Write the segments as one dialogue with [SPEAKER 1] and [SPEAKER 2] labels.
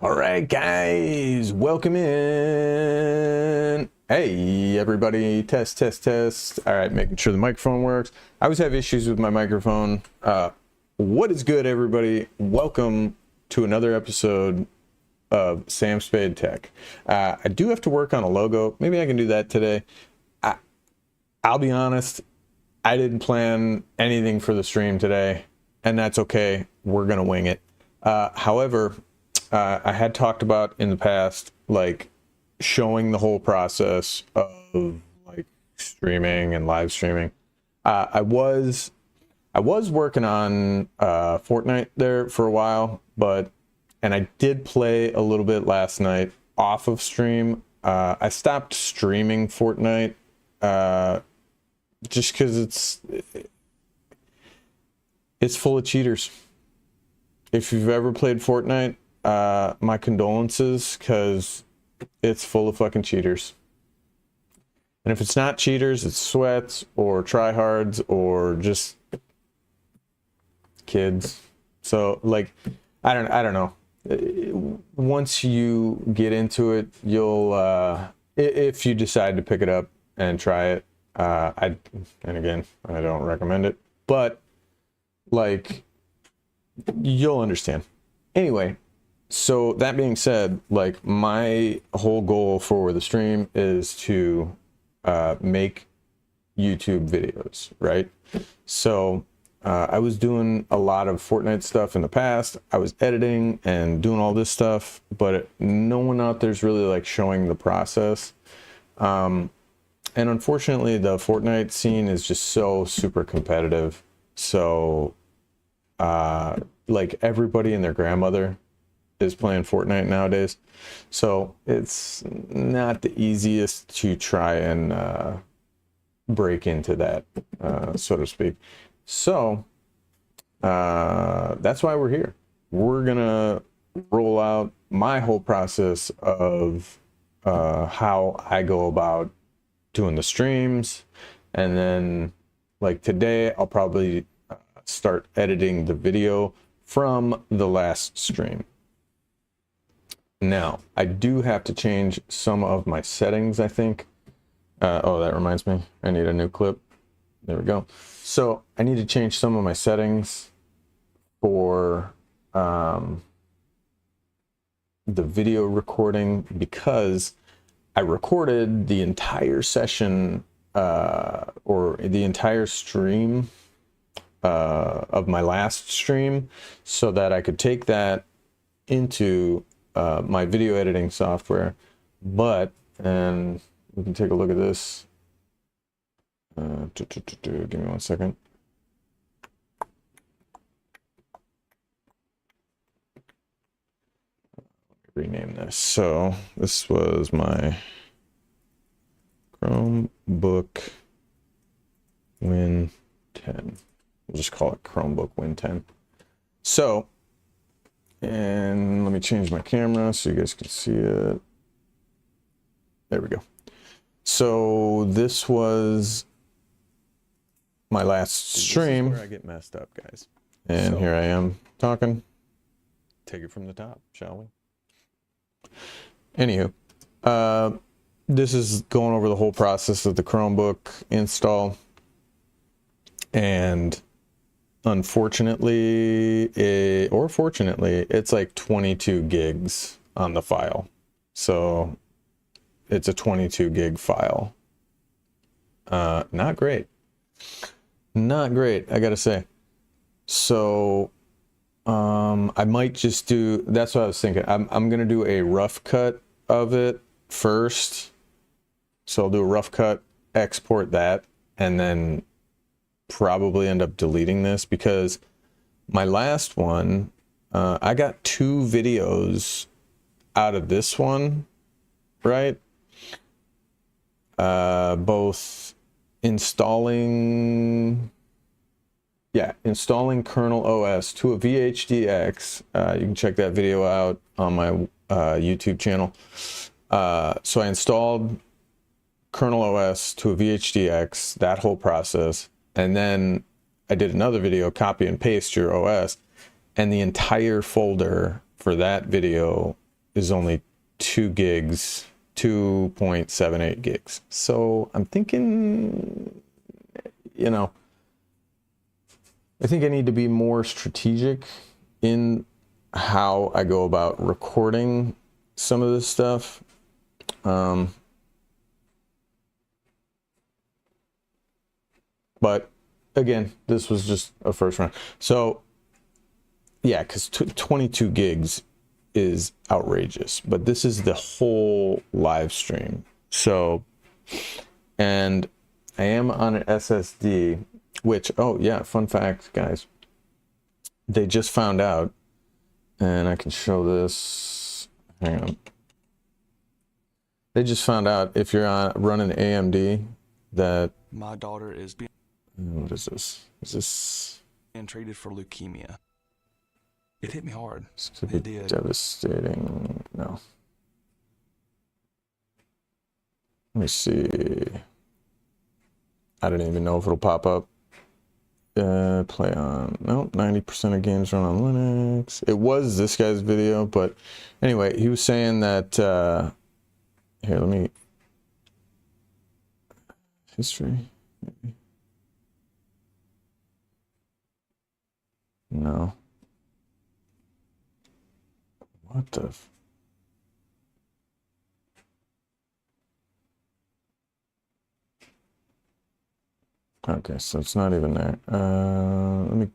[SPEAKER 1] All right, guys, welcome in. Hey, everybody, test, test, test. All right, making sure the microphone works. I always have issues with my microphone. What is good, everybody? Welcome to another episode of Sam Spade Tech. I do have to work on a logo. Maybe I can do that today. I'll be honest, I didn't plan anything for the stream today, and that's okay. We're going to wing it. However, I had talked about in the past, like showing the whole process of like streaming and live streaming. I was working on Fortnite there for a while, and I did play a little bit last night off of stream. I stopped streaming Fortnite just because it's full of cheaters. If you've ever played Fortnite, my condolences, because it's full of fucking cheaters. And if it's not cheaters, it's sweats or tryhards or just kids. So like, I don't know. Once you get into it, you'll if you decide to pick it up and try it. And again, I don't recommend it, but like, you'll understand. Anyway, so that being said, like, my whole goal for the stream is to make YouTube videos, right? So I was doing a lot of Fortnite stuff in the past. I was editing and doing all this stuff, but no one out there's really like showing the process. And unfortunately, the Fortnite scene is just so super competitive. So like, everybody and their grandmother is playing Fortnite nowadays, so it's not the easiest to try and break into that, so to speak. So that's why we're here. We're gonna roll out my whole process of how I go about doing the streams, and then like today I'll probably start editing the video from the last stream. Now, I do have to change some of my settings, I think. Oh, that reminds me. I need a new clip. There we go. So I need to change some of my settings for the video recording, because I recorded the entire session or the entire stream of my last stream, so that I could take that into my video editing software. And we can take a look at this. Give me 1 second. Rename this. So this was my Chromebook Win 10. We'll just call it Chromebook Win 10. So, and let me change my camera so you guys can see it. There we go. So this was my last stream. This is where I get messed up, guys. And so, here I am talking. Take it from the top, shall we? Anywho, this is going over the whole process of the Chromebook install. And unfortunately, or fortunately, it's like 22 gigs on the file. So it's a 22 gig file. Not great. Not great, I gotta say. So I might just do, that's what I was thinking. I'm gonna do a rough cut of it first. So I'll do a rough cut, export that, and then probably end up deleting this, because my last one, I got 2 videos out of this one, right? Both installing kernel OS to a VHDX. You can check that video out on my YouTube channel. So I installed kernel OS to a VHDX, that whole process. And then I did another video, copy and paste your OS, and the entire folder for that video is only 2 gigs, 2.78 gigs. So I'm thinking, you know, I think I need to be more strategic in how I go about recording some of this stuff. But again, this was just a first round. So yeah, because 22 gigs is outrageous, but this is the whole live stream. So, and I am on an SSD, which, oh yeah, fun fact, guys, they just found out, and I can show this, hang on. They just found out if you're on running AMD that
[SPEAKER 2] my daughter is being,
[SPEAKER 1] what is this? Is this
[SPEAKER 2] being treated for leukemia. It hit me hard.
[SPEAKER 1] This could be devastating. No. Let me see. I don't even know if it'll pop up. Play on. No, 90% of games run on Linux. It was this guy's video, but anyway, he was saying that. Here, let me. History. Maybe. No. What the? Okay, so it's not even there. Let me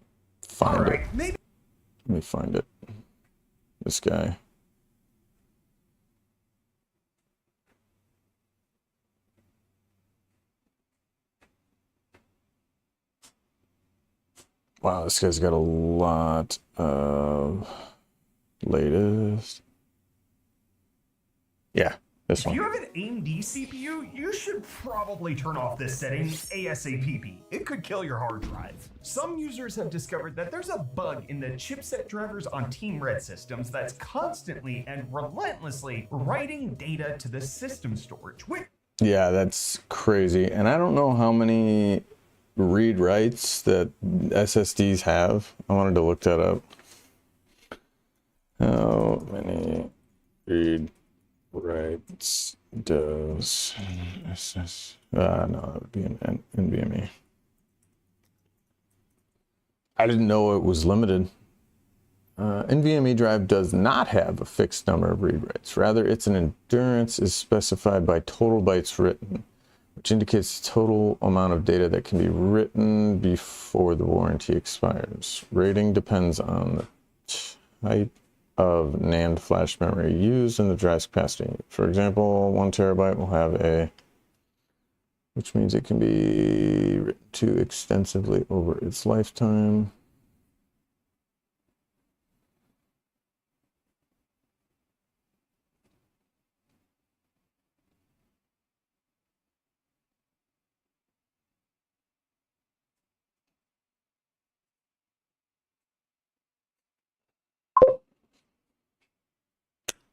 [SPEAKER 1] find it. Let me find it. This guy. Wow, this guy's got a lot of latest. Yeah, this one.
[SPEAKER 3] If you have an AMD CPU, you should probably turn off this setting ASAP. It could kill your hard drive. Some users have discovered that there's a bug in the chipset drivers on Team Red systems that's constantly and relentlessly writing data to the system storage.
[SPEAKER 1] Yeah, that's crazy. And I don't know how many read writes that SSDs have. I wanted to look that up. How many read writes does SS? No, that would be an NVMe. I didn't know it was limited. NVMe drive does not have a fixed number of read writes. Rather, its endurance is specified by total bytes written, which indicates the total amount of data that can be written before the warranty expires. Rating depends on the type of NAND flash memory used and the drive's capacity. For example, 1 terabyte will have a, which means it can be written to extensively over its lifetime.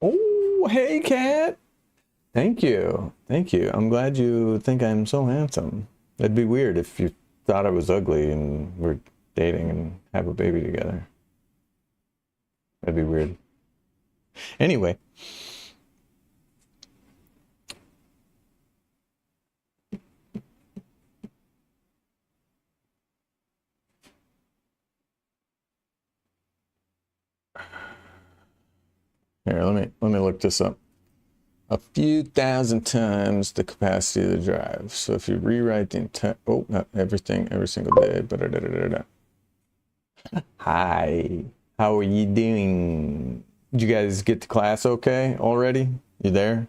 [SPEAKER 1] Oh, hey, cat. Thank you. Thank you. I'm glad you think I'm so handsome. That'd be weird if you thought I was ugly and we're dating and have a baby together. That'd be weird. Anyway. Here, let me look this up. A few thousand times the capacity of the drive. So if you rewrite the entire, oh, not everything, every single day. Hi, how are you doing? Did you guys get to class okay already? You there?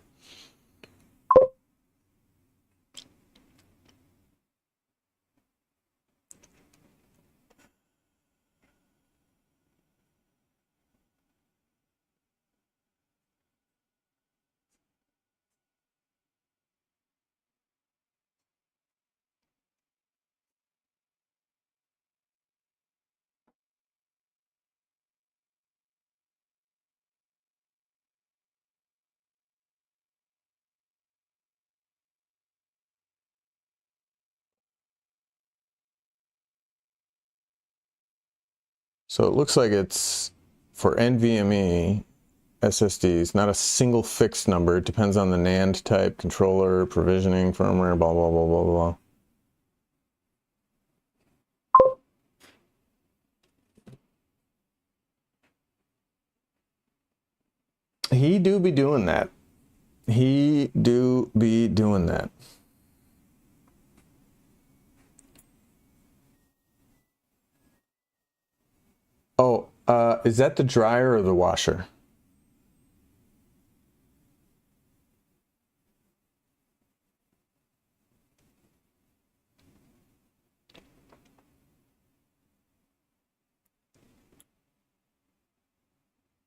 [SPEAKER 1] So it looks like it's for NVMe, SSDs. Not a single fixed number. It depends on the NAND type, controller, provisioning, firmware, blah, blah, blah, blah, blah. He do be doing that. He do be doing that. Oh, is that the dryer or the washer?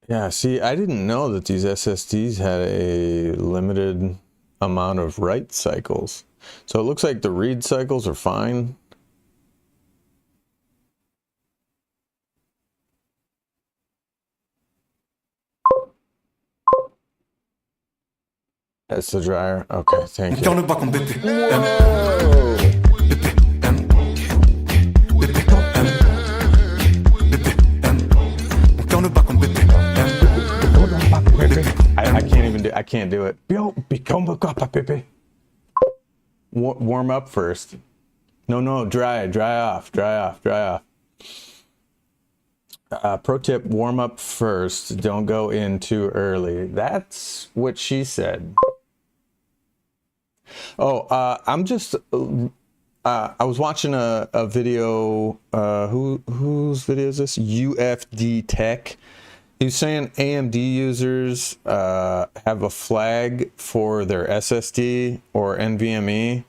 [SPEAKER 1] Yeah, see, I didn't know that these SSDs had a limited amount of write cycles. So it looks like the read cycles are fine. That's the dryer. Okay, thank you. Whoa! I can't even do. I can't do it. Warm up first. No, dry off. Pro tip: warm up first. Don't go in too early. That's what she said. Oh, I'm just. I was watching a video. Whose video is this? UFD Tech. He was saying AMD users have a flag for their SSD or NVMe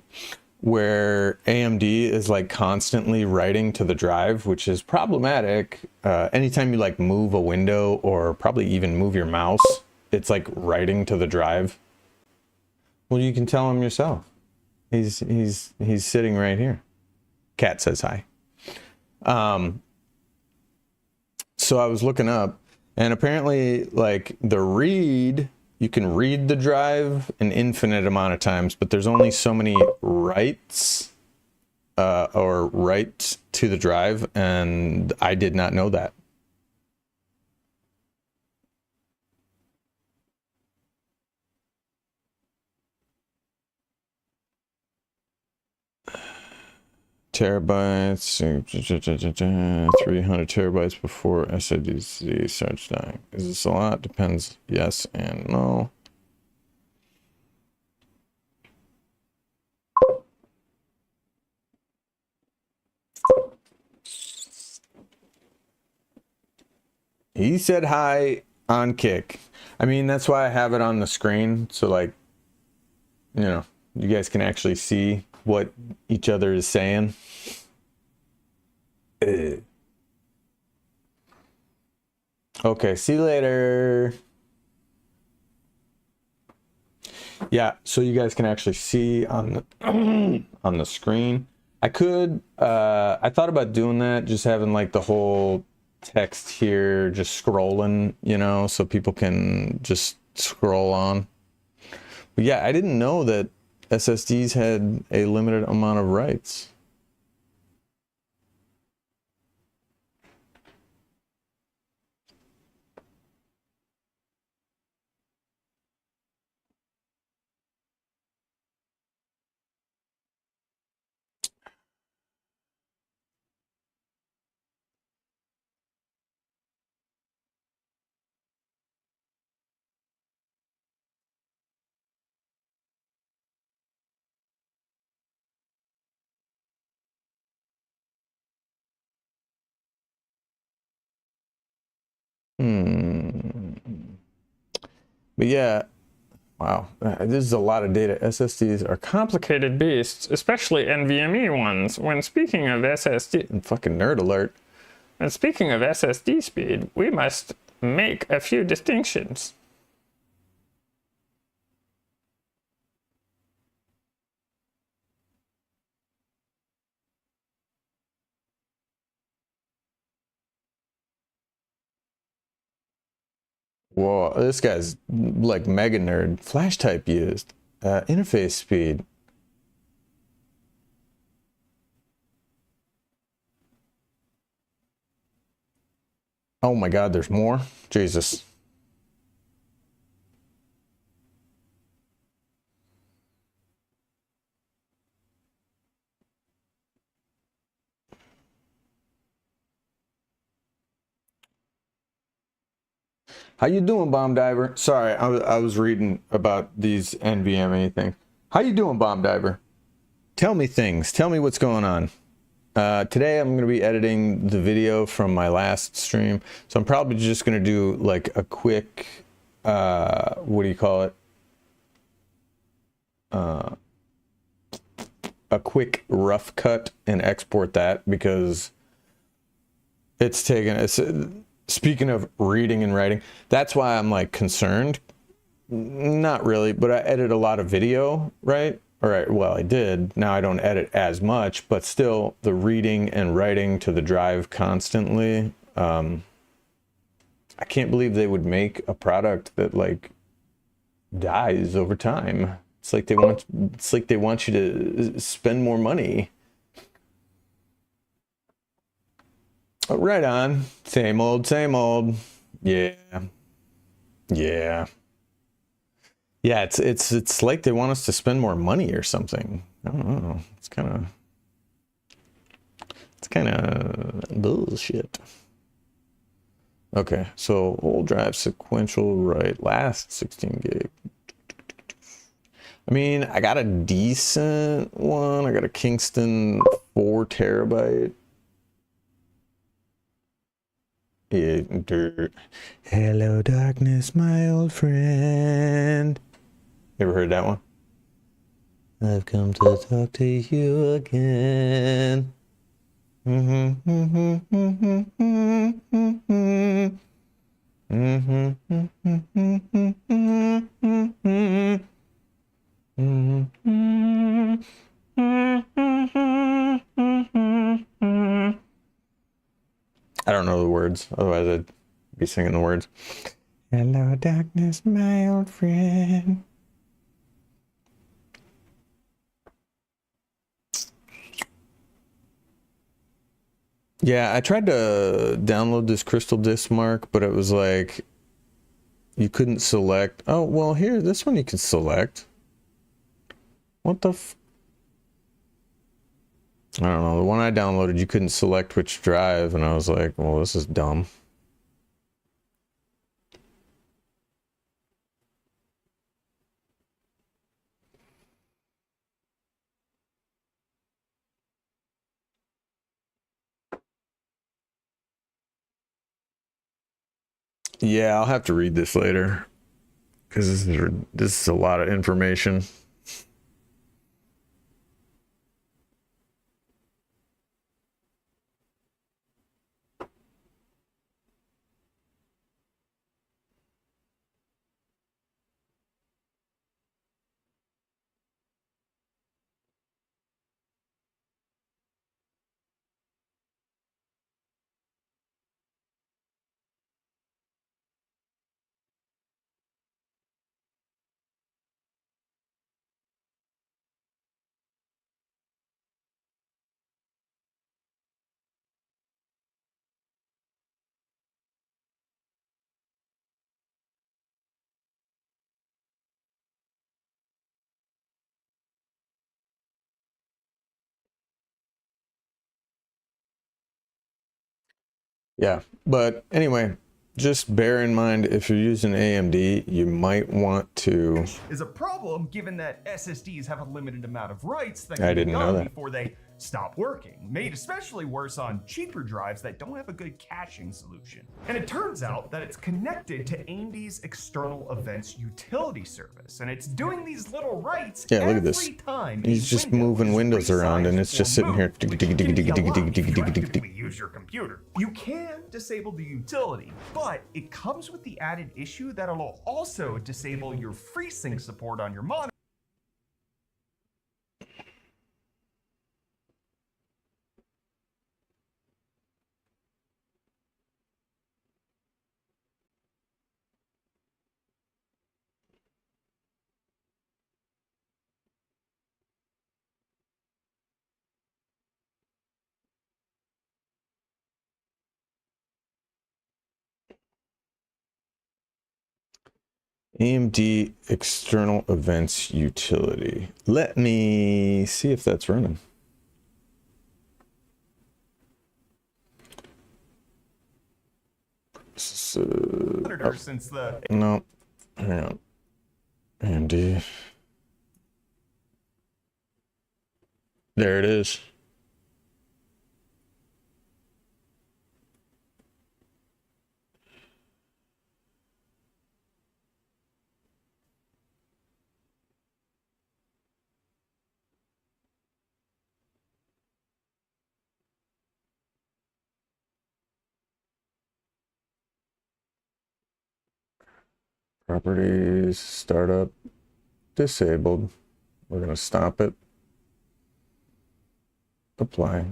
[SPEAKER 1] where AMD is like constantly writing to the drive, which is problematic. Anytime you like move a window or probably even move your mouse, it's like writing to the drive. Well, you can tell him yourself. He's sitting right here. Cat says hi. So I was looking up, and apparently, like, the read, you can read the drive an infinite amount of times, but there's only so many writes or writes to the drive, and I did not know that. Terabytes, 300 terabytes before SSD starts dying. Is this a lot? Depends. Yes and no. He said hi on Kick. I mean, that's why I have it on the screen. So, like, you know, you guys can actually see what each other is saying. Okay, see you later. Yeah, so you guys can actually see on the on the screen. I thought about doing that, just having like the whole text here just scrolling, you know, so people can just scroll on. But yeah, I didn't know that SSDs had a limited amount of writes. But yeah, wow, this is a lot of data. SSDs are complicated beasts, especially NVMe ones. When speaking of SSD, and fucking nerd alert. When speaking of SSD speed, we must make a few distinctions. Whoa, this guy's like mega nerd. Flash type used. Interface speed. Oh my God, there's more? Jesus. How you doing, Bomb Diver? Sorry, I was reading about these NVMe things. How you doing, Bomb Diver? Tell me things. Tell me what's going on. Today I'm going to be editing the video from my last stream, so I'm probably just going to do like a quick, what do you call it? A quick rough cut and export that, because it's speaking of reading and writing, that's why I'm like concerned. Not really, but I edit a lot of video, right? All right, well, I did. Now I don't edit as much, but still the reading and writing to the drive constantly. I can't believe they would make a product that like dies over time. It's like they want you to spend more money. Oh, right on. Same old, same old. Yeah. Yeah. Yeah, it's like they want us to spend more money or something. I don't know. It's kind of bullshit. Okay, so old drive sequential write last 16 gig. I mean, I got a decent one. I got a Kingston 4 terabyte. Hello, darkness, my old friend. You ever heard that one? I've come to talk to you again. I don't know the words, otherwise I'd be singing the words. Hello, darkness, my old friend. Yeah, I tried to download this Crystal Disk Mark, but it was like you couldn't select. Oh, well, here, this one you can select. What the f... I don't know. The one I downloaded, you couldn't select which drive, and I was like, well, this is dumb. Yeah, I'll have to read this later, because this is a lot of information. Yeah, but anyway, just bear in mind, if you're using AMD, you might want to...
[SPEAKER 3] Is a problem given that SSDs have a limited amount of writes that
[SPEAKER 1] I
[SPEAKER 3] can be
[SPEAKER 1] didn't know
[SPEAKER 3] done
[SPEAKER 1] that.
[SPEAKER 3] before they stop working, made especially worse on cheaper drives that don't have a good caching solution. And it turns out that it's connected to AMD's external events utility service, and it's doing these little writes
[SPEAKER 1] Yeah, look
[SPEAKER 3] every
[SPEAKER 1] at this.
[SPEAKER 3] time
[SPEAKER 1] He's
[SPEAKER 3] a
[SPEAKER 1] just
[SPEAKER 3] window
[SPEAKER 1] moving
[SPEAKER 3] is
[SPEAKER 1] windows around, and it's
[SPEAKER 3] resized
[SPEAKER 1] just
[SPEAKER 3] or
[SPEAKER 1] sitting here.
[SPEAKER 3] moved, which can be a lot if you actively use your computer. You can disable the utility, but it comes with the added issue that it'll also disable your FreeSync support on your monitor.
[SPEAKER 1] AMD external events utility. Let me see if that's running.
[SPEAKER 3] monitor since the
[SPEAKER 1] No. Hang on. Andy. There it is. Properties, startup, disabled. We're going to stop it. Apply.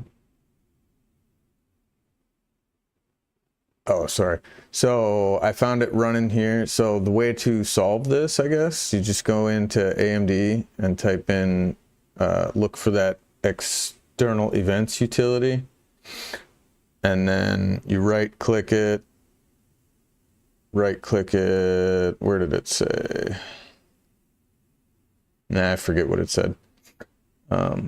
[SPEAKER 1] Oh, sorry. So I found it running here. So the way to solve this, I guess, you just go into AMD and type in, look for that external events utility. And then you right click it. Where did it say? Nah, I forget what it said. Let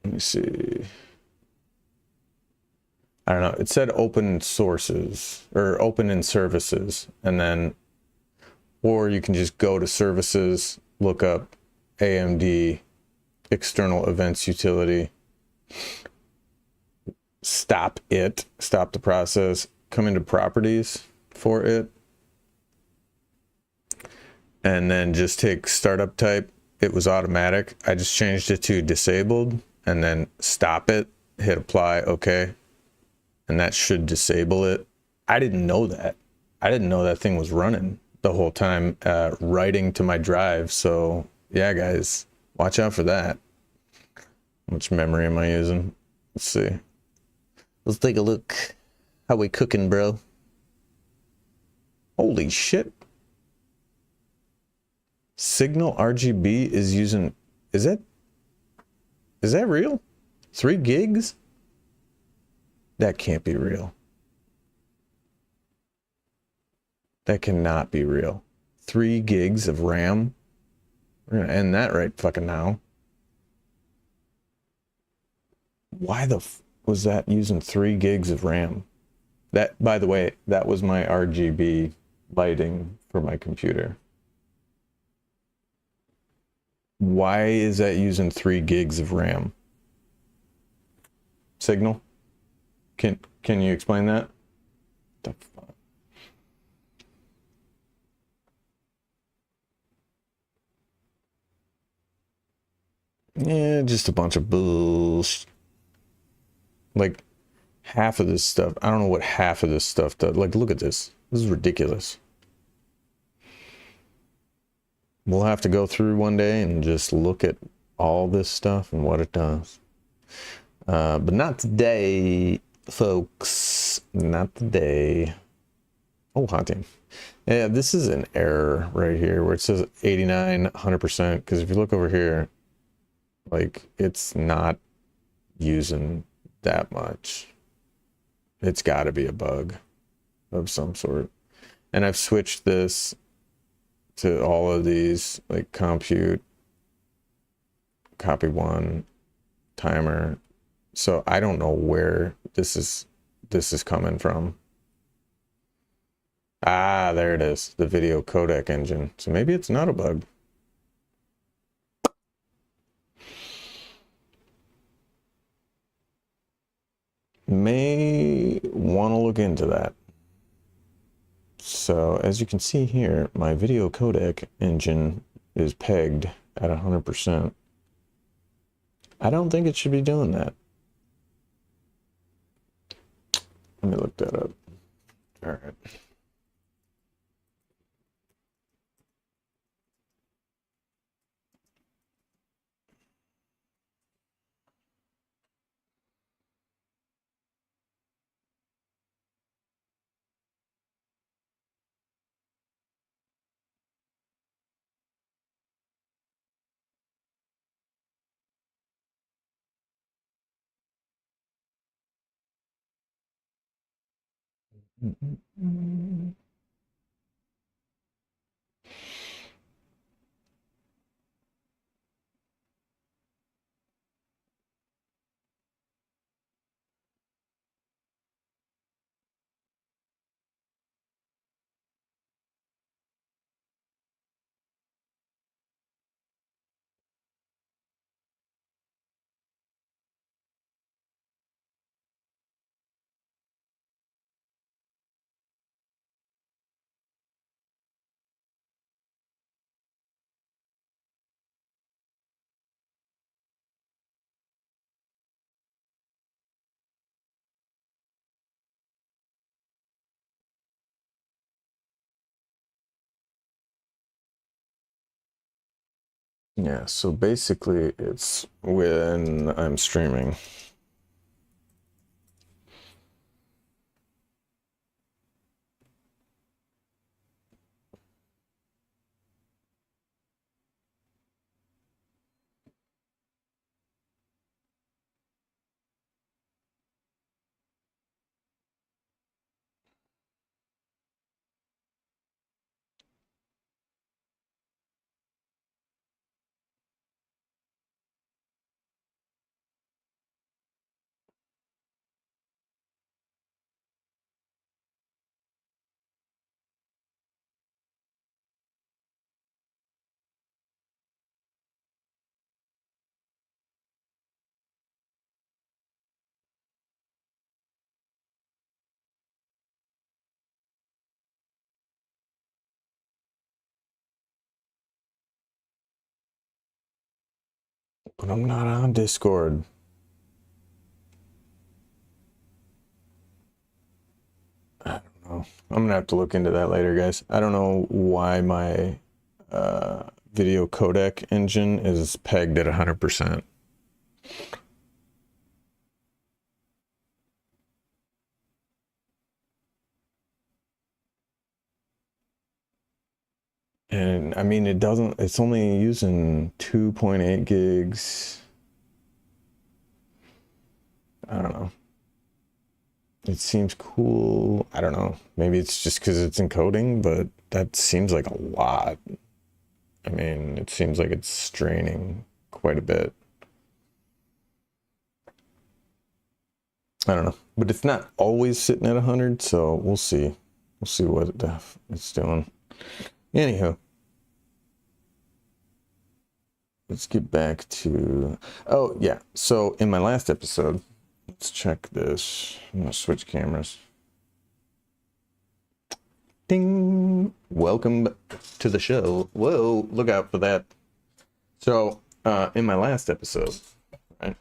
[SPEAKER 1] me see. I don't know. It said open sources or open in services, and then, or you can just go to services, look up AMD external events utility, stop the process, come into properties for it, and then just take startup type. It was automatic. I just changed it to disabled, and then stop it, hit apply, okay. And that should disable it. I didn't know that. I didn't know that thing was running the whole time, writing to my drive. So yeah, guys, watch out for that. How much memory am I using? Let's see. Let's take a look. How we cooking, bro? Holy shit. Signal RGB is using, is that real? 3 gigs? That can't be real. That cannot be real. 3 gigs of RAM. We're gonna end that right fucking now. Why the was that using 3 gigs of RAM? That, by the way, that was my RGB lighting for my computer. Why is that using 3 gigs of RAM? Signal? Can you explain that? The fuck? Yeah, just a bunch of bullshit. Like half of this stuff, I don't know what half of this stuff does. Like, look at this. This is ridiculous. We'll have to go through one day and just look at all this stuff and what it does. But not today, folks. Not today. Oh, hunting. Yeah, this is an error right here where it says 89, 100%. Because if you look over here, like, it's not using that much. It's got to be a bug of some sort. And I've switched this to all of these, like compute, copy one, timer. So I don't know where this is coming from. Ah, there it is, the video codec engine. So maybe it's not a bug. May want to look into that. So as you can see here, my video codec engine is pegged at 100%. I don't think it should be doing that. Let me look that up. All right. Yeah, so basically it's when I'm streaming. But I'm not on Discord. I don't know. I'm gonna have to look into that later, guys. I don't know why my video codec engine is pegged at 100%. And I mean, it's only using 2.8 gigs. I don't know. It seems cool. I don't know. Maybe it's just because it's encoding, but that seems like a lot. I mean, it seems like it's straining quite a bit. I don't know. But it's not always sitting at 100, so we'll see. We'll see what it's doing. Anywho. Let's get back to... Oh, yeah. So in my last episode... Let's check this. I'm gonna switch cameras. Ding! Welcome to the show. Whoa, look out for that. So, in my last episode, right?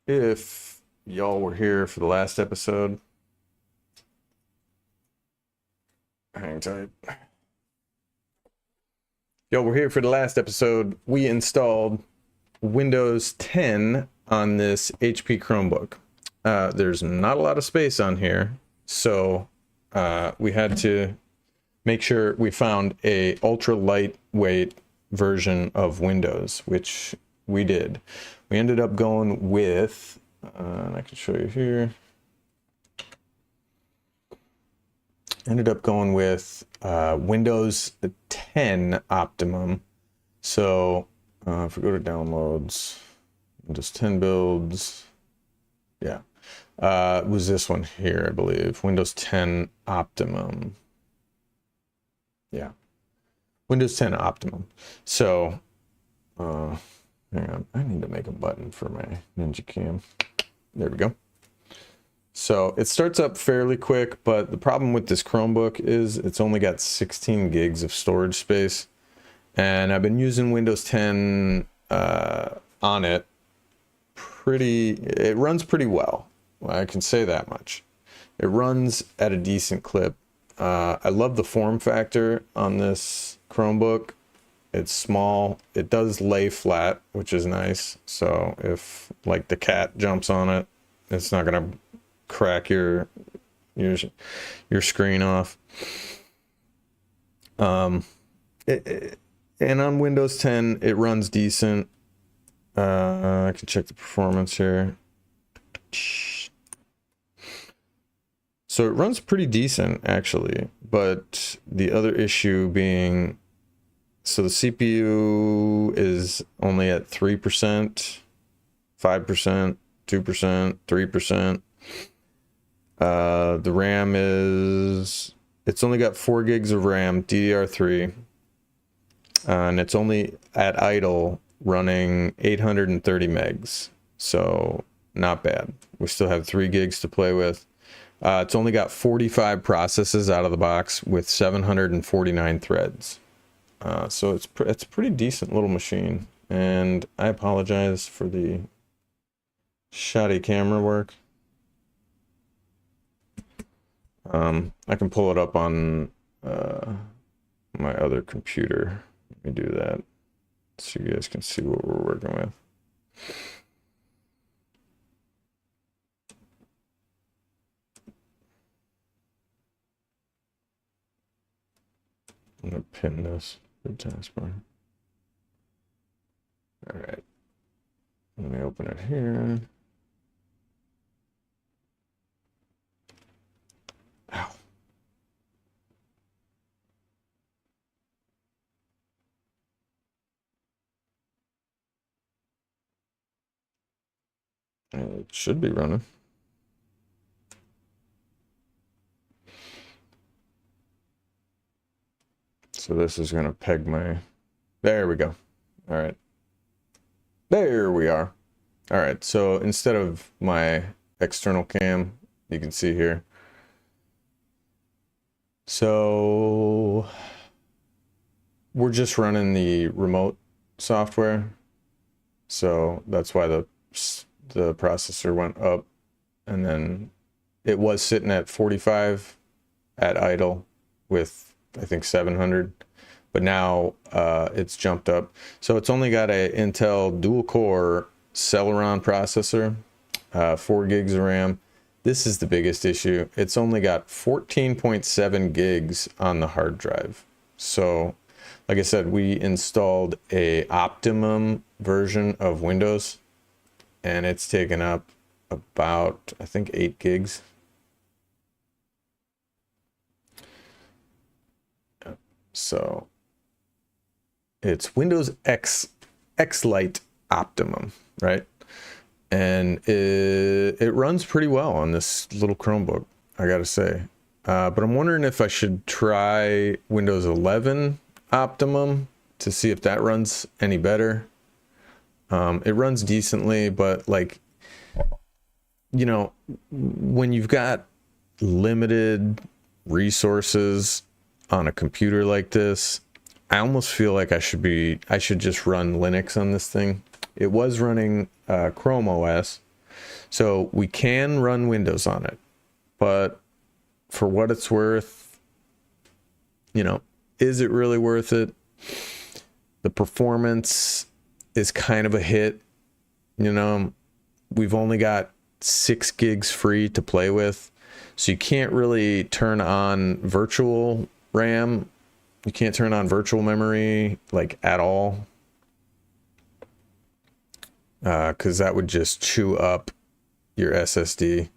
[SPEAKER 1] If y'all were here for the last episode, hang tight. Y'all were here for the last episode. We installed Windows 10 on this HP Chromebook. There's not a lot of space on here, so we had to make sure we found a ultra lightweight version of Windows, which we did. We ended up going with, and I can show you here. Ended up going with Windows 10 Optimum. So if we go to downloads, Windows 10 builds, yeah, it was this one here, I believe, Windows 10 Optimum. Yeah, Windows 10 Optimum. So hang on, I need to make a button for my Ninja Cam. There we go. So it starts up fairly quick, but the problem with this Chromebook is it's only got 16 gigs of storage space. And I've been using Windows 10 on it. It runs pretty well. I can say that much. It runs at a decent clip. I love the form factor on this Chromebook. It's small. It does lay flat, which is nice. So if like the cat jumps on it, it's not gonna crack your screen off. And on Windows 10 it runs decent. I can check the performance here. So it runs pretty decent actually, but the other issue being, so the CPU is only at 3%, 5%, 2%, 3%. The RAM it's only got 4 gigs of RAM, DDR3, and it's only at idle running 830 megs, so not bad. We still have 3 gigs to play with. It's only got 45 processes out of the box with 749 threads. So it's a pretty decent little machine, and I apologize for the shoddy camera work. I can pull it up on my other computer. Let me do that so you guys can see what we're working with. I'm gonna pin this for taskbar. All right, let me open it here. Ow. It should be running. So this is going to peg my, there we go. All right. There we are. All right. So instead of my external cam, you can see here. So we're just running the remote software. So that's why the processor went up, and then it was sitting at 45 at idle with, I think, 700, but now it's jumped up. So it's only got a Intel dual core Celeron processor, 4 gigs of RAM. This is the biggest issue. It's only got 14.7 gigs on the hard drive. So like I said, we installed a optimum version of Windows, and it's taken up about, I think, 8 gigs. So it's Windows X-Lite Optimum, right? And it runs pretty well on this little Chromebook, I gotta say. But I'm wondering if I should try Windows 11 Optimum to see if that runs any better. It runs decently, but like, you know, when you've got limited resources on a computer like this, I almost feel like I should just run Linux on this thing. It was running Chrome OS, so we can run Windows on it, but for what it's worth, you know, is it really worth it? The performance is kind of a hit. You know, we've only got 6 gigs free to play with, so you can't really turn on virtual RAM. You can't turn on virtual memory like at all, because that would just chew up your SSD.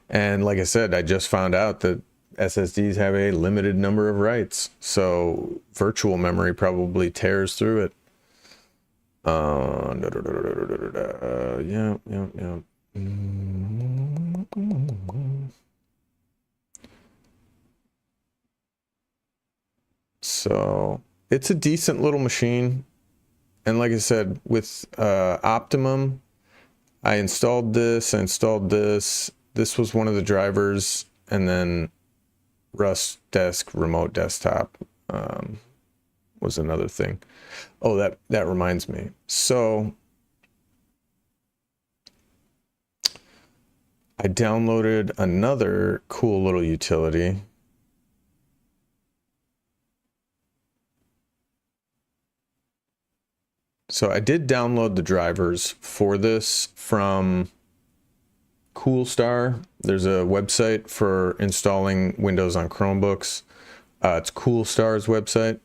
[SPEAKER 1] And like I said, I just found out that SSDs have a limited number of writes, so virtual memory probably tears through it. Yeah. So it's a decent little machine. And like I said, with Optimum, I installed this. This was one of the drivers, and then Rust Desk Remote Desktop was another thing. Oh, that reminds me. So I downloaded another cool little utility. So I did download the drivers for this from Coolstar. There's a website for installing Windows on Chromebooks. It's Coolstar's website.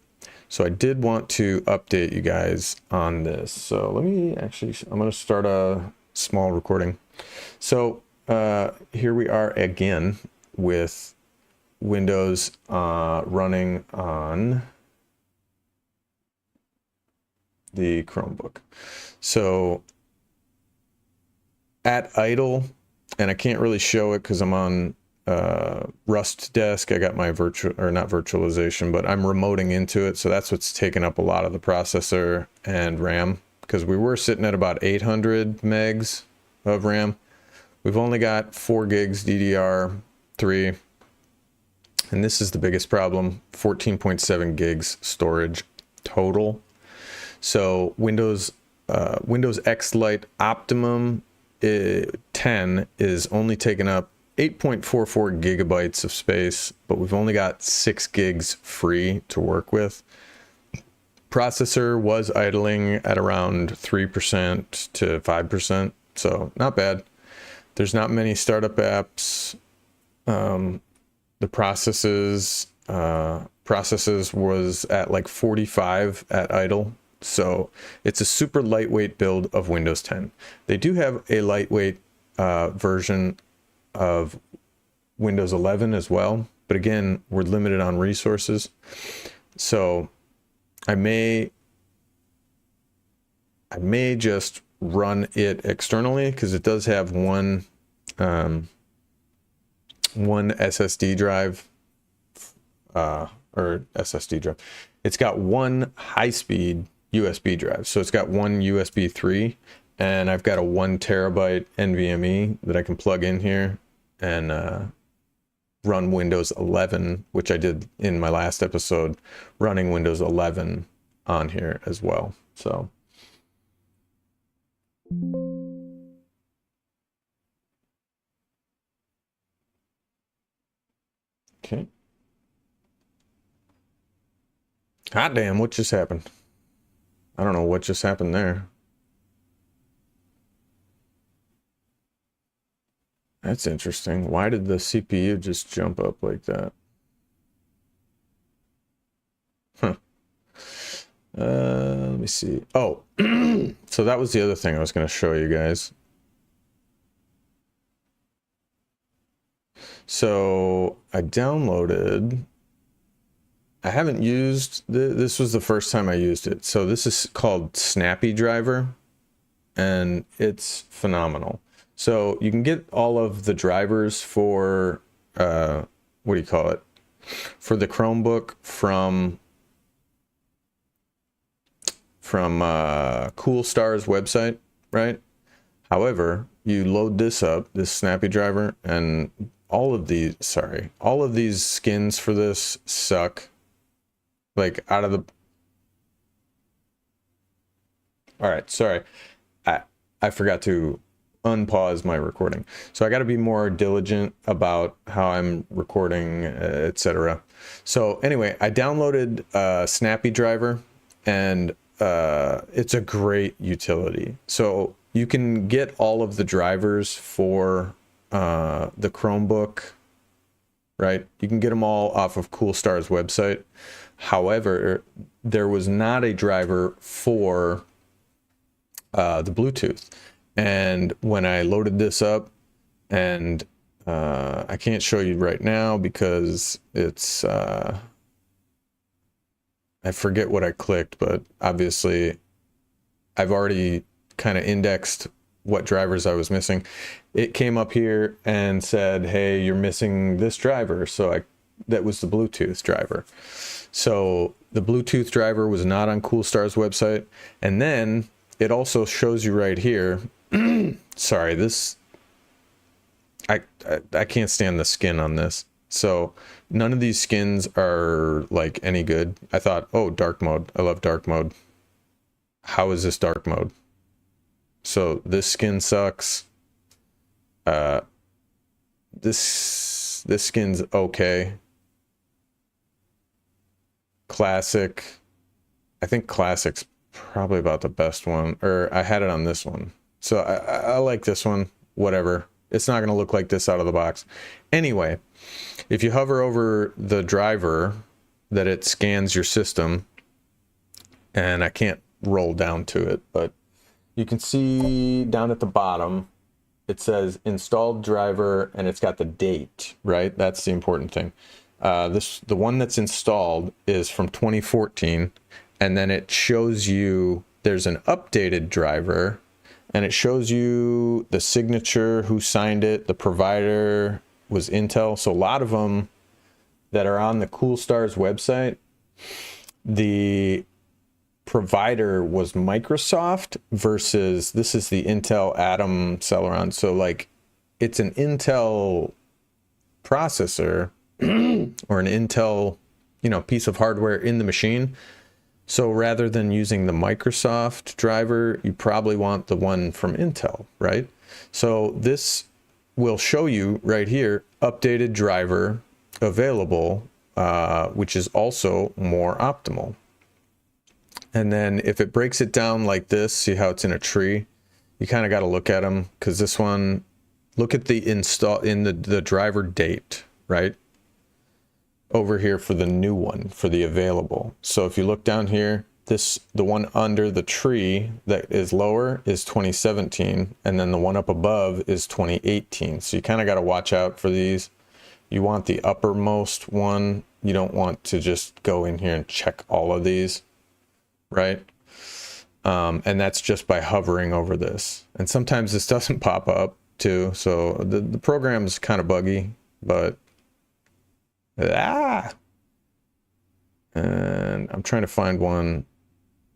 [SPEAKER 1] So I did want to update you guys on this. So I'm going to start a small recording. So here we are again with Windows running on the Chromebook. So at idle, and I can't really show it because I'm on Rust Desk. I got my not virtualization, but I'm remoting into it. So that's what's taken up a lot of the processor and RAM, because we were sitting at about 800 megs of RAM. We've only got 4 gigs DDR3. And this is the biggest problem, 14.7 gigs storage total. So Windows X-Lite Optimum 10 is only taking up 8.44 gigabytes of space, but we've only got 6 gigs free to work with. Processor was idling at around 3% to 5%, so not bad. There's not many startup apps. The processes was at like 45 at idle. So it's a super lightweight build of Windows 10. They do have a lightweight version of Windows 11 as well. But again, we're limited on resources. So I may just run it externally because it does have one SSD drive or SSD drive. It's got one high-speed USB drive. So it's got one USB 3 and I've got a 1 terabyte NVMe that I can plug in here and run Windows 11, which I did in my last episode, running Windows 11 on here as well. So okay. Hot damn, what just happened? I don't know what just happened there. That's interesting. Why did the CPU just jump up like that? Huh. Let me see. Oh, so that was the other thing I was going to show you guys. So I downloaded... I haven't used, this was the first time I used it. So this is called Snappy Driver, and it's phenomenal. So you can get all of the drivers for, what do you call it? For the Chromebook from Coolstar's website, right? However, you load this up, this Snappy Driver, and all of these skins for this suck. Like out of the... All right, sorry. I forgot to unpause my recording. So I got to be more diligent about how I'm recording, etc. So anyway, I downloaded Snappy Driver, and it's a great utility. So you can get all of the drivers for the Chromebook, right? You can get them all off of Coolstar's website. However, there was not a driver for the Bluetooth. And when I loaded this up, and I can't show you right now because it's, I forget what I clicked, but obviously I've already kind of indexed what drivers I was missing. It came up here and said, hey, you're missing this driver. So that was the Bluetooth driver. So the Bluetooth driver was not on Coolstar's website. And then it also shows you right here. Sorry, this, I can't stand the skin on this. So none of these skins are like any good. I thought, oh, dark mode. I love dark mode. How is this dark mode? So this skin sucks. This skin's okay. Classic. I think Classic's probably about the best one. Or I had it on this one. So I like this one. Whatever. It's not going to look like this out of the box. Anyway, if you hover over the driver, that it scans your system. And I can't roll down to it, but you can see down at the bottom, it says installed driver, and it's got the date, right? That's the important thing. The one that's installed is from 2014, and then it shows you there's an updated driver, and it shows you the signature, who signed it, the provider was Intel. So a lot of them that are on the Coolstar's website, the provider was Microsoft versus this is the Intel Atom Celeron. So like it's an Intel processor or an Intel, piece of hardware in the machine. So rather than using the Microsoft driver, you probably want the one from Intel, right? So this will show you right here, updated driver available, which is also more optimal. And then if it breaks it down like this, see how it's in a tree? You kind of got to look at them, because this one, look at the install in the driver date, right? Over here for the new one, for the available. So if you look down here, the one under the tree that is lower is 2017, and then the one up above is 2018. So you kind of got to watch out for these. You want the uppermost one. You don't want to just go in here and check all of these, right? And that's just by hovering over this. And sometimes this doesn't pop up too. So the program's kind of buggy, but and I'm trying to find one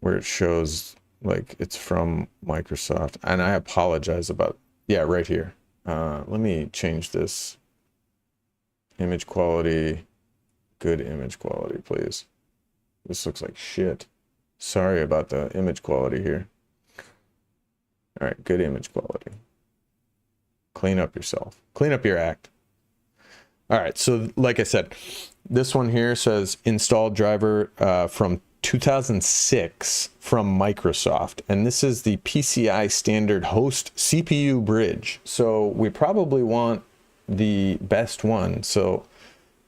[SPEAKER 1] where it shows like it's from Microsoft, and I apologize about, yeah, right here. Let me change this image quality, good image quality, please. This looks like shit. Sorry about the image quality here. All right, good image quality. Clean up yourself. Clean up your act. All right, so like I said, this one here says installed driver from 2006 from Microsoft, and this is the PCI standard host CPU bridge. So we probably want the best one. So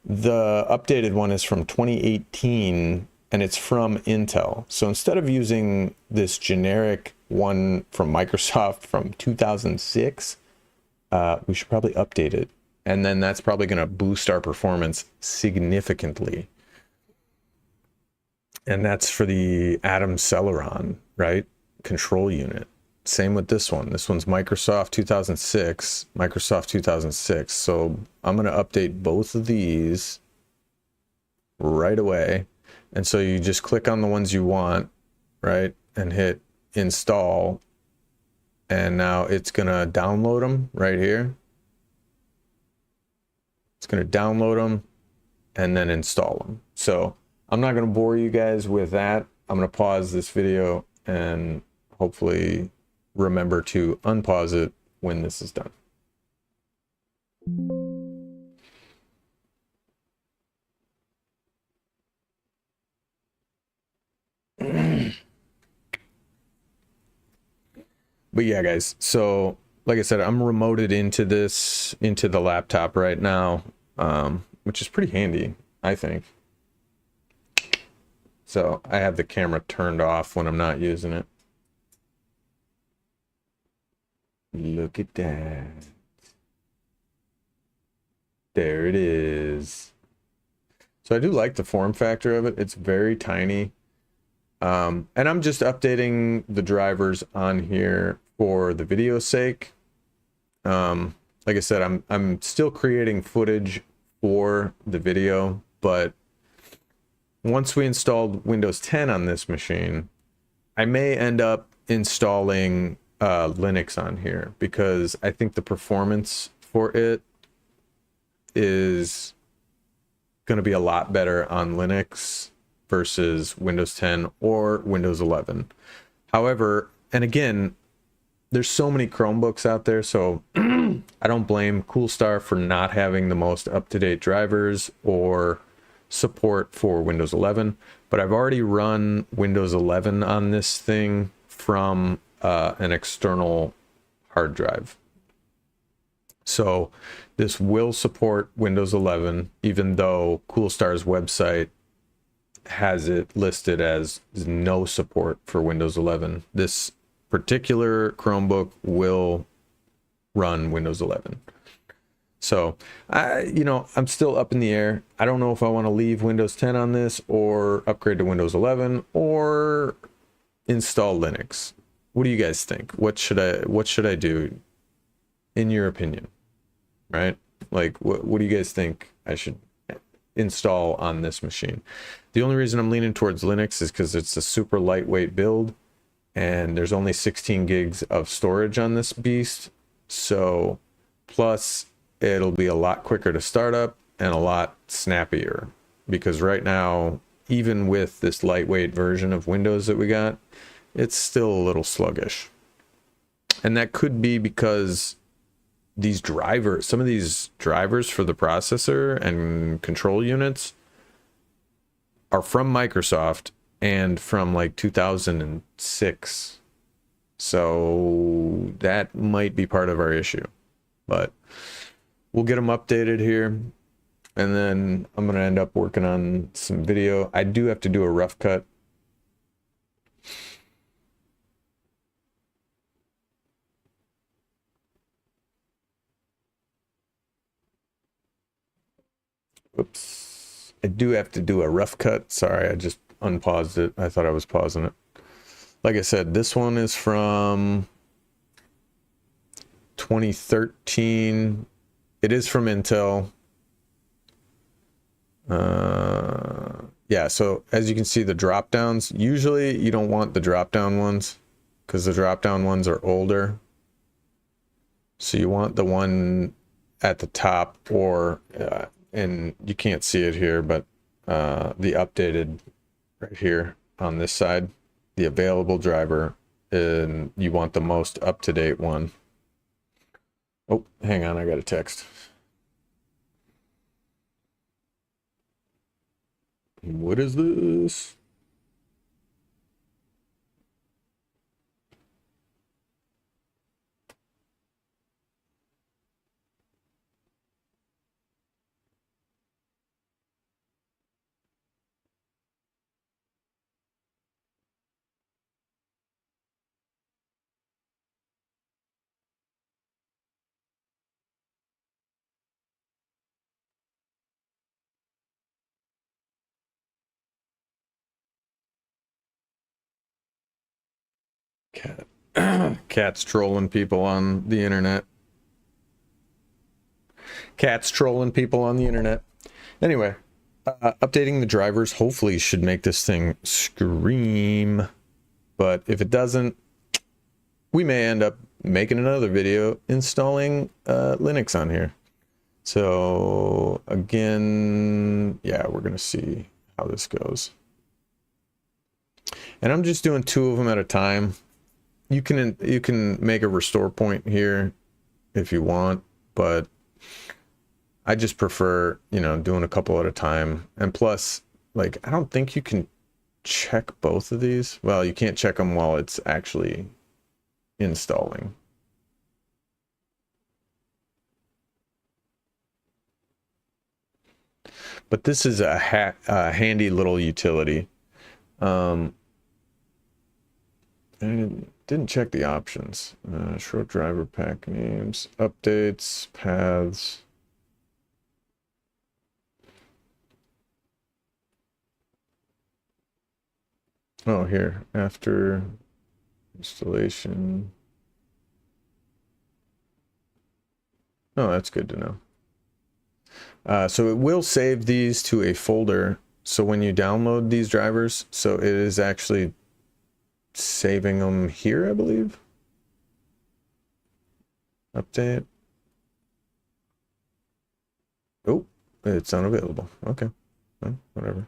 [SPEAKER 1] the updated one is from 2018, and it's from Intel. So instead of using this generic one from Microsoft from 2006, we should probably update it. And then that's probably going to boost our performance significantly. And that's for the Atom Celeron, right? Control unit. Same with this one. This one's Microsoft 2006, Microsoft 2006. So I'm going to update both of these right away. And so you just click on the ones you want, right? And hit install. And now it's going to download them right here. It's going to download them and then install them. So I'm not going to bore you guys with that. I'm going to pause this video and hopefully remember to unpause it when this is done. But yeah, guys, so like I said, I'm remoted into the laptop right now, which is pretty handy, I think. So I have the camera turned off when I'm not using it. Look at that. There it is. So I do like the form factor of it. It's very tiny. And I'm just updating the drivers on here for the video's sake. Like I said, I'm still creating footage for the video, but once we installed Windows 10 on this machine, I may end up installing Linux on here, because I think the performance for it is going to be a lot better on Linux versus Windows 10 or Windows 11. However, and again, there's so many Chromebooks out there, so I don't blame Coolstar for not having the most up-to-date drivers or support for Windows 11, but I've already run Windows 11 on this thing from an external hard drive. So this will support Windows 11, even though Coolstar's website has it listed as no support for Windows 11. This particular Chromebook will run Windows 11. So I'm still up in the air. I don't know if I want to leave Windows 10 on this or upgrade to Windows 11 or install Linux. What do you guys think? What should I do, in your opinion? Right? Like, what do you guys think I should install on this machine? The only reason I'm leaning towards Linux is because it's a super lightweight build, and there's only 16 gigs of storage on this beast. So, plus it'll be a lot quicker to start up and a lot snappier, because right now, even with this lightweight version of Windows that we got, it's still a little sluggish. And that could be because these drivers, some of these drivers for the processor and control units are from Microsoft and from like 2006. So that might be part of our issue, but we'll get them updated here. And then I'm going to end up working on some video. I do have to do a rough cut. Oops. I do have to do a rough cut. Sorry, I just unpaused it. I thought I was pausing it. Like I said, this one is from 2013. It is from Intel. Yeah, so as you can see, the drop downs, usually you don't want the drop down ones because the drop down ones are older. So you want the one at the top, or and you can't see it here, but the updated right here on this side, the available driver, and you want the most up-to-date one. Oh, hang on, I got a text. What is this? Cat. Cat's trolling people on the internet. Cat's trolling people on the internet. Anyway, updating the drivers hopefully should make this thing scream. But if it doesn't, we may end up making another video installing Linux on here. So again, yeah, we're going to see how this goes. And I'm just doing 2 of them at a time. You can make a restore point here if you want, but I just prefer, you know, doing a couple at a time. And plus, like, I don't think you can check both of these. Well, you can't check them while it's actually installing. But this is a handy little utility. I didn't check the options. Short driver pack names, updates, paths. Oh, here, after installation. Oh, that's good to know. So it will save these to a folder. So when you download these drivers, so it is actually saving them here, I believe. Update. Oh, it's unavailable. Okay. Well, whatever.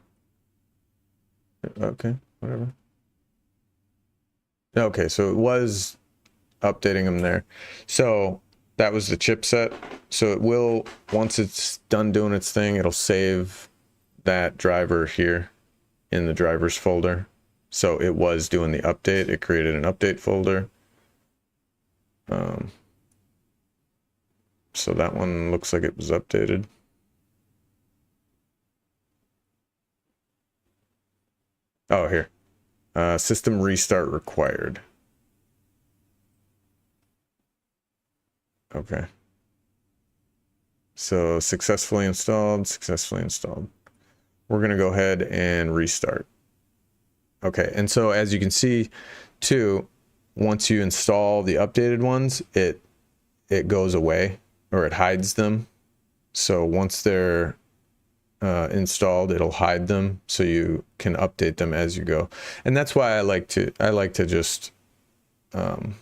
[SPEAKER 1] Okay, whatever. Okay, so it was updating them there. So that was the chipset. So it will, once it's done doing its thing, it'll save that driver here in the drivers folder. So it was doing the update. It created an update folder. So that one looks like it was updated. Oh, here. System restart required. Okay. So successfully installed, successfully installed. We're going to go ahead and restart. Okay, and so as you can see too, once you install the updated ones, it goes away, or it hides them. So once they're installed, it'll hide them, so you can update them as you go. And that's why I like to just update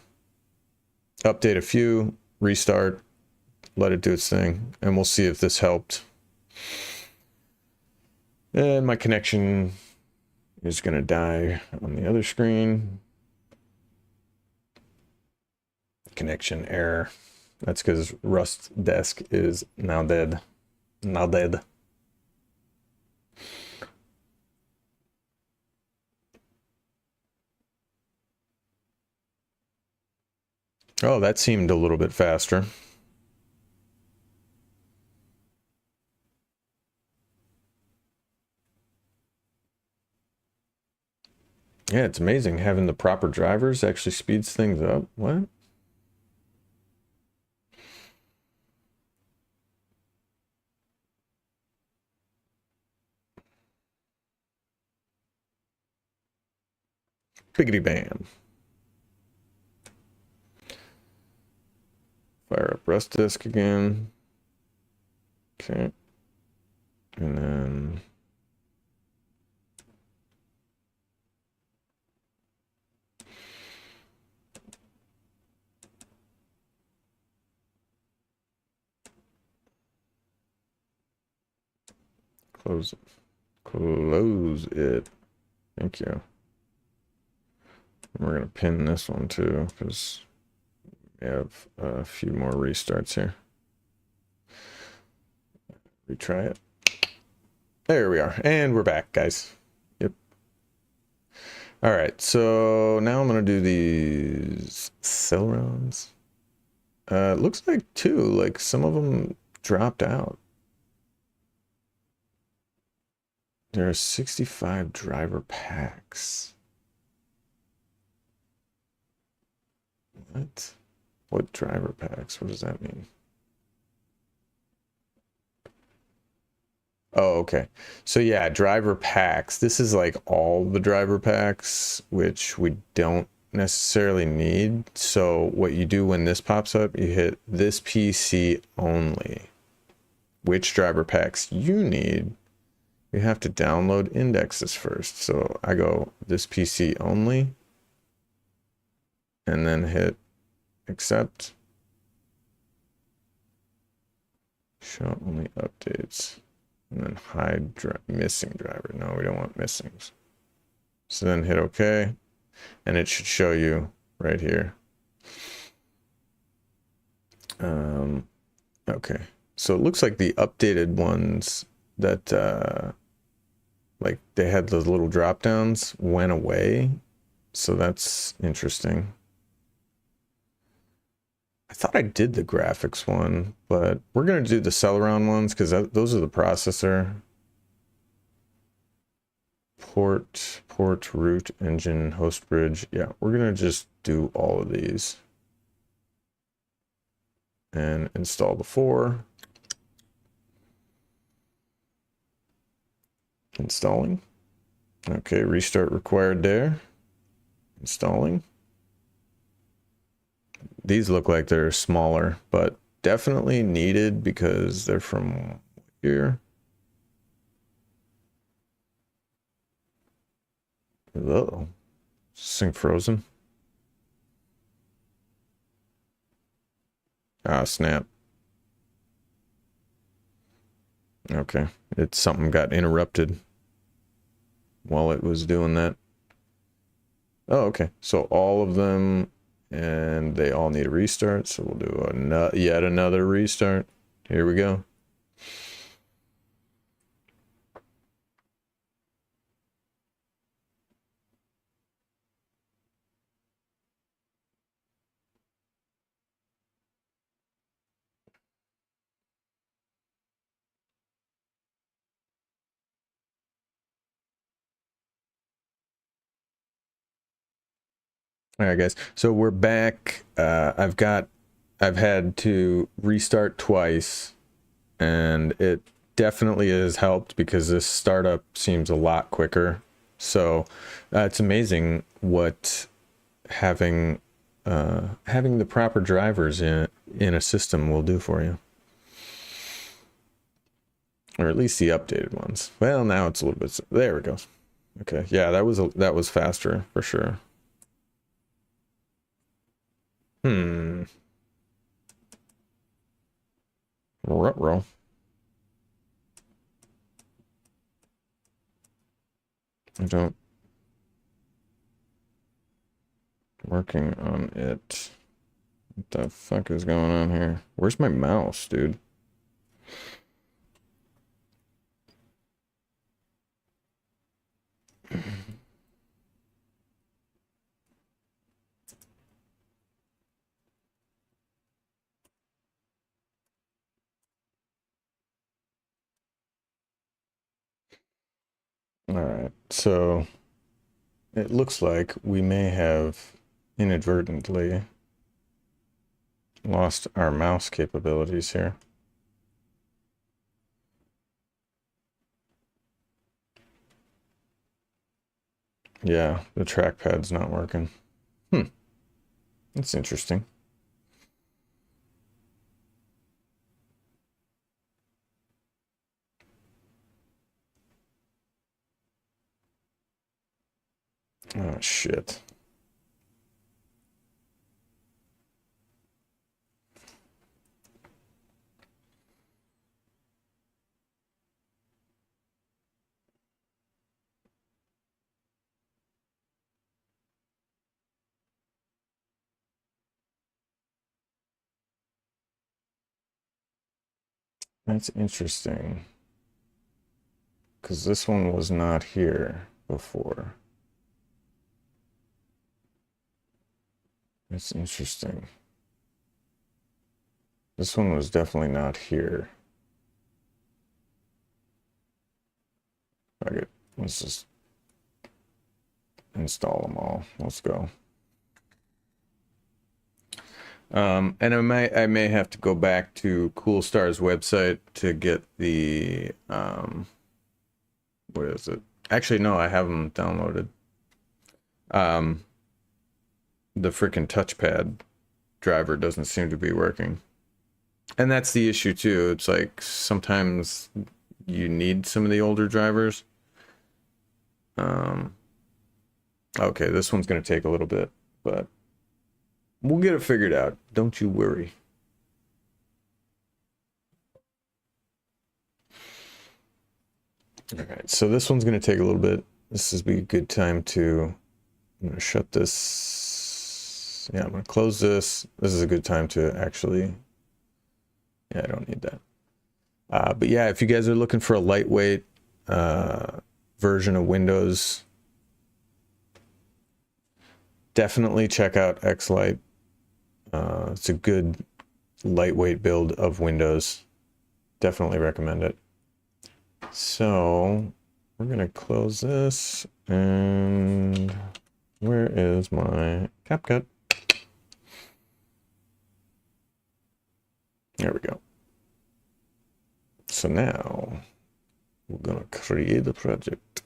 [SPEAKER 1] a few, restart, let it do its thing, and we'll see if this helped. And my connection is going to die on the other screen. Connection error. That's because Rust Desk is now dead. Now dead. Oh, that seemed a little bit faster. Yeah, it's amazing having the proper drivers actually speeds things up. What? Biggity bam. Fire up Rust Disk again. Okay. And then close it. Thank you. We're gonna pin this one too because we have a few more restarts here. Retry it. There we are, and we're back, guys. Yep. All right, so now I'm gonna do these Celeron's. It looks like two, like some of them dropped out. There are 65 driver packs. What? What driver packs? What does that mean? Oh, okay. So yeah, driver packs. This is like all the driver packs, which we don't necessarily need. So what you do when this pops up, you hit this PC only. Which driver packs you need, you have to download indexes first. So I go this PC only, and then hit accept. Show only updates. And then hide missing driver. No, we don't want missings. So then hit OK. And it should show you right here. Okay. So it looks like the updated ones that like they had those little drop downs went away. So that's interesting. I thought I did the graphics one, but we're going to do the Celeron ones because those are the processor. Port, root, engine, host bridge. Yeah, we're going to just do all of these. And install the 4. Installing. Okay, restart required there. Installing. These look like they're smaller, but definitely needed because they're from here. Oh, this thing frozen. Ah, snap. Okay, something got interrupted while it was doing that. Oh, okay. So all of them, and they all need a restart. So we'll do yet another restart. Here we go. All right, guys. So we're back. I've had to restart twice, and it definitely has helped because this startup seems a lot quicker. So it's amazing what having the proper drivers in a system will do for you, or at least the updated ones. Well, now it's a little bit. There we go. Okay, yeah, that was faster for sure. Ruh-roh. I don't. Working on it. What the fuck is going on here? Where's my mouse, dude? All right, so it looks like we may have inadvertently lost our mouse capabilities here. Yeah, the trackpad's not working. That's interesting. Oh, shit. That's interesting. Because this one was not here before. That's interesting. This one was definitely not here. Okay, let's just install them all. Let's go. And I may have to go back to Coolstar's website to get the what is it? Actually, no, I have them downloaded. The freaking touchpad driver doesn't seem to be working. And that's the issue too. It's like sometimes you need some of the older drivers. Okay, this one's going to take a little bit, but we'll get it figured out. Don't you worry. All right, so this one's going to take a little bit. This is be a good time to, I'm going to shut this. Yeah, I'm going to close this. This is a good time to actually, yeah, I don't need that. But yeah, if you guys are looking for a lightweight version of Windows, definitely check out X-Lite. It's a good lightweight build of Windows. Definitely recommend it. So we're gonna close this, and where is my CapCut? There we go. So now we're gonna create a project.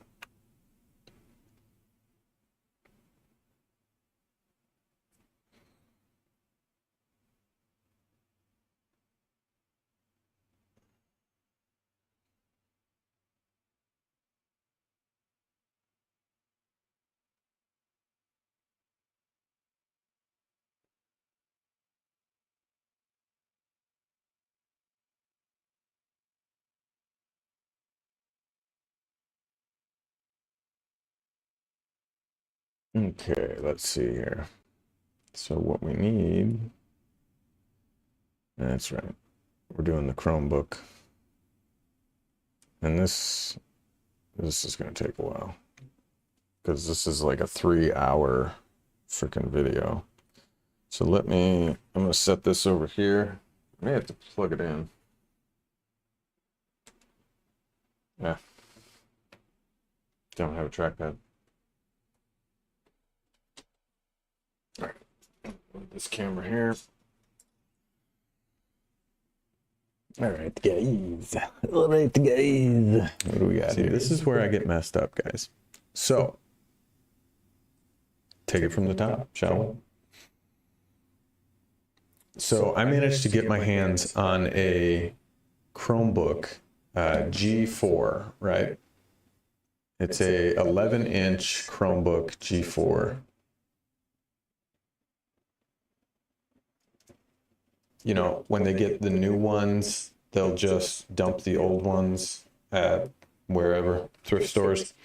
[SPEAKER 1] Okay, let's see here. So what we need, that's right, we're doing the Chromebook. And this is going to take a while, because this is like a 3-hour freaking video. So I'm going to set this over here. I may have to plug it in. Yeah. Don't have a trackpad. All right. Put this camera here. All right, guys. All right, guys. What do we got here? This is where I get messed up, guys. So, take it from the top, shall we? So, I managed to get my hands on a Chromebook G4, right? It's a 11-inch Chromebook G4. You know, when they get the new ones, they'll just dump the old ones at wherever, thrift stores.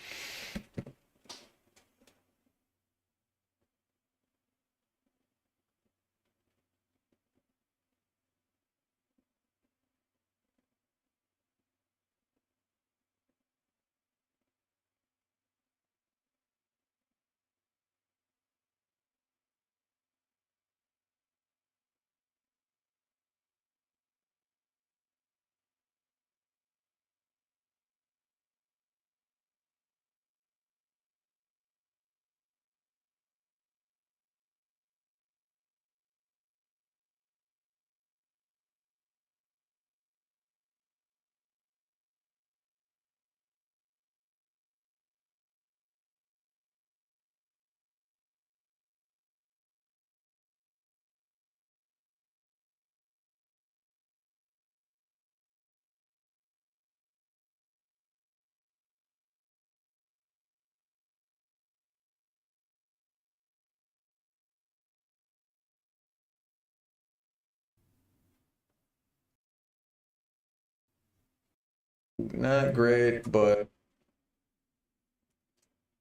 [SPEAKER 1] not great, but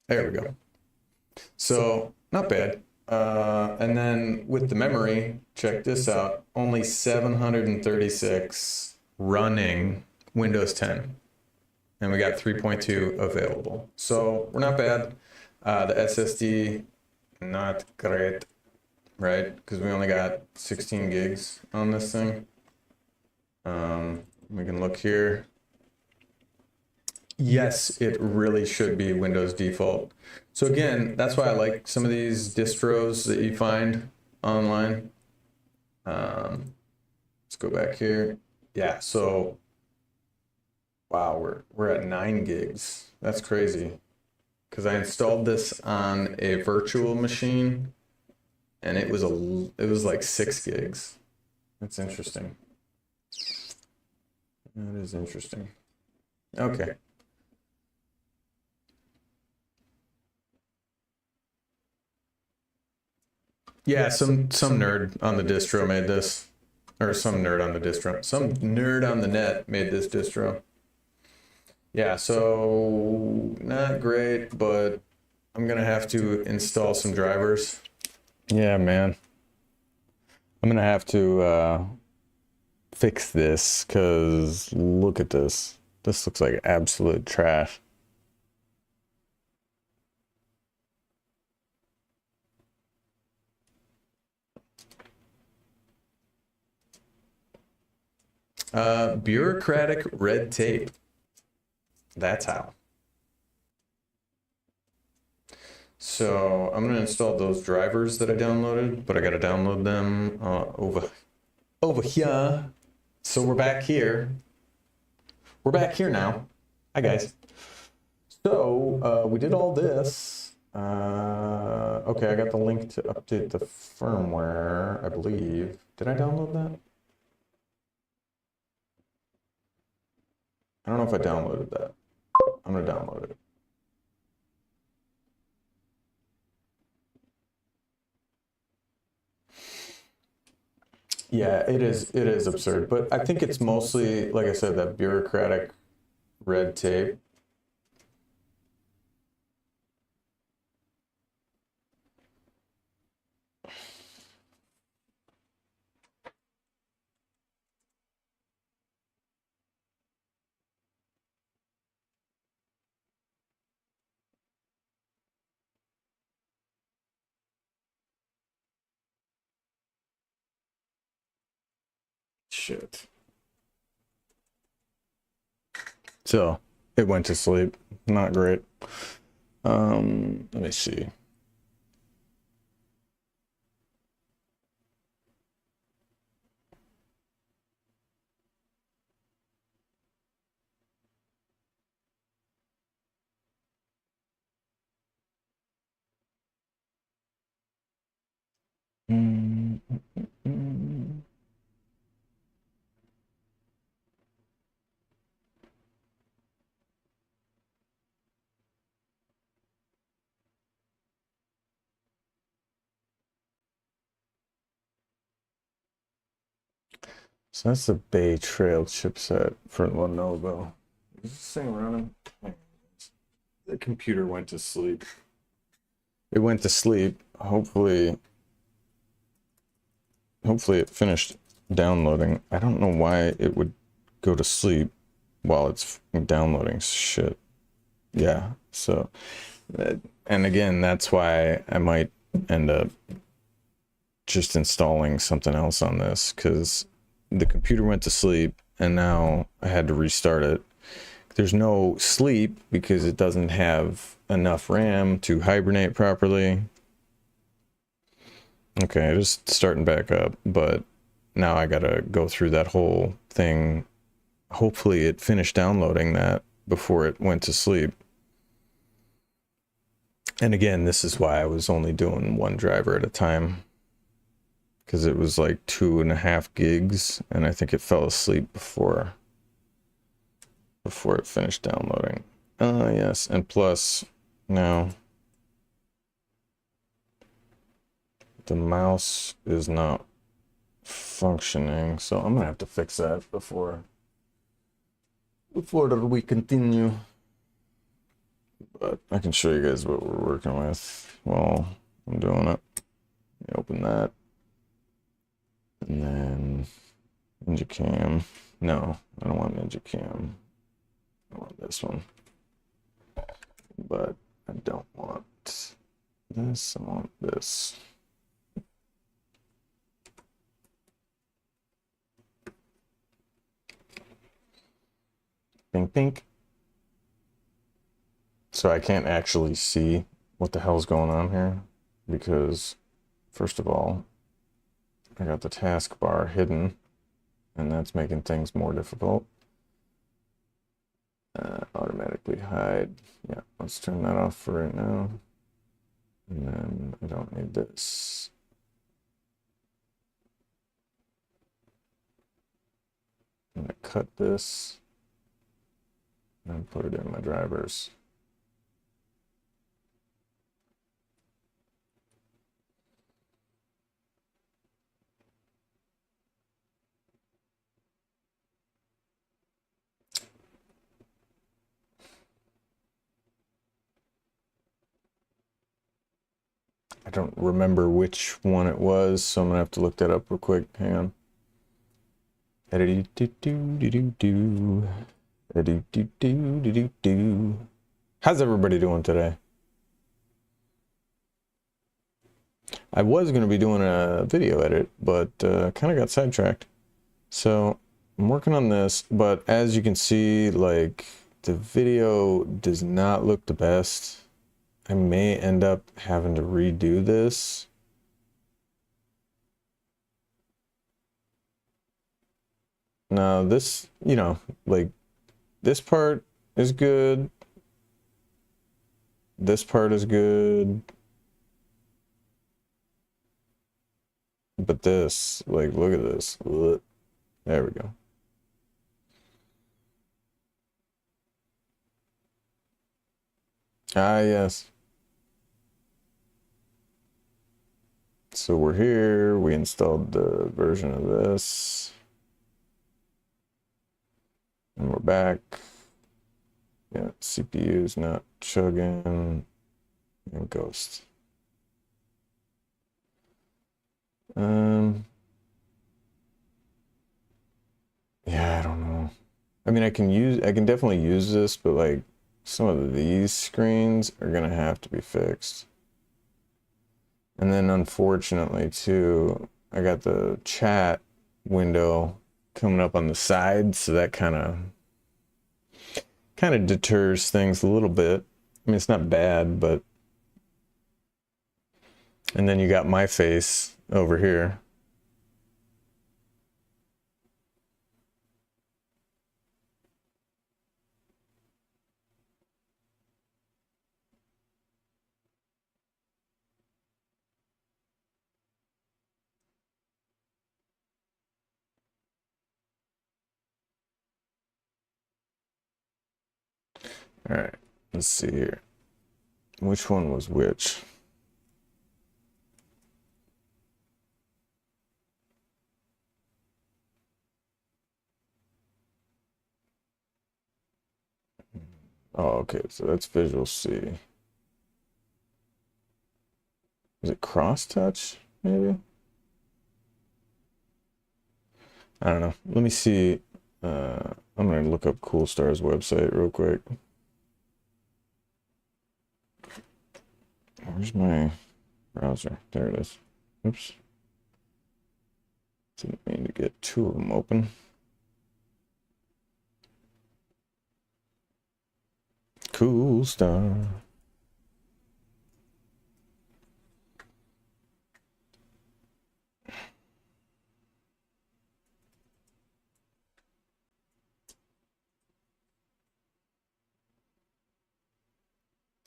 [SPEAKER 1] there we go. So not bad. And then with the memory, check this out, only 736 running Windows 10. And we got 3.2 available. So we're not bad. The SSD, not great, right? Because we only got 16 gigs on this thing. We can look here. Yes, it really should be Windows default. So again, that's why I like some of these distros that you find online. Let's go back here. Yeah, so wow, we're at 9 gigs. That's crazy. Because I installed this on a virtual machine, and it was like 6 gigs. That's interesting. That is interesting. Okay. Yeah, some nerd on the distro made this, or some nerd on the distro. Some nerd on the net made this distro. Yeah, so not great, but I'm gonna have to install some drivers. Yeah, man. I'm gonna have to fix this, because look at this. This looks like absolute trash. Bureaucratic red tape. That's how. So I'm gonna install those drivers that I downloaded, but I gotta download them over here. So we're back here. We're back here now. Hi guys. So we did all this. Okay, I got the link to update the firmware, I believe. Did I download that? I don't know if I downloaded that. I'm gonna download it. Yeah, it is absurd, but I think it's mostly, like I said, that bureaucratic red tape. Shit. So it went to sleep. Not great. Let me see. Mm, mm, mm, mm. So that's the Bay Trail chipset for Lenovo. Is this thing running? The computer went to sleep. It went to sleep. Hopefully it finished downloading. I don't know why it would go to sleep while it's downloading shit. Yeah, so, and again, that's why I might end up just installing something else on this, because the computer went to sleep and now I had to restart it. There's no sleep because it doesn't have enough RAM to hibernate properly. Okay, just starting back up, but now I gotta go through that whole thing. Hopefully it finished downloading that before it went to sleep. And again, this is why I was only doing one driver at a time, because it was like 2.5 gigs, and I think it fell asleep before it finished downloading. Yes, and plus now the mouse is not functioning, so I'm gonna have to fix that before before we continue. But I can show you guys what we're working with while I'm doing it. Open that. And then Ninja Cam. No, I don't want Ninja Cam. I want this one. But I don't want this. I want this. Pink, pink. So I can't actually see what the hell's going on here because, first of all, I got the taskbar hidden, and that's making things more difficult. Automatically hide. Yeah, let's turn that off for right now. And then I don't need this. I'm gonna cut this and put it in my drivers. I don't remember which one it was, so I'm gonna have to look that up real quick. Hang on. How's everybody doing today? I was gonna be doing a video edit, but kind of got sidetracked. So I'm working on this, but as you can see, like the video does not look the best. I may end up having to redo this. Now this, you know, like this part is good. This part is good. But this, like, look at this. Ugh. There we go. Ah, yes. So we're here, we installed the version of this. And we're back. Yeah, CPU's not chugging. And ghost. Yeah, I don't know. I mean, I can definitely use this, but like some of these screens are gonna have to be fixed. And then unfortunately too, I got the chat window coming up on the side, so that kind of deters things a little bit. I mean, it's not bad, but and then you got my face over here. All right, let's see here. Which one was which? Oh, okay, so that's Visual C. Is it cross touch, maybe? I don't know. Let me see. I'm gonna look up Coolstar's website real quick. Where's my browser? There it is. Oops. Didn't mean to get two of them open. Coolstar.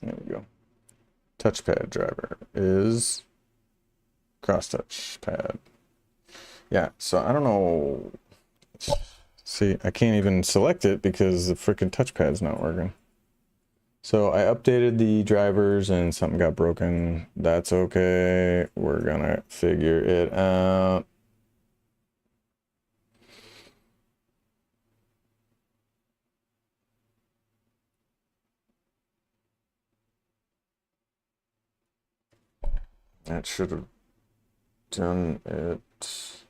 [SPEAKER 1] There we go. Touchpad driver is cross-touch pad. Yeah, so I don't know. See, I can't even select it because the freaking touchpad's not working. So I updated the drivers and something got broken. That's okay. We're gonna figure it out. That should have done it,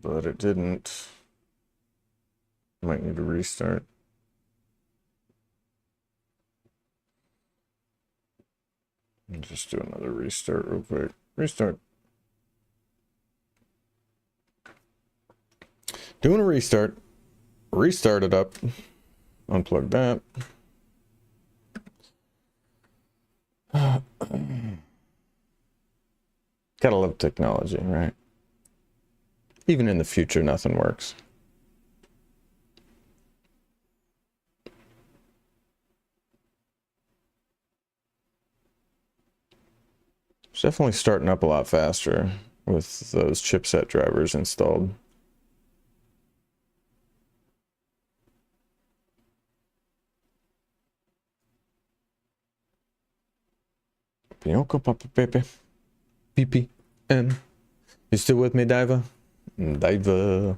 [SPEAKER 1] but it didn't. Might need to restart. Just do another restart real quick. Restart. Doing a restart. Restart it up. Unplug that. Gotta love technology, right? Even in the future, nothing works. It's definitely starting up a lot faster with those chipset drivers installed. Pionko Papa Pepe. PPM. You still with me, Diva? Diva.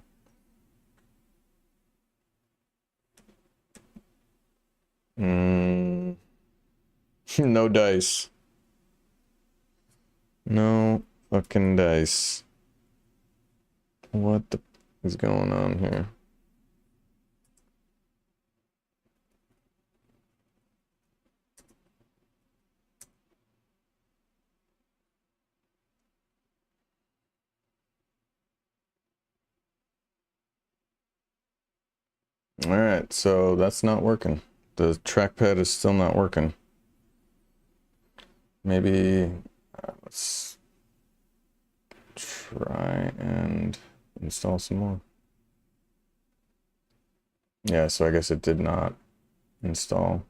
[SPEAKER 1] No dice. No fucking dice. What the is going on here? All right, so that's not working. The trackpad is still not working. Maybe let's try and install some more. Yeah, so I guess it did not install.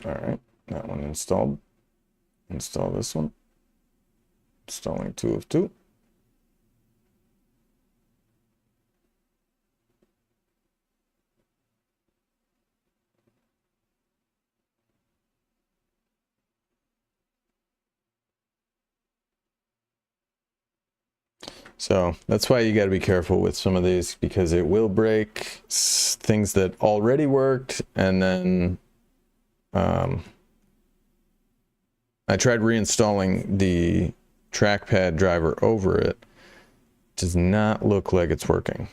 [SPEAKER 1] All right, that one installed. Install this one. Installing 2 of 2. So that's why you got to be careful with some of these, because it will break things that already worked. And then I tried reinstalling the trackpad driver over it. Does not look like it's working.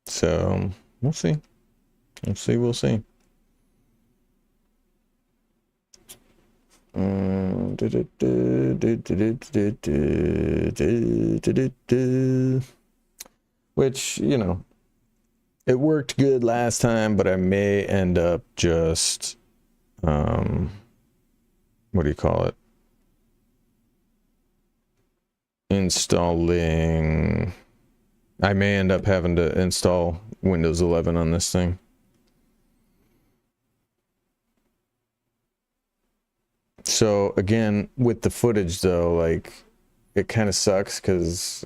[SPEAKER 1] So we'll see. We'll see. We'll see. Which, you know, it worked good last time, but I may end up just what do you call it, installing. I may end up having to install Windows 11 on this thing. So again, with the footage though, like, it kind of sucks because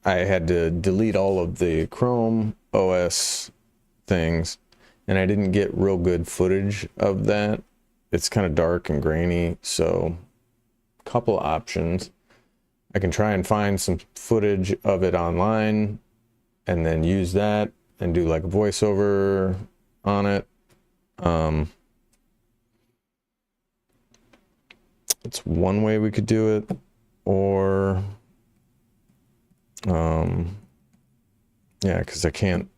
[SPEAKER 1] I had to delete all of the Chrome OS things, and I didn't get real good footage of that. It's kind of dark and grainy, so a couple options. I can try and find some footage of it online and then use that and do like a voiceover on it. It's one way we could do it, or yeah, because I can't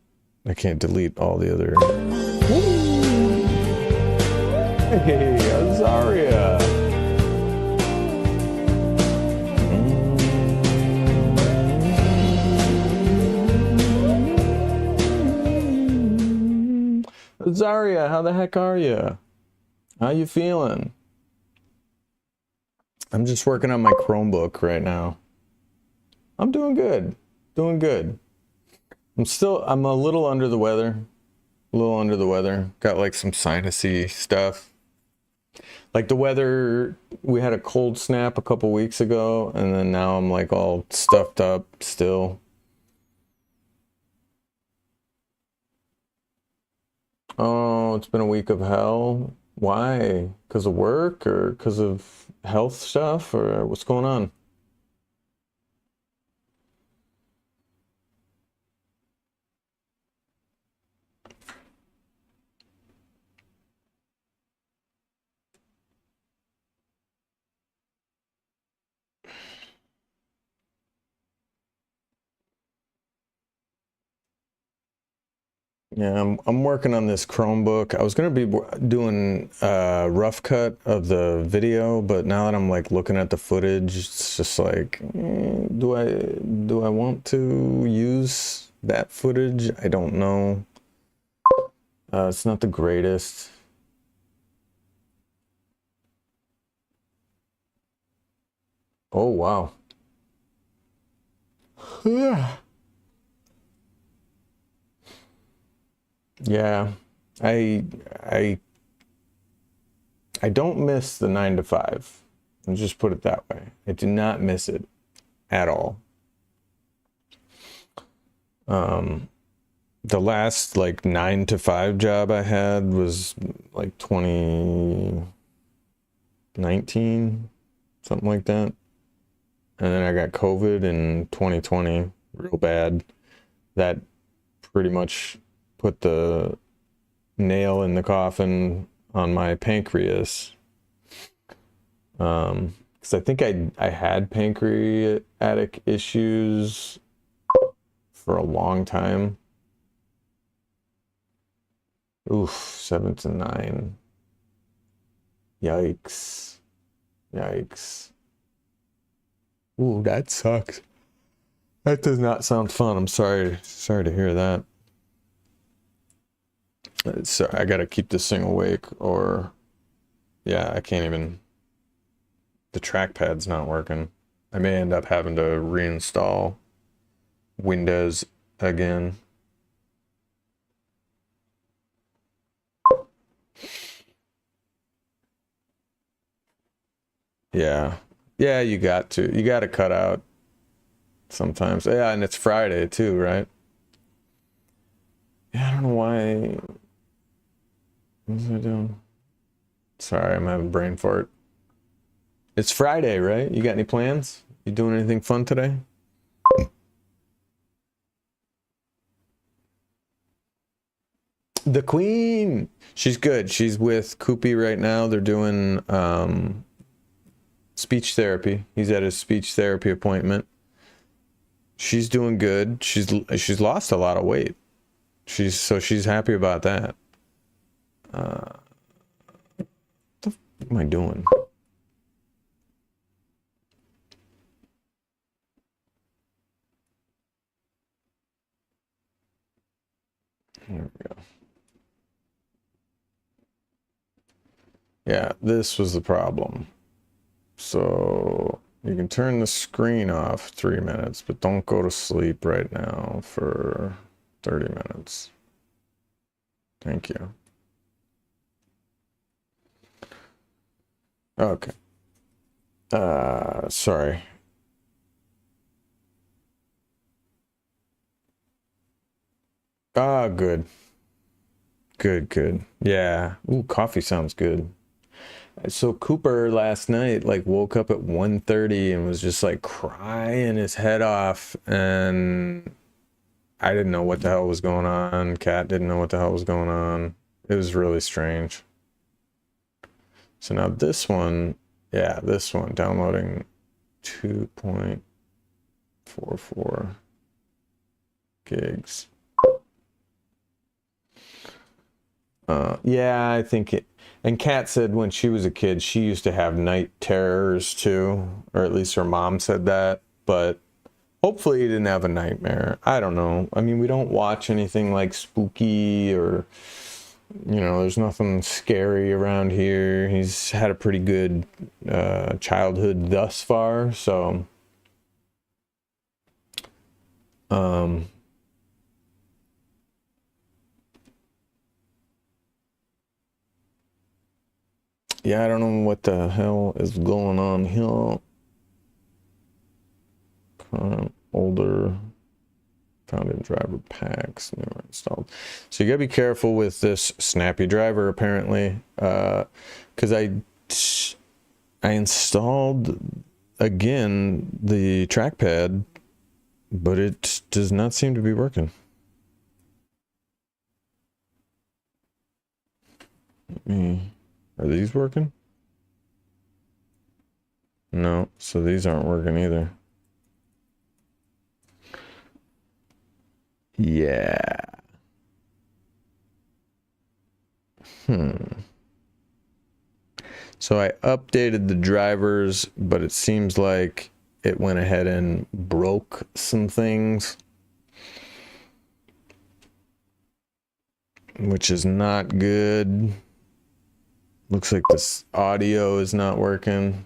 [SPEAKER 1] delete all the other. Hey, Azaria. Azaria, how the heck are you? How you feeling? I'm just working on my Chromebook right now. I'm doing good. Doing good. I'm a little under the weather. A little under the weather. Got like some sinusy stuff. Like the weather, we had a cold snap a couple weeks ago, and then now I'm like all stuffed up still. Oh, it's been a week of hell. Why? Because of work or because of health stuff, or what's going on? Yeah, I'm working on this Chromebook. I was gonna be doing a rough cut of the video, but now that I'm like looking at the footage, it's just like, do I want to use that footage? I don't know. It's not the greatest. Oh wow. Yeah, I I I don't miss the 9 to 5. Let's just put it that way. I do not miss it at all. The last like 9 to 5 job I had was like 2019, something like that. And then I got COVID in 2020, real bad. That pretty much put the nail in the coffin on my pancreas. Because I think I had pancreatic issues for a long time. Oof, 7 to 9. Yikes. Yikes. Ooh, that sucks. That does not sound fun. I'm sorry to hear that. So I gotta keep this thing awake, or yeah, I can't even. The trackpad's not working. I may end up having to reinstall Windows again. Yeah. Yeah, you got to cut out sometimes. Yeah, and it's Friday too, right? Yeah, I don't know why. What was I doing? Sorry, I'm having a brain fart. It's Friday, right? You got any plans? You doing anything fun today? The Queen. She's good. She's with Koopy right now. They're doing speech therapy. He's at his speech therapy appointment. She's doing good. She's lost a lot of weight. She's happy about that. What the f am I doing? Here we go. Yeah, this was the problem. So you can turn the screen off 3 minutes, but don't go to sleep right now for 30 minutes. Thank you. Okay. Sorry. Ah, good. Good. Yeah. Ooh, coffee sounds good. So Cooper last night like woke up at 1:30 and was just like crying his head off, and I didn't know what the hell was going on. Kat didn't know what the hell was going on. It was really strange. So now this one, yeah, this one downloading 2.44 gigs. Yeah, I think it. And Kat said when she was a kid, she used to have night terrors too, or at least her mom said that. But hopefully, he didn't have a nightmare. I don't know. I mean, we don't watch anything like spooky or, there's nothing scary around here. He's had a pretty good childhood thus far, so. Yeah, I don't know what the hell is going on here. Current, older, found in driver packs, newer installed. So you gotta be careful with this snappy driver apparently, because I installed again the trackpad, but it does not seem to be working. Are these working? No, so these aren't working either. Yeah. So I updated the drivers, but it seems like it went ahead and broke some things, which is not good. Looks like this audio is not working.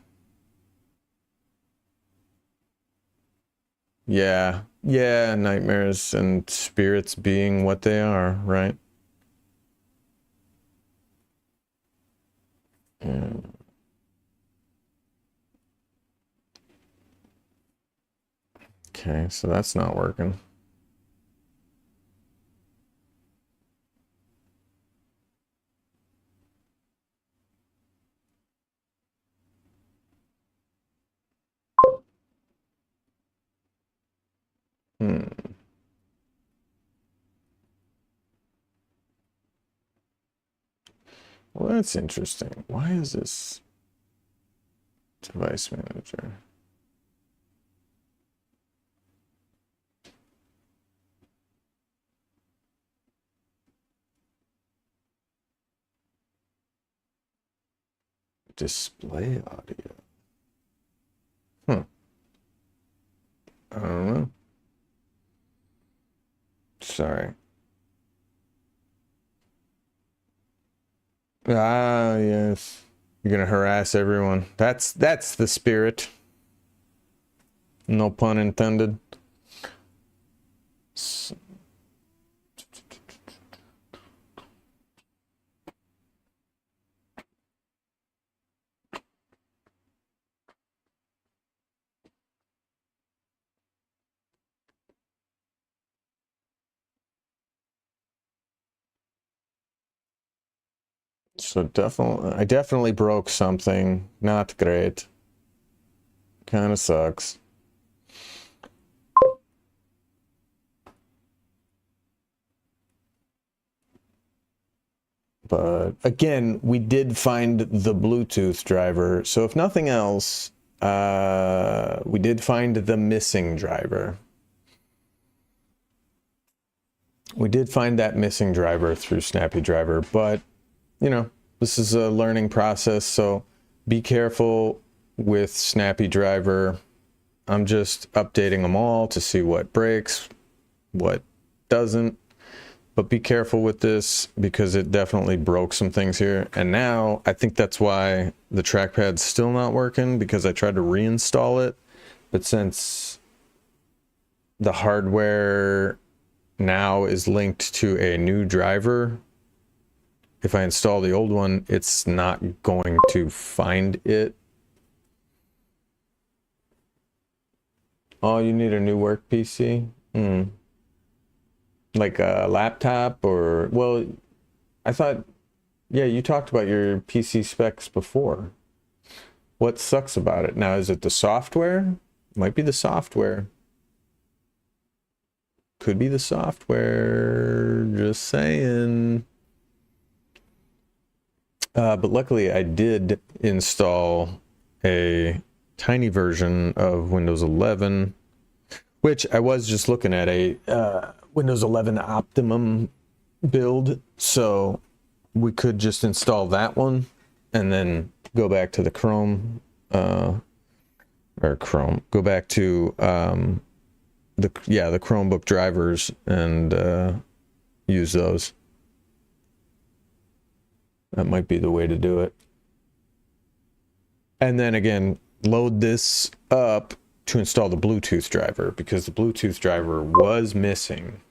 [SPEAKER 1] Yeah, nightmares and spirits being what they are, right? Yeah. Okay, so that's not working. Well, that's interesting. Why is this device manager? Display audio. I don't know. Sorry. Ah, yes. You're gonna harass everyone. That's the spirit. No pun intended. So I definitely broke something. Not great. Kind of sucks. But again, we did find the Bluetooth driver. So if nothing else, we did find the missing driver. We did find that missing driver through Snappy Driver, but you know, this is a learning process, so be careful with Snappy Driver. I'm just updating them all to see what breaks, what doesn't. But be careful with this because it definitely broke some things here. And now I think that's why the trackpad's still not working, because I tried to reinstall it. But since the hardware now is linked to a new driver, if I install the old one, it's not going to find it. Oh, you need a new work PC? Like a laptop or, well, I thought, yeah, you talked about your PC specs before. What sucks about it? Now, is it the software? Might be the software. Could be the software, just saying. But luckily I did install a tiny version of Windows 11, which I was just looking at a Windows 11 Optimum build, so we could just install that one and then go back to the Chrome, go back to the Chromebook drivers and use those. That might be the way to do it. And then again, load this up to install the Bluetooth driver, because the Bluetooth driver was missing.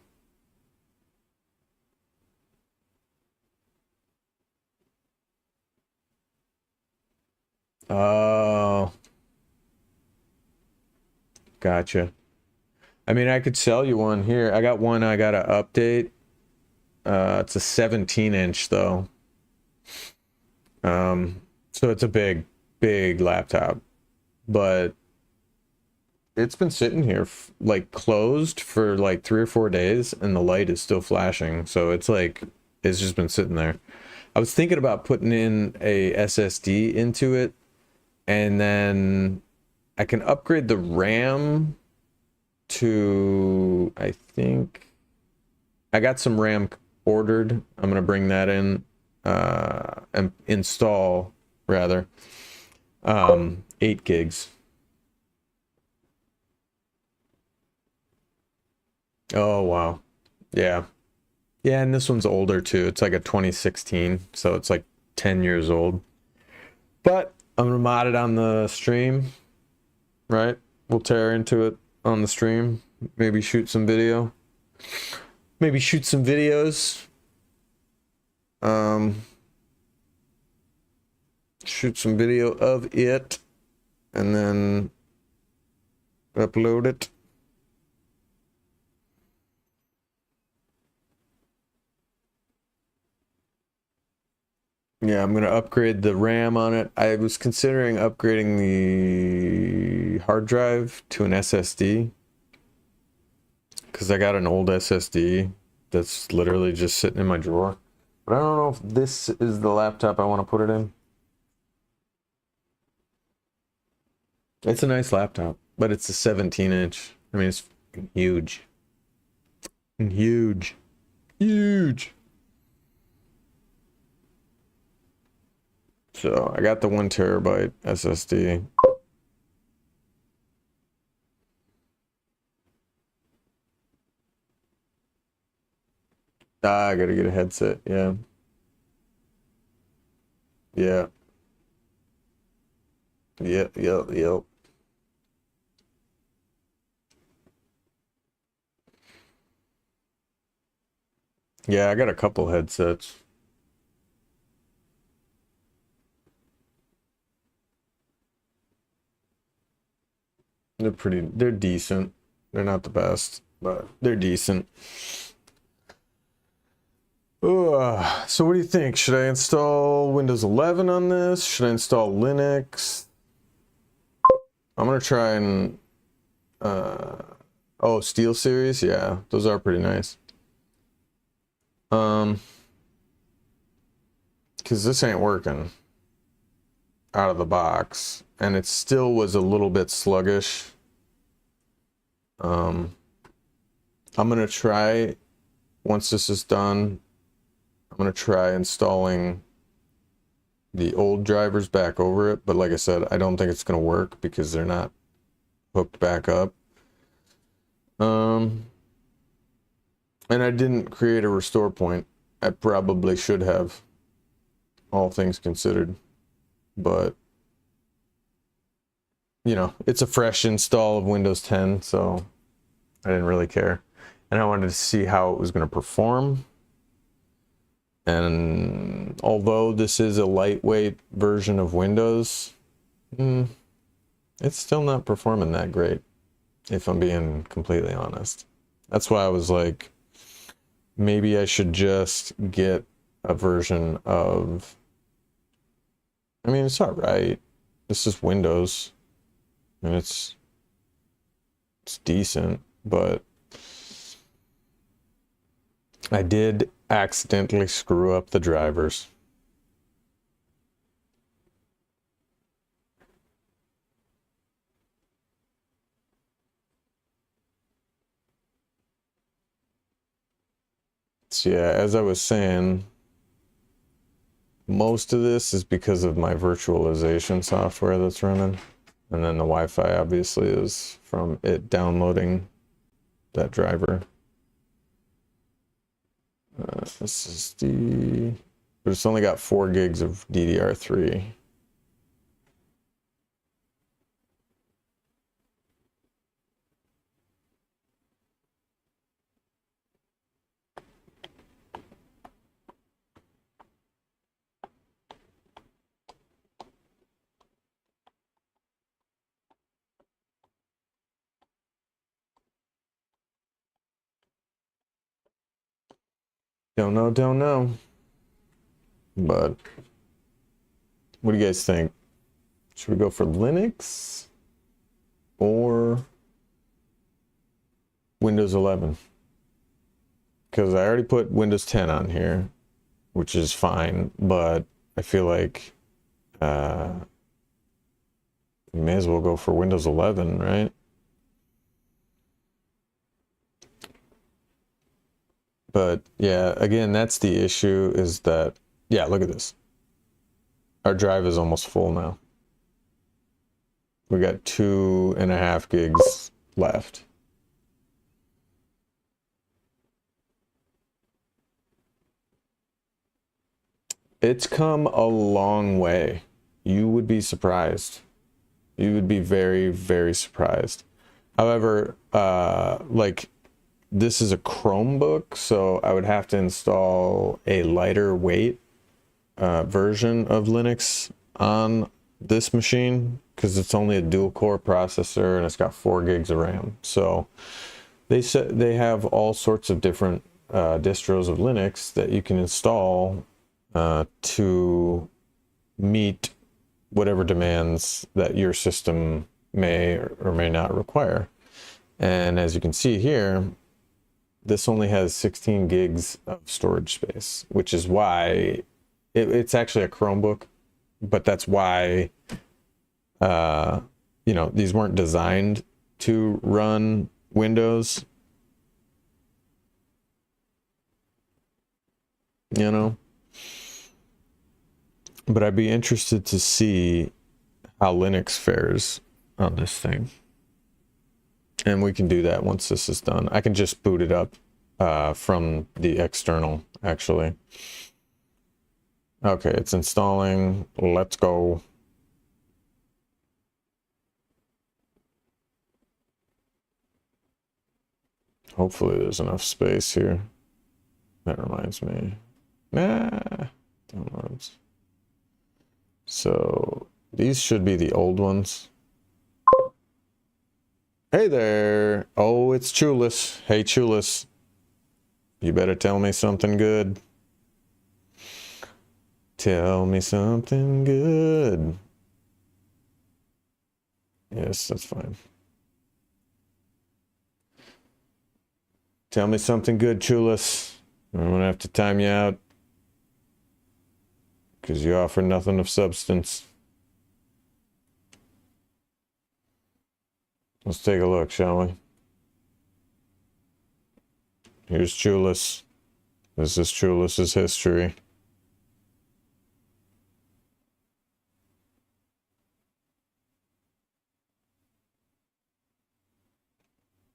[SPEAKER 1] Oh, gotcha. I mean, I could sell you one here. I got one I gotta update. It's a 17-inch though. So it's a big laptop, but it's been sitting here like closed for like 3 or 4 days and the light is still flashing. So it's like, it's just been sitting there. I was thinking about putting in a SSD into it, and then I can upgrade the RAM to, I think I got some RAM ordered. I'm going to bring that in. install rather 8 gigs. Oh wow. Yeah. Yeah, and this one's older too. It's like a 2016, so it's like 10 years old. But I'm gonna mod it on the stream, right? We'll tear into it on the stream. Maybe shoot some video. Maybe shoot some videos. Shoot some video of it and then upload it. Yeah, I'm gonna upgrade the RAM on it. I was considering upgrading the hard drive to an SSD because I got an old SSD that's literally just sitting in my drawer. But I don't know if this is the laptop I want to put it in. It's a nice laptop, but it's a 17-inch. I mean, it's huge. Huge. Huge. So I got the 1 terabyte SSD. Ah, I gotta get a headset. Yeah. Yeah. Yep. Yeah, I got a couple headsets. They're decent. They're not the best, but they're decent. So what do you think? Should I install Windows 11 on this? Should I install Linux? I'm gonna try and oh, Steel Series, yeah, those are pretty nice. Because this ain't working out of the box, and it still was a little bit sluggish. I'm gonna try, once this is done, I'm gonna try installing the old drivers back over it, but like I said, I don't think it's gonna work because they're not hooked back up. And I didn't create a restore point. I probably should have, all things considered, but you know, it's a fresh install of Windows 10, so I didn't really care. And I wanted to see how it was going to perform. And although this is a lightweight version of Windows, it's still not performing that great, if I'm being completely honest. That's why I was like, maybe I should just get a version of, I mean, it's all right. This is Windows, and it's decent, but I did accidentally screw up the drivers. So yeah, as I was saying, most of this is because of my virtualization software that's running. And then the Wi-Fi obviously is from it downloading that driver. This is but it's only got 4 gigs of DDR3. Don't know. But what do you guys think? Should we go for Linux or Windows 11? Because I already put Windows 10 on here, which is fine, but I feel like we may as well go for Windows 11, right? But yeah, again, that's the issue, is that, Yeah, look at this. Our drive is almost full now. We got 2.5 gigs left. It's come a long way. You would be surprised. You would be very, very surprised. However, like this is a Chromebook, so I would have to install a lighter weight version of Linux on this machine because it's only a dual core processor and it's got 4 gigs of RAM. So they said they have all sorts of different distros of Linux that you can install to meet whatever demands that your system may or may not require. And as you can see here, this only has 16 gigs of storage space, which is why it's actually a Chromebook, but that's why you know, these weren't designed to run Windows, you know. But I'd be interested to see how Linux fares on this thing. And we can do that once this is done. I can just boot it up from the external, actually. Okay, it's installing. Let's go. Hopefully there's enough space here. That reminds me. Downloads. So these should be the old ones. Hey there. Oh, it's Chulis. Hey, Chulis. You better tell me something good. Tell me something good. Yes, that's fine. Tell me something good, Chulis. I'm gonna have to time you out because you offer nothing of substance. Let's take a look, shall we? Here's Chulis. This is Chulis's history.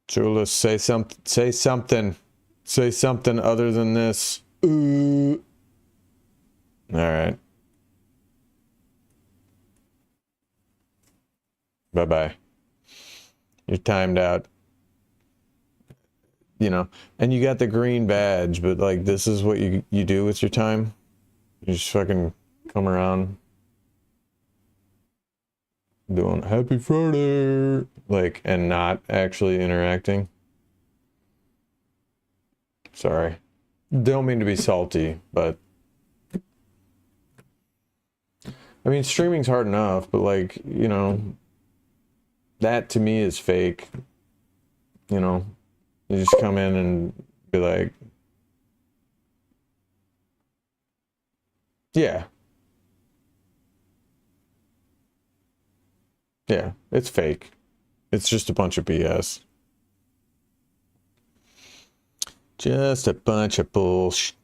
[SPEAKER 1] Chulis, say something. Say something other than this. Ooh. All right. Bye-bye. You're timed out. You know, and you got the green badge, but like this is what you do with your time. You just fucking come around doing Happy Friday, like, and not actually interacting. Sorry. Don't mean to be salty, but I mean, streaming's hard enough, but like, you know, that to me is fake. You know, you just come in and be like, yeah. Yeah, it's fake. It's just a bunch of BS. Just a bunch of bullshit.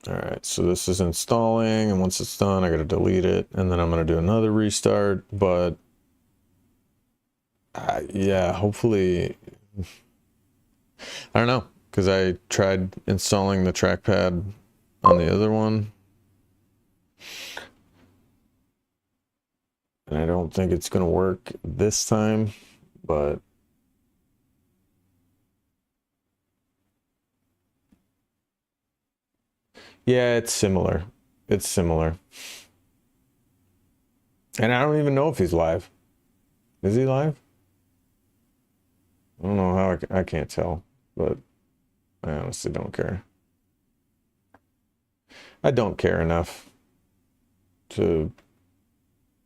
[SPEAKER 1] All right, so this is installing, and once it's done, I gotta delete it, and then I'm gonna do another restart, but yeah, hopefully, I don't know, because I tried installing the trackpad on the other one, and I don't think it's gonna work this time, but yeah, it's similar. It's similar. And I don't even know if he's live. Is he live? I don't know how I can't tell, but I honestly don't care. I don't care enough to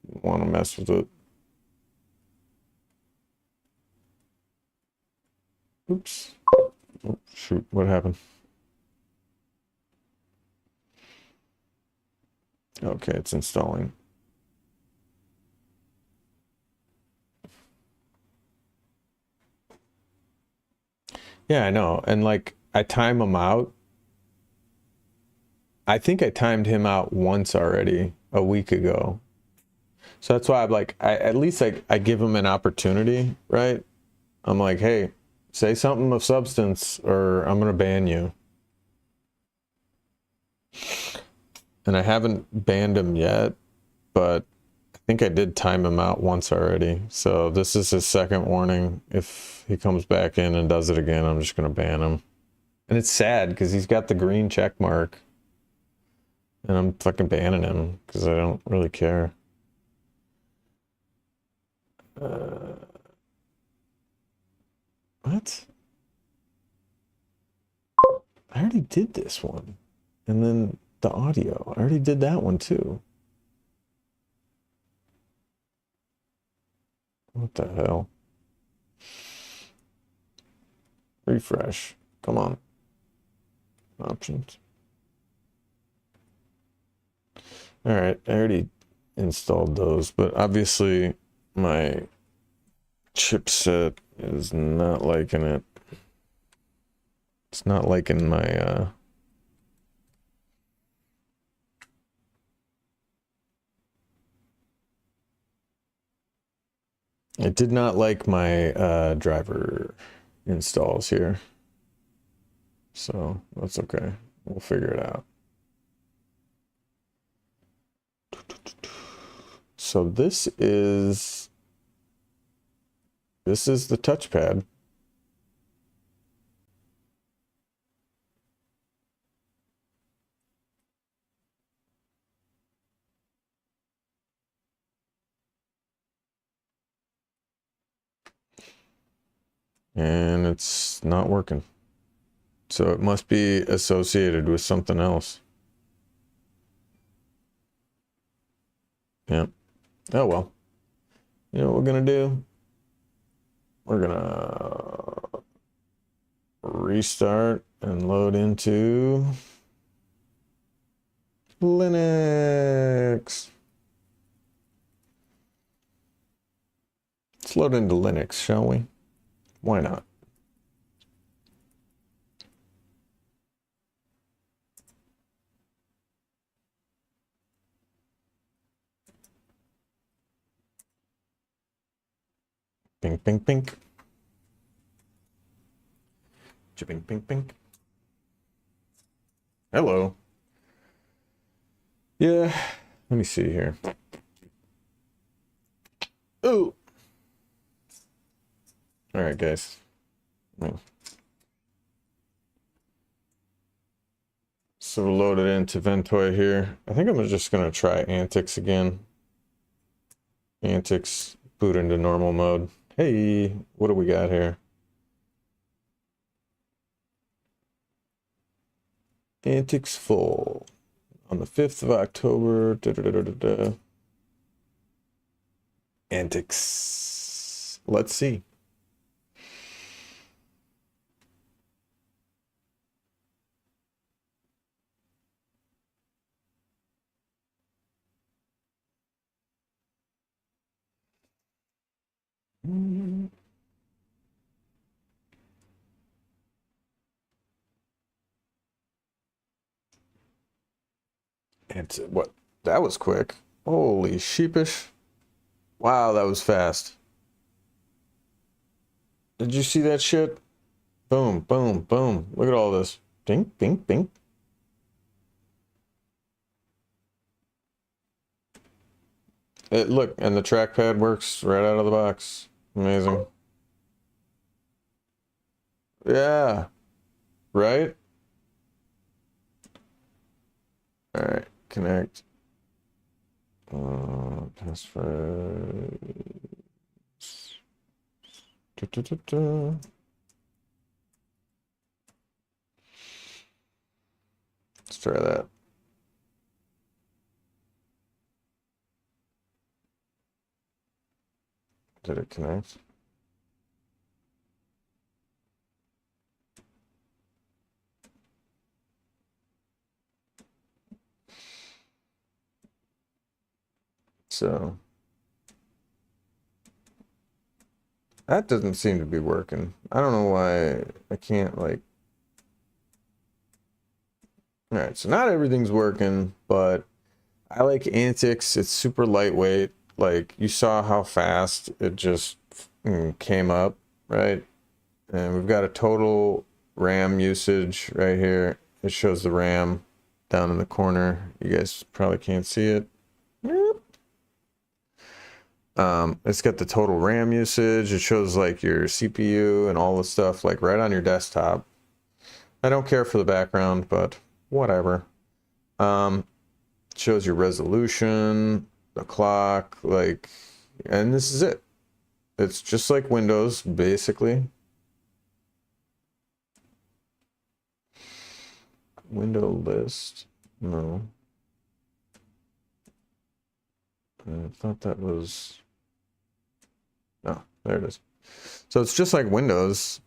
[SPEAKER 1] want to mess with it. Oops. Oh, shoot, what happened? Okay, it's installing. Yeah, I know. And like I time them out I think I timed him out once already a week ago. So that's why I'm like, at least I give him an opportunity, right? I'm like, hey, say something of substance or I'm going to ban you. And I haven't banned him yet, but I think I did time him out once already. So this is his second warning. If he comes back in and does it again, I'm just going to ban him. And it's sad because he's got the green check mark. And I'm fucking banning him because I don't really care. What? I already did this one. And then the audio. I already did that one too. What the hell? Refresh. Come on. Options. All right, I already installed those, but obviously my chipset is not liking it. It's not liking my it did not like my driver installs here. So that's okay. We'll figure it out. So this is the touchpad. And it's not working. So it must be associated with something else. Yeah. Oh well. You know what we're gonna do? We're gonna restart and load into Linux. Let's load into Linux, shall we? Why not? Pink, pink, pink. Chipping, pink, pink. Hello. Yeah, let me see here. Ooh. All right, guys. So we'll load it into Ventoy here. I think I'm just gonna try Antics again. Antics, boot into normal mode. Hey, what do we got here? Antics full on the 5th of October. Antics. Let's see. And what? That was quick. Holy sheepish. Wow, that was fast. Did you see that shit? Boom, boom, boom. Look at all this. Ding, ding, ding. Look, and the trackpad works right out of the box. Amazing. Yeah. Right? All right, connect. Password. Let's try that. Did it connect? So that doesn't seem to be working. I don't know why I can't like All right, so not everything's working, but I like Antics. It's super lightweight. Like, you saw how fast it just came up, right? And we've got a total RAM usage right here. It shows the RAM down in the corner. You guys probably can't see it. It's got the total RAM usage. It shows like your CPU and all the stuff like right on your desktop. I don't care for the background, but whatever. Shows your resolution, the clock, like, and this is it. It's just like Windows, basically. Window list. No. I thought that was... Oh, there it is. So it's just like Windows,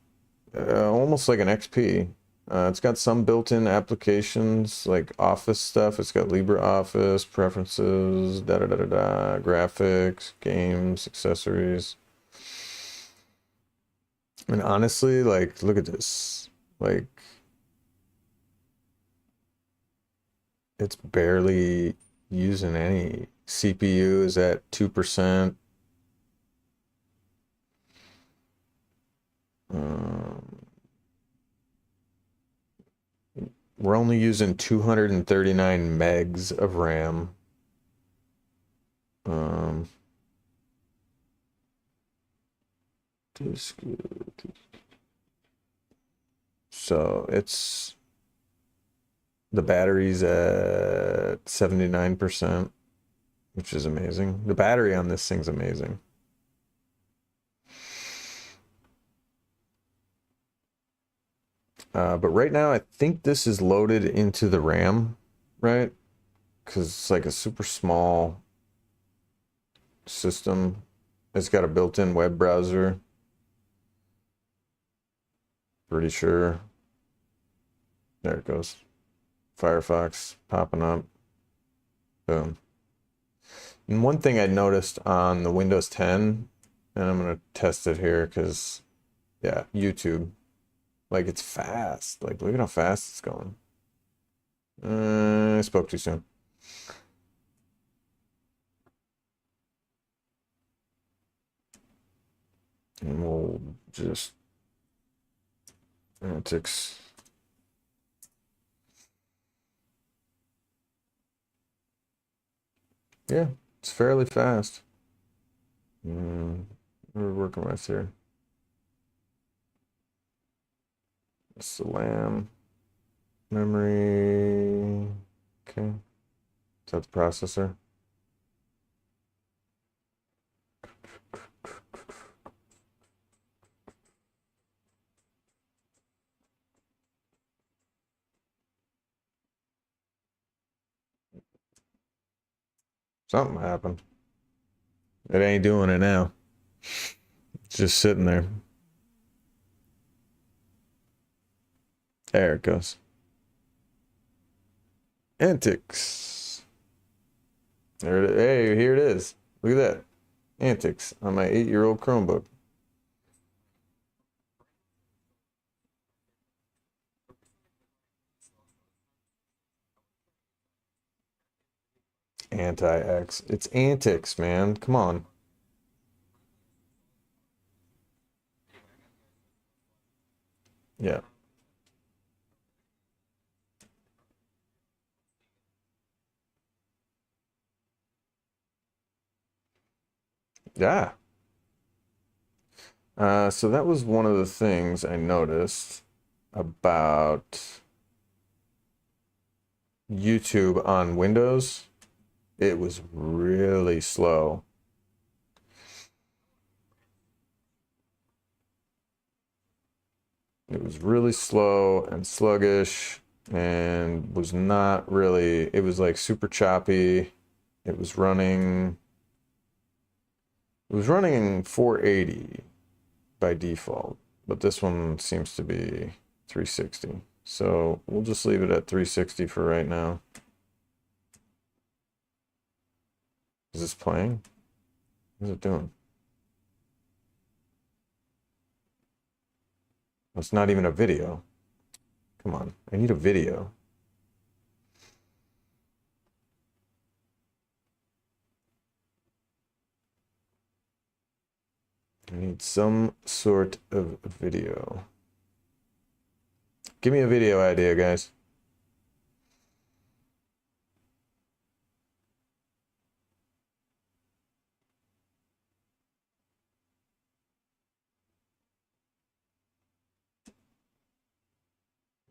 [SPEAKER 1] almost like an XP. It's got some built-in applications like Office stuff. It's got LibreOffice, preferences, graphics, games, accessories. And honestly, like, look at this. Like, it's barely using any. CPU is at 2%. We're only using 239 megs of RAM. So it's, the battery's at 79%, which is amazing. The battery on this thing's amazing. But right now, I think this is loaded into the RAM, right? Because it's like a super small system. It's got a built-in web browser. Pretty sure. There it goes. Firefox popping up. Boom. And one thing I noticed on the Windows 10, and I'm going to test it here because, yeah, YouTube. Like, it's fast. Like, look at how fast it's going. I spoke too soon. And we'll just... Antics. Yeah, it's fairly fast. We're working with here. It's the RAM. Memory. Okay. Is that the processor? Something happened. It ain't doing it now. It's just sitting there. There it goes. Antics. There it is. Hey, here it is. Look at that. Antics on my 8-year-old Chromebook. Anti-X. It's Antics, man. Come on. Yeah. Yeah. So that was one of the things I noticed about YouTube on Windows. It was really slow. It was really slow and sluggish and was not really, it was like super choppy. It was running 480 by default, but this one seems to be 360. So we'll just leave it at 360 for right now. Is this playing? What is it doing? It's not even a video. Come on, I need a video. I need some sort of video. Give me a video idea, guys.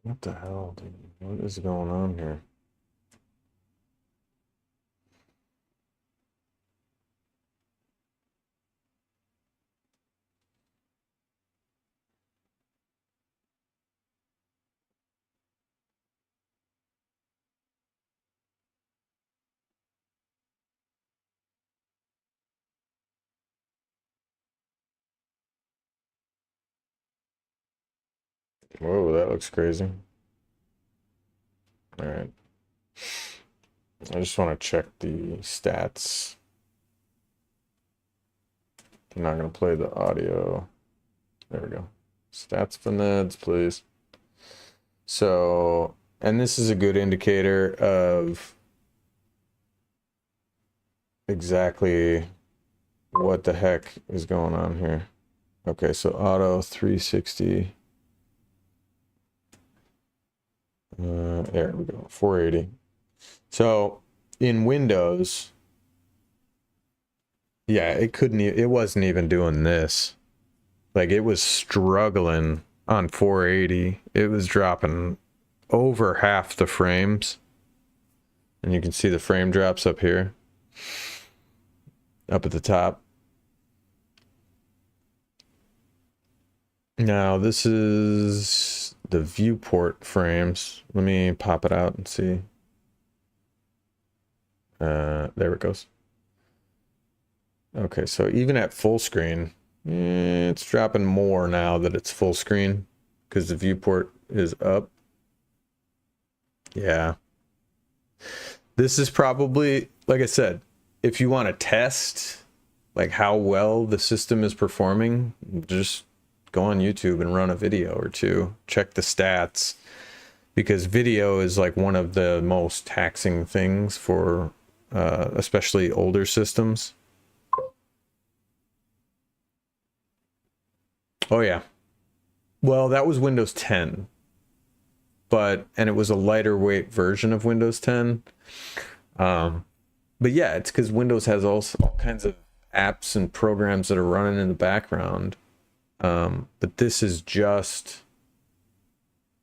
[SPEAKER 1] What the hell, dude? What is going on here? Whoa, that looks crazy. All right. I just want to check the stats. I'm not going to play the audio. There we go. Stats for Neds, please. So, and this is a good indicator of exactly what the heck is going on here. Okay, so auto 360. There we go, 480. So in Windows, yeah, it wasn't even doing this. Like, it was struggling on 480. It was dropping over half the frames. And you can see the frame drops up here, up at the top. Now this is the viewport frames. Let me pop it out and see. There it goes. Okay, so even at full screen, it's dropping more now that it's full screen because the viewport is up. Yeah. This is probably, like I said, if you want to test like how well the system is performing, just go on YouTube and run a video or two, check the stats, because video is like one of the most taxing things for especially older systems. Oh yeah. Well, that was Windows 10. And it was a lighter weight version of Windows 10. But yeah, it's because Windows has all kinds of apps and programs that are running in the background. But this is just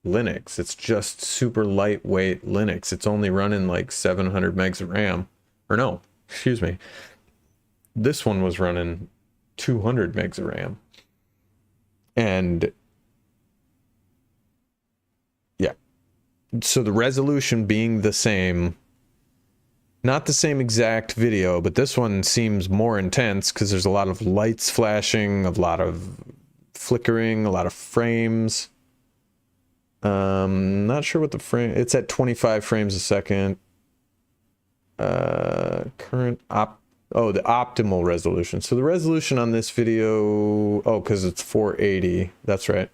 [SPEAKER 1] Linux. It's just super lightweight Linux. It's only running like 700 megs of RAM. Or no, excuse me. This one was running 200 megs of RAM. And yeah, so the resolution being the same, not the same exact video, but this one seems more intense because there's a lot of lights flashing, a lot of flickering, a lot of frames. Not sure what the frame, it's at 25 frames a second. The optimal resolution. So the resolution on this video, oh, because it's 480, that's right.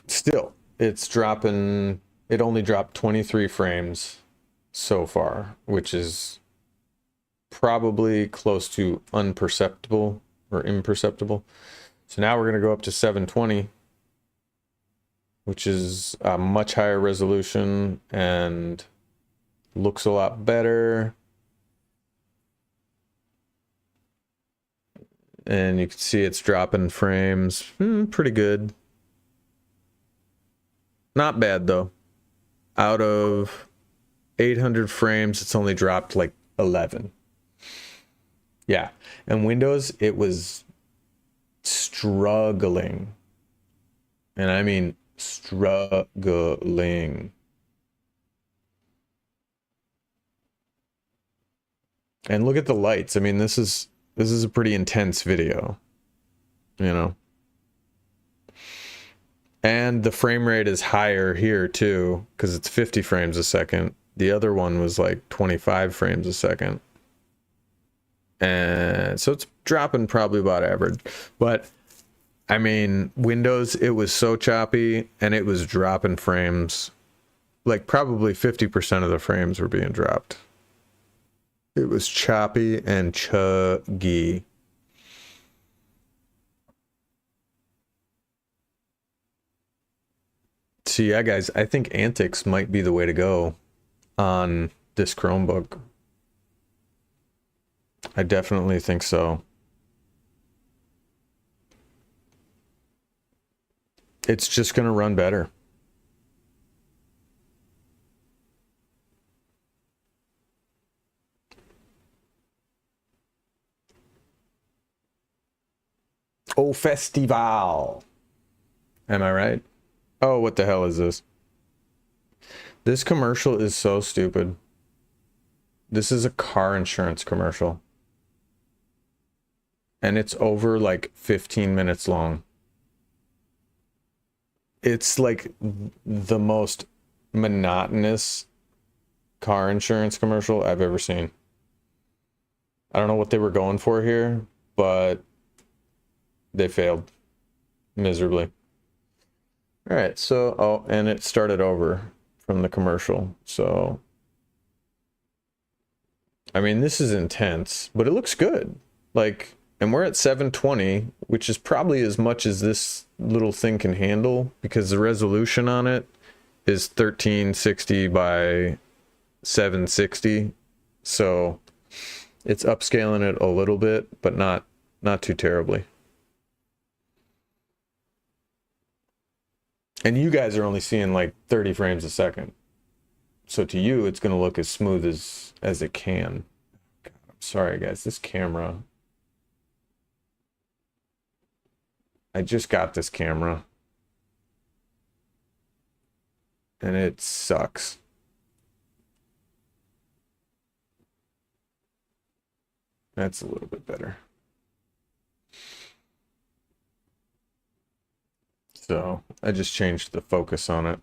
[SPEAKER 1] Still, it's dropping, it only dropped 23 frames so far, which is probably close to unperceptible or imperceptible. So now we're going to go up to 720, which is a much higher resolution and looks a lot better. And you can see it's dropping frames. Pretty good. Not bad though. Out of 800 frames, it's only dropped like 11. Yeah. And Windows, it was struggling. And I mean struggling. And look at the lights. I mean, this is a pretty intense video, you know. And the frame rate is higher here too, because it's 50 frames a second. The other one was like 25 frames a second. And so it's dropping probably about average. But I mean, Windows, it was so choppy and it was dropping frames. Like probably 50% of the frames were being dropped. It was choppy and chuggy. So yeah, guys, I think Antics might be the way to go on this Chromebook. I definitely think so. It's just going to run better. Oh, festival. Am I right? Oh, what the hell is this? This commercial is so stupid. This is a car insurance commercial. And it's over like 15 minutes long. It's like the most monotonous car insurance commercial I've ever seen. I don't know what they were going for here, but they failed miserably. All right, so, oh, and it started over from the commercial. So, I mean, this is intense, but it looks good. Like, and we're at 720, which is probably as much as this little thing can handle because the resolution on it is 1360 by 760. So it's upscaling it a little bit, but not too terribly. And you guys are only seeing like 30 frames a second. So to you, it's going to look as smooth as it can. God, I'm sorry, guys. This camera. I just got this camera. And it sucks. That's a little bit better. So I just changed the focus on it.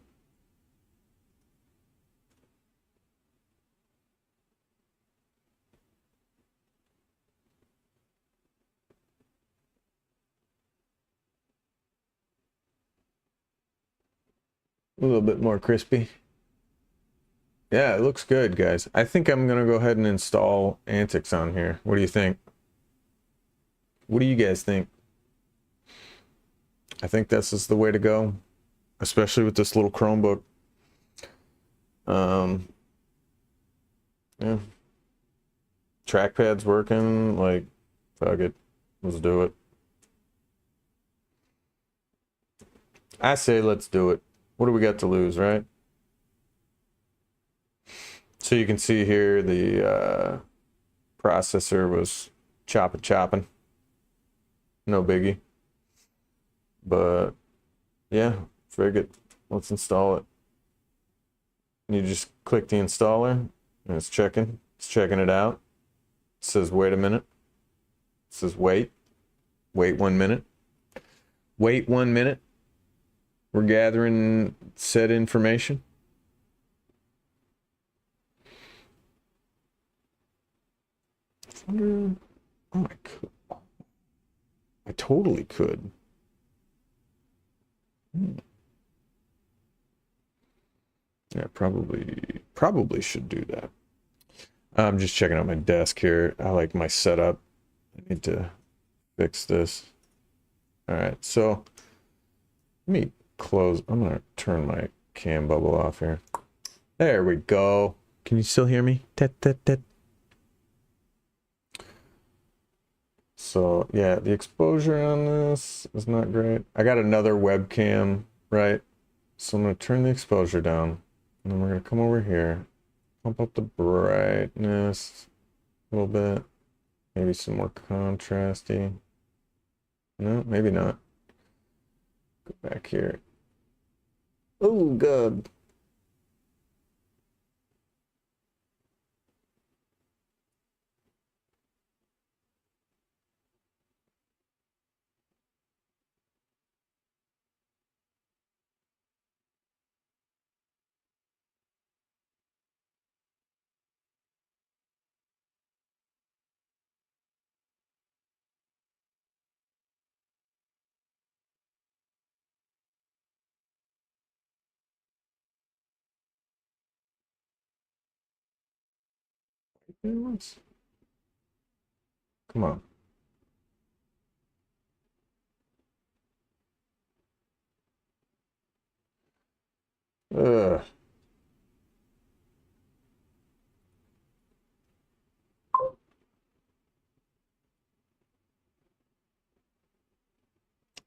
[SPEAKER 1] A little bit more crispy. Yeah, it looks good, guys. I think I'm gonna go ahead and install Antics on here. What do you think? What do you guys think? I think this is the way to go, especially with this little Chromebook. Yeah. Trackpad's working, like, fuck it. Let's do it. I say let's do it. What do we got to lose, right? So you can see here the processor was chopping. No biggie. But yeah, very good. Let's install it. You just click the installer and it's checking it out. It says wait a minute. It says wait 1 minute. Wait 1 minute. We're gathering said information. Oh, I could. I totally could. Yeah, probably should do that. I'm just checking out my desk here. I like my setup. I need to fix this. All right, so let me close. I'm gonna turn my cam bubble off here. There we go. Can you still hear me? So yeah, the exposure on this is not great. I got another webcam, right? So I'm gonna turn the exposure down, and then we're gonna come over here, pump up the brightness a little bit, maybe some more contrasty. No, maybe not. Go back here. Oh, God. Come on. Ugh.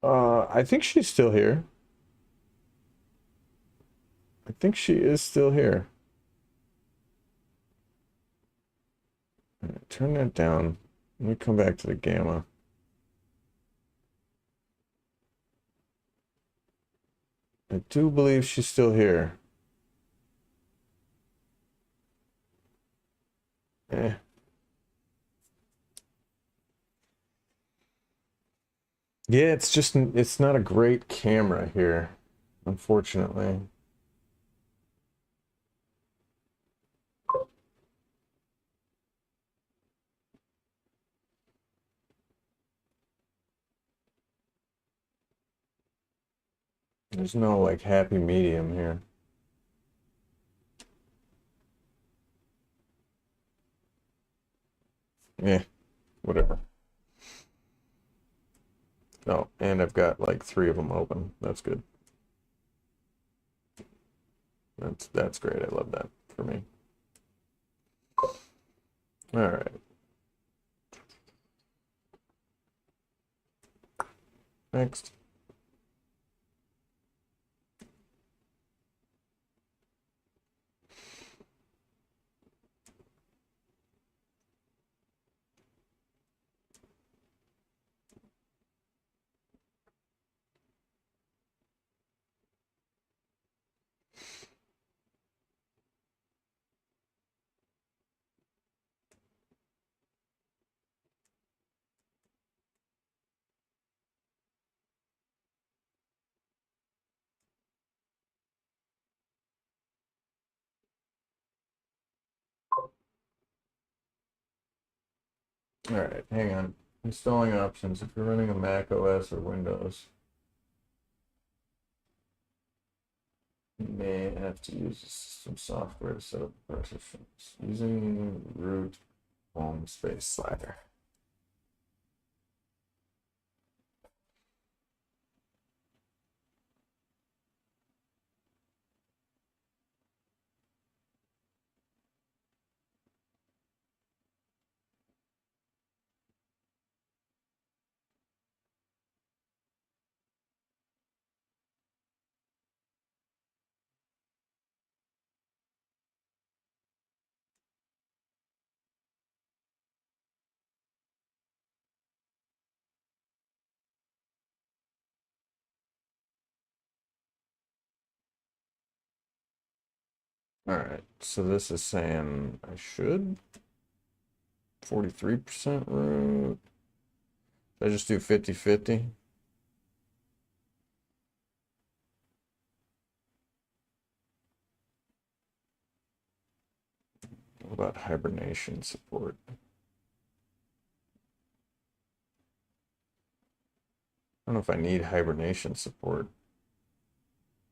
[SPEAKER 1] I think she's still here. I think she is still here. Turn that down. Let me come back to the gamma. I do believe she's still here. Eh. Yeah, it's not a great camera here, unfortunately. There's no like happy medium here. Yeah, whatever. Oh, and I've got like 3 of them open. That's good. That's great. I love that for me. All right. Next. All right, hang on. Installing options. If you're running a Mac OS or Windows, you may have to use the system software to set up partitions using root home space slider. All right, so this is saying I should 43% root. I just do 50-50. What about hibernation support? I don't know if I need hibernation support,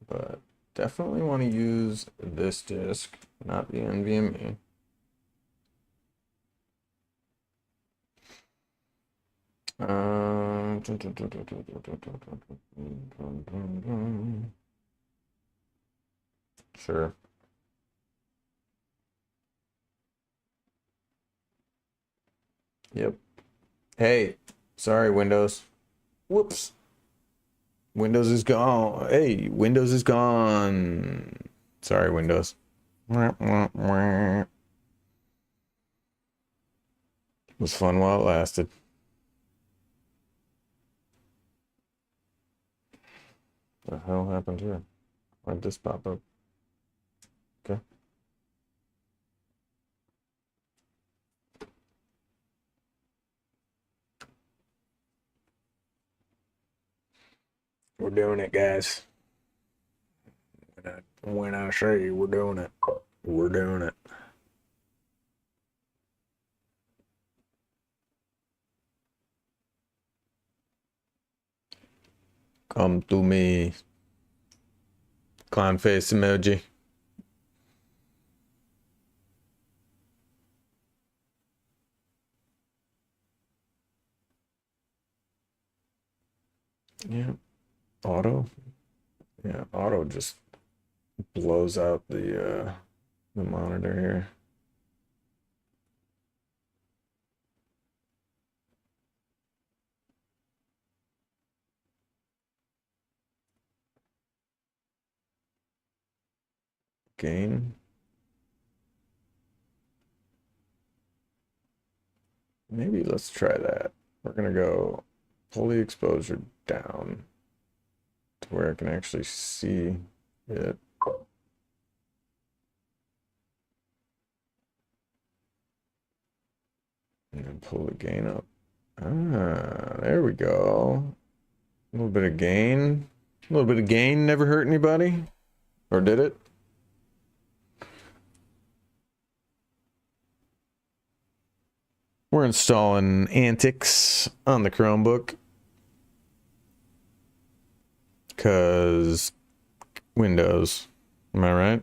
[SPEAKER 1] but definitely want to use this disk, not the NVMe. Sure. Yep. Hey, sorry, Windows. Whoops. Windows is gone. Hey, Windows is gone. Sorry, Windows. It was fun while it lasted. What the hell happened here? Why'd this pop up? Okay. We're doing it, guys. When I say we're doing it, we're doing it. Come to me. Clown face emoji. Yeah. Auto. Yeah, auto just blows out the monitor here. Gain. Maybe let's try that. We're gonna go pull the exposure down to where I can actually see it. And then pull the gain up. Ah, there we go. A little bit of gain. A little bit of gain never hurt anybody. Or did it? We're installing Antics on the Chromebook. Because Windows. Am I right?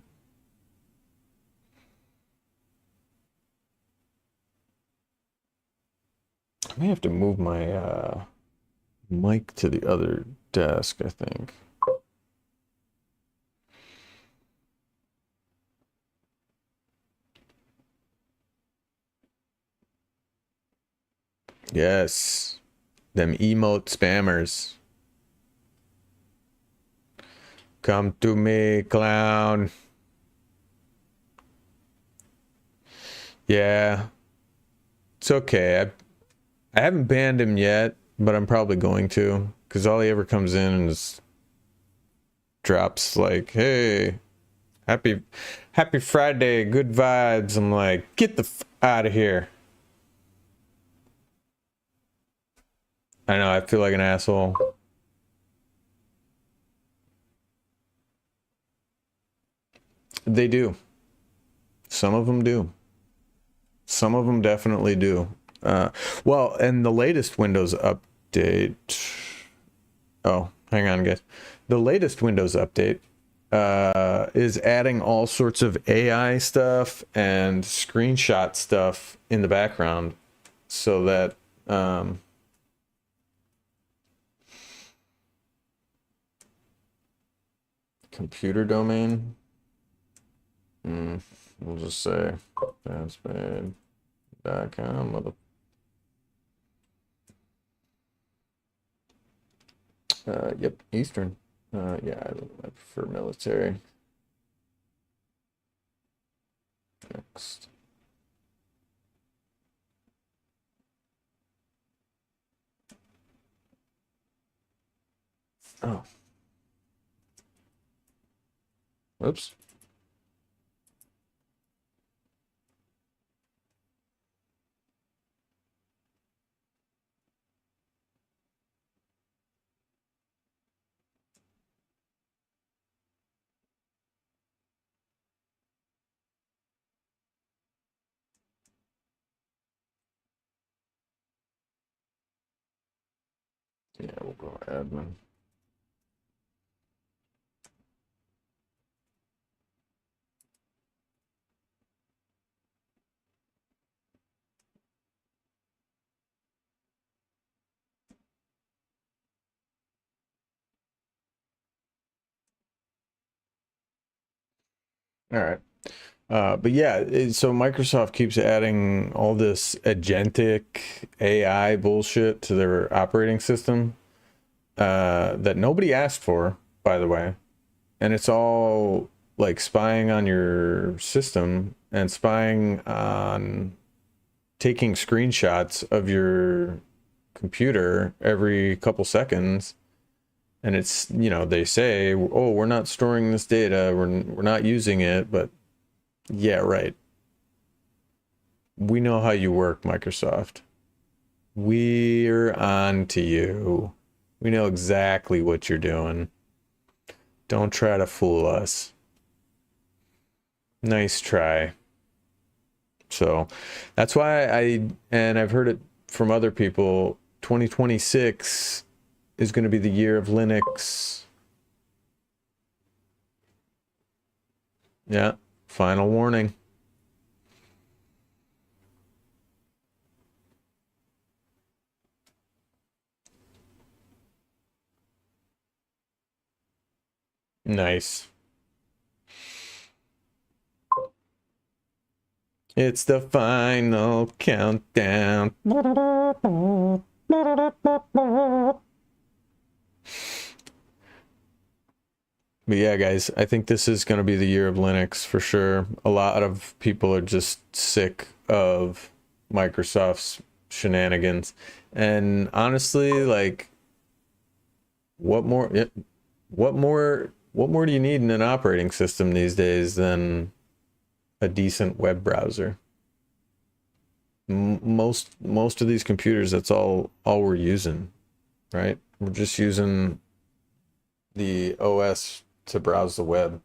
[SPEAKER 1] I may have to move my mic to the other desk, I think. Yes. Them emote spammers. Come to me, clown. Yeah. It's okay. I haven't banned him yet, but I'm probably going to. Because all he ever comes in and just drops like, hey, happy Friday, good vibes. I'm like, get the out of here. I know, I feel like an asshole. They do. Some of them do. Some of them definitely do. Well, and the latest Windows update. Oh, hang on, guys. The latest Windows update is adding all sorts of AI stuff and screenshot stuff in the background so that computer domain. We'll just say BADSPADE.com. Yep, Eastern. Yeah, I prefer military. Next. Oh. Whoops. Yeah, we'll go admin. All right. But yeah, so Microsoft keeps adding all this agentic AI bullshit to their operating system that nobody asked for, by the way. And it's all like spying on your system and spying on taking screenshots of your computer every couple seconds. And it's, you know, they say, oh, we're not storing this data, we're not using it, but yeah, right. We know how you work, Microsoft. We're on to you. We know exactly what you're doing. Don't try to fool us. Nice try. So that's why I've heard it from other people, 2026 is going to be the year of Linux. Yeah, final warning. Nice. It's the final countdown. But yeah, guys, I think this is going to be the year of Linux for sure. A lot of people are just sick of Microsoft's shenanigans. And honestly, like, what more do you need in an operating system these days than a decent web browser? Most of these computers, that's all we're using, right? We're just using the OS to browse the web.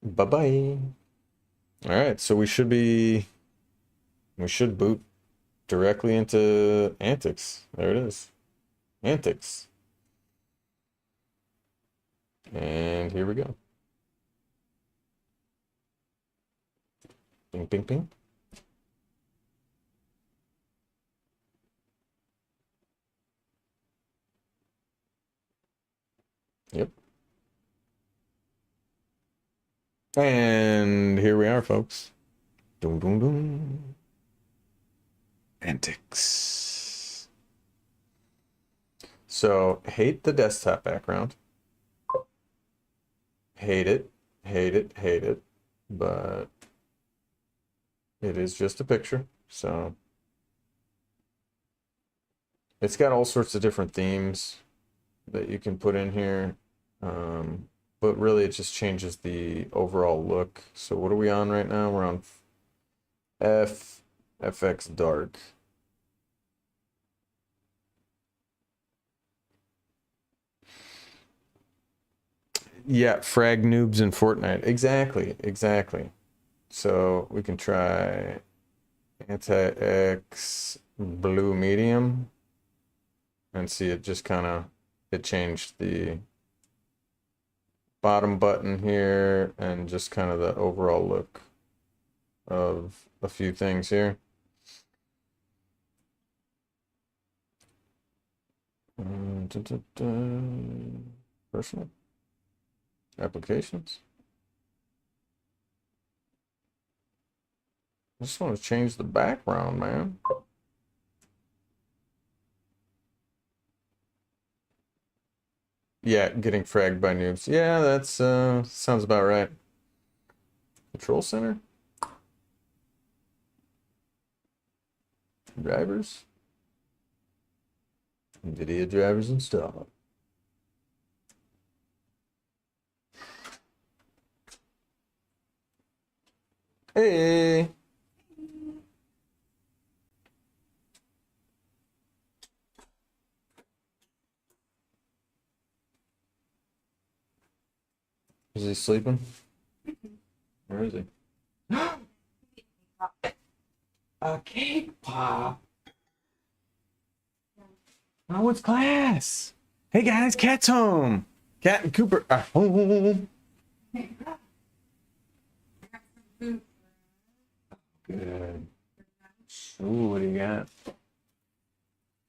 [SPEAKER 1] Bye-bye. All right, so we should boot directly into Antics. There it is. Antics. And here we go. Ping, ping, ping. Yep. And here we are, folks. Doom, doom, doom. Antics. So, hate the desktop background. Hate it, hate it, hate it. But it is just a picture, so it's got all sorts of different themes that you can put in here. But really it just changes the overall look. So what are we on right now? We're on FX Dark. Yeah, frag noobs in Fortnite. Exactly. So we can try anti-X blue medium and see it just kind of, it changed the bottom button here and just kind of the overall look of a few things here. Personal applications. I just want to change the background, man. Yeah, getting fragged by noobs. Yeah, that's sounds about right. Control center. Drivers. NVIDIA drivers installed. Hey. Is he sleeping? Where is he? A cake pop. Oh, it's class. Hey guys, Cat's home. Cat and Cooper are home. Good. Ooh, what do you got?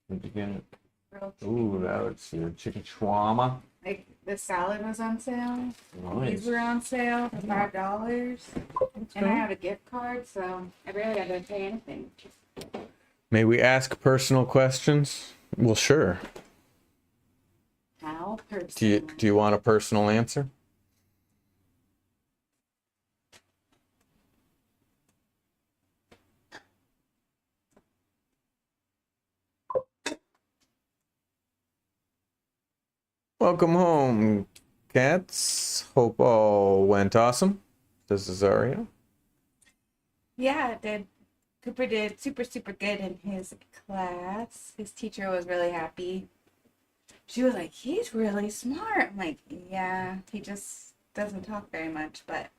[SPEAKER 1] What do you get? Ooh, that was your chicken shawarma.
[SPEAKER 4] Like the salad was on sale.
[SPEAKER 1] Nice.
[SPEAKER 4] These were on sale for $5. And I have a gift card, so I barely had to pay anything.
[SPEAKER 1] May we ask personal questions? Well, sure.
[SPEAKER 4] How personal?
[SPEAKER 1] Do you want a personal answer? Welcome home, cats. Hope all went awesome. This is Aria.
[SPEAKER 4] Yeah, it did. Cooper did super good in his class. His teacher was really happy. She was like, he's really smart. I'm like, yeah, he just doesn't talk very much, but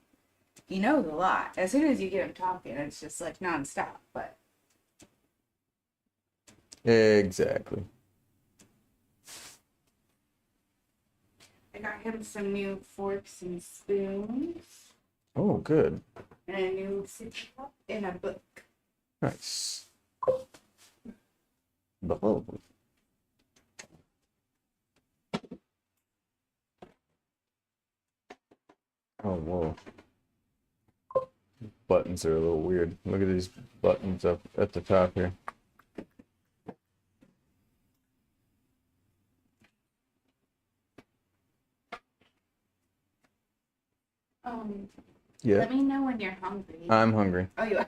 [SPEAKER 4] he knows a lot. As soon as you get him talking, it's just like nonstop, but.
[SPEAKER 1] Exactly.
[SPEAKER 4] I got him some new forks and spoons
[SPEAKER 1] Oh, good.
[SPEAKER 4] and a new sippy cup and a book.
[SPEAKER 1] Nice. Oh. Oh, whoa. Buttons are a little weird. Look at these buttons up at the top here. Yeah.
[SPEAKER 4] Let me know when you're hungry.
[SPEAKER 1] I'm hungry.
[SPEAKER 4] Oh, you are.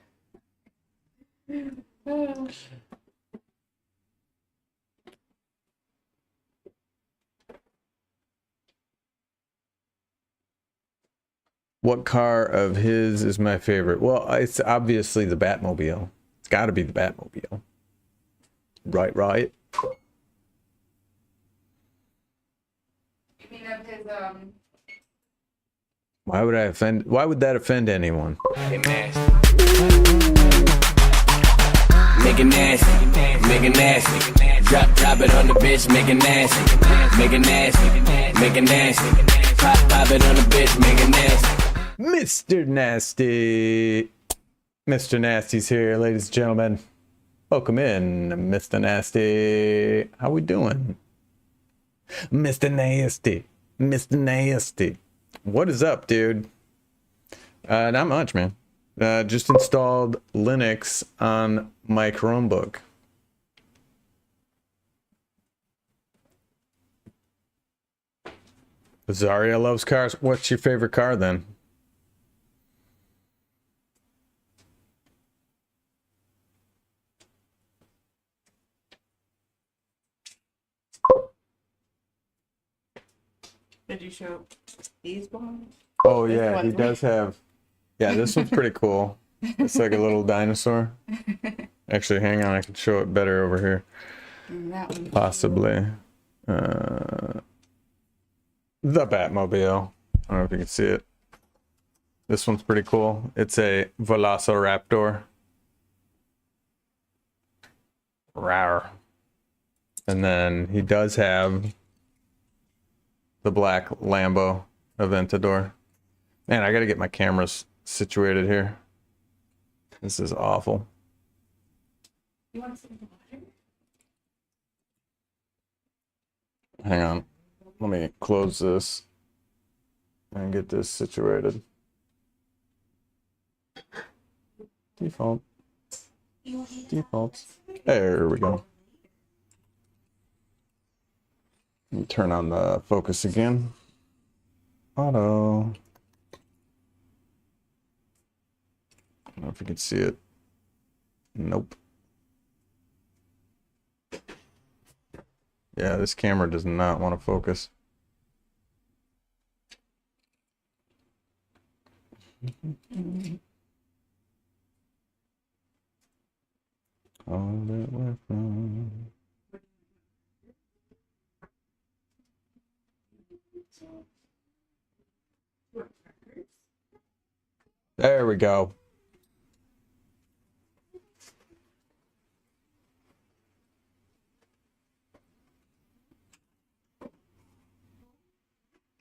[SPEAKER 1] What car of his is my favorite? Well, it's obviously the Batmobile. It's got to be the Batmobile. Right.
[SPEAKER 4] You mean of his,
[SPEAKER 1] Why would that offend anyone?
[SPEAKER 5] Make it nasty, make it nasty. Drop it on the bitch, make it nasty, make it nasty, make it nasty. Pop it on the bitch, make it nasty.
[SPEAKER 1] Mr. Nasty. Mr. Nasty's here, ladies and gentlemen. Welcome in, Mr. Nasty. How we doing? Mr. Nasty. Mr. Nasty. What is up, dude? Not much, man. Just installed Linux on my Chromebook. Zaria loves cars. What's your favorite car then?
[SPEAKER 4] did you show these ones?
[SPEAKER 1] Oh
[SPEAKER 4] This
[SPEAKER 1] yeah, he
[SPEAKER 4] one's
[SPEAKER 1] does have. Yeah, this one's pretty cool. It's like a little dinosaur. Actually, hang on, I can show it better over here.
[SPEAKER 4] And that one.
[SPEAKER 1] Possibly. The Batmobile. I don't know if you can see it. This one's pretty cool. It's a Velociraptor. Rawr. And then he does have the black Lambo Aventador. Man, I gotta get my cameras situated here. This is awful.
[SPEAKER 4] You want some water?
[SPEAKER 1] Hang on. Let me close this and get this situated. Default. Default. There we go. Let me turn on the focus again. Auto. I don't know if you can see it. Nope. Yeah, this camera does not want to focus. All that way from. There we go.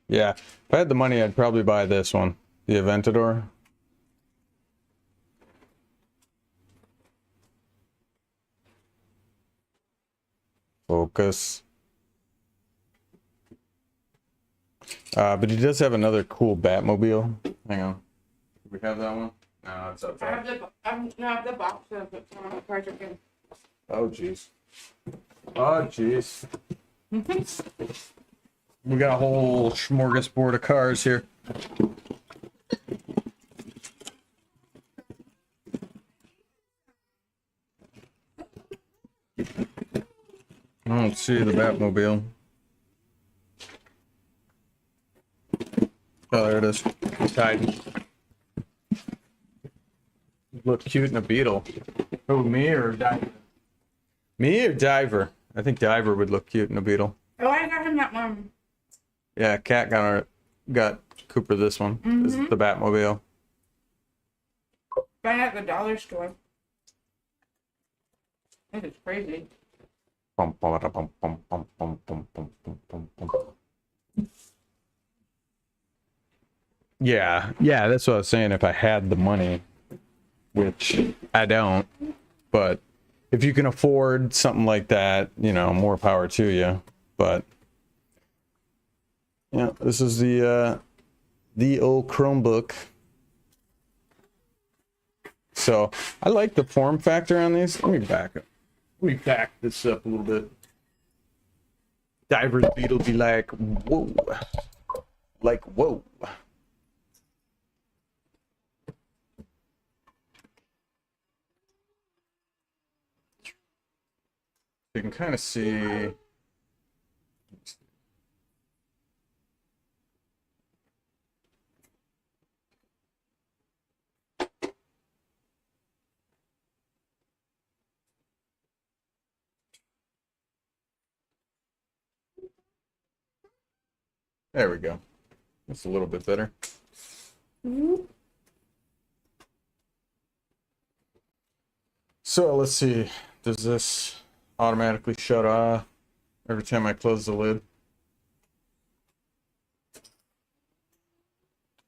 [SPEAKER 1] Yeah, if I had the money, I'd probably buy this one, the Aventador. Focus. But he does have another cool Batmobile. Hang on. Do we have that one? No, it's up
[SPEAKER 4] I
[SPEAKER 1] there.
[SPEAKER 4] have the box of it on the project.
[SPEAKER 1] Oh, jeez. Oh, jeez. We got a whole smorgasbord of cars here. I don't see the Batmobile. Oh, there it is. Tied. Look cute in a Beetle. Oh, me or Diver? Me or Diver? I think Diver would look cute in a Beetle.
[SPEAKER 4] Oh, I got him that one.
[SPEAKER 1] Yeah, Cat got Cooper this one. This is the Batmobile.
[SPEAKER 4] Got it at the dollar store. This is crazy.
[SPEAKER 1] Bum, bum, bum, bum, bum, bum, bum, bum, bum, bum, bum. Yeah, that's what I was saying. If I had the money, which I don't, But if you can afford something like that, you know, more power to you. But yeah, this is the old Chromebook. So I like the form factor on these. Let me back this up a little bit. Diver's Beetle be like, whoa. Like, whoa. You can kind of see. There we go. That's a little bit better. So let's see. Does this automatically shut off every time I close the lid?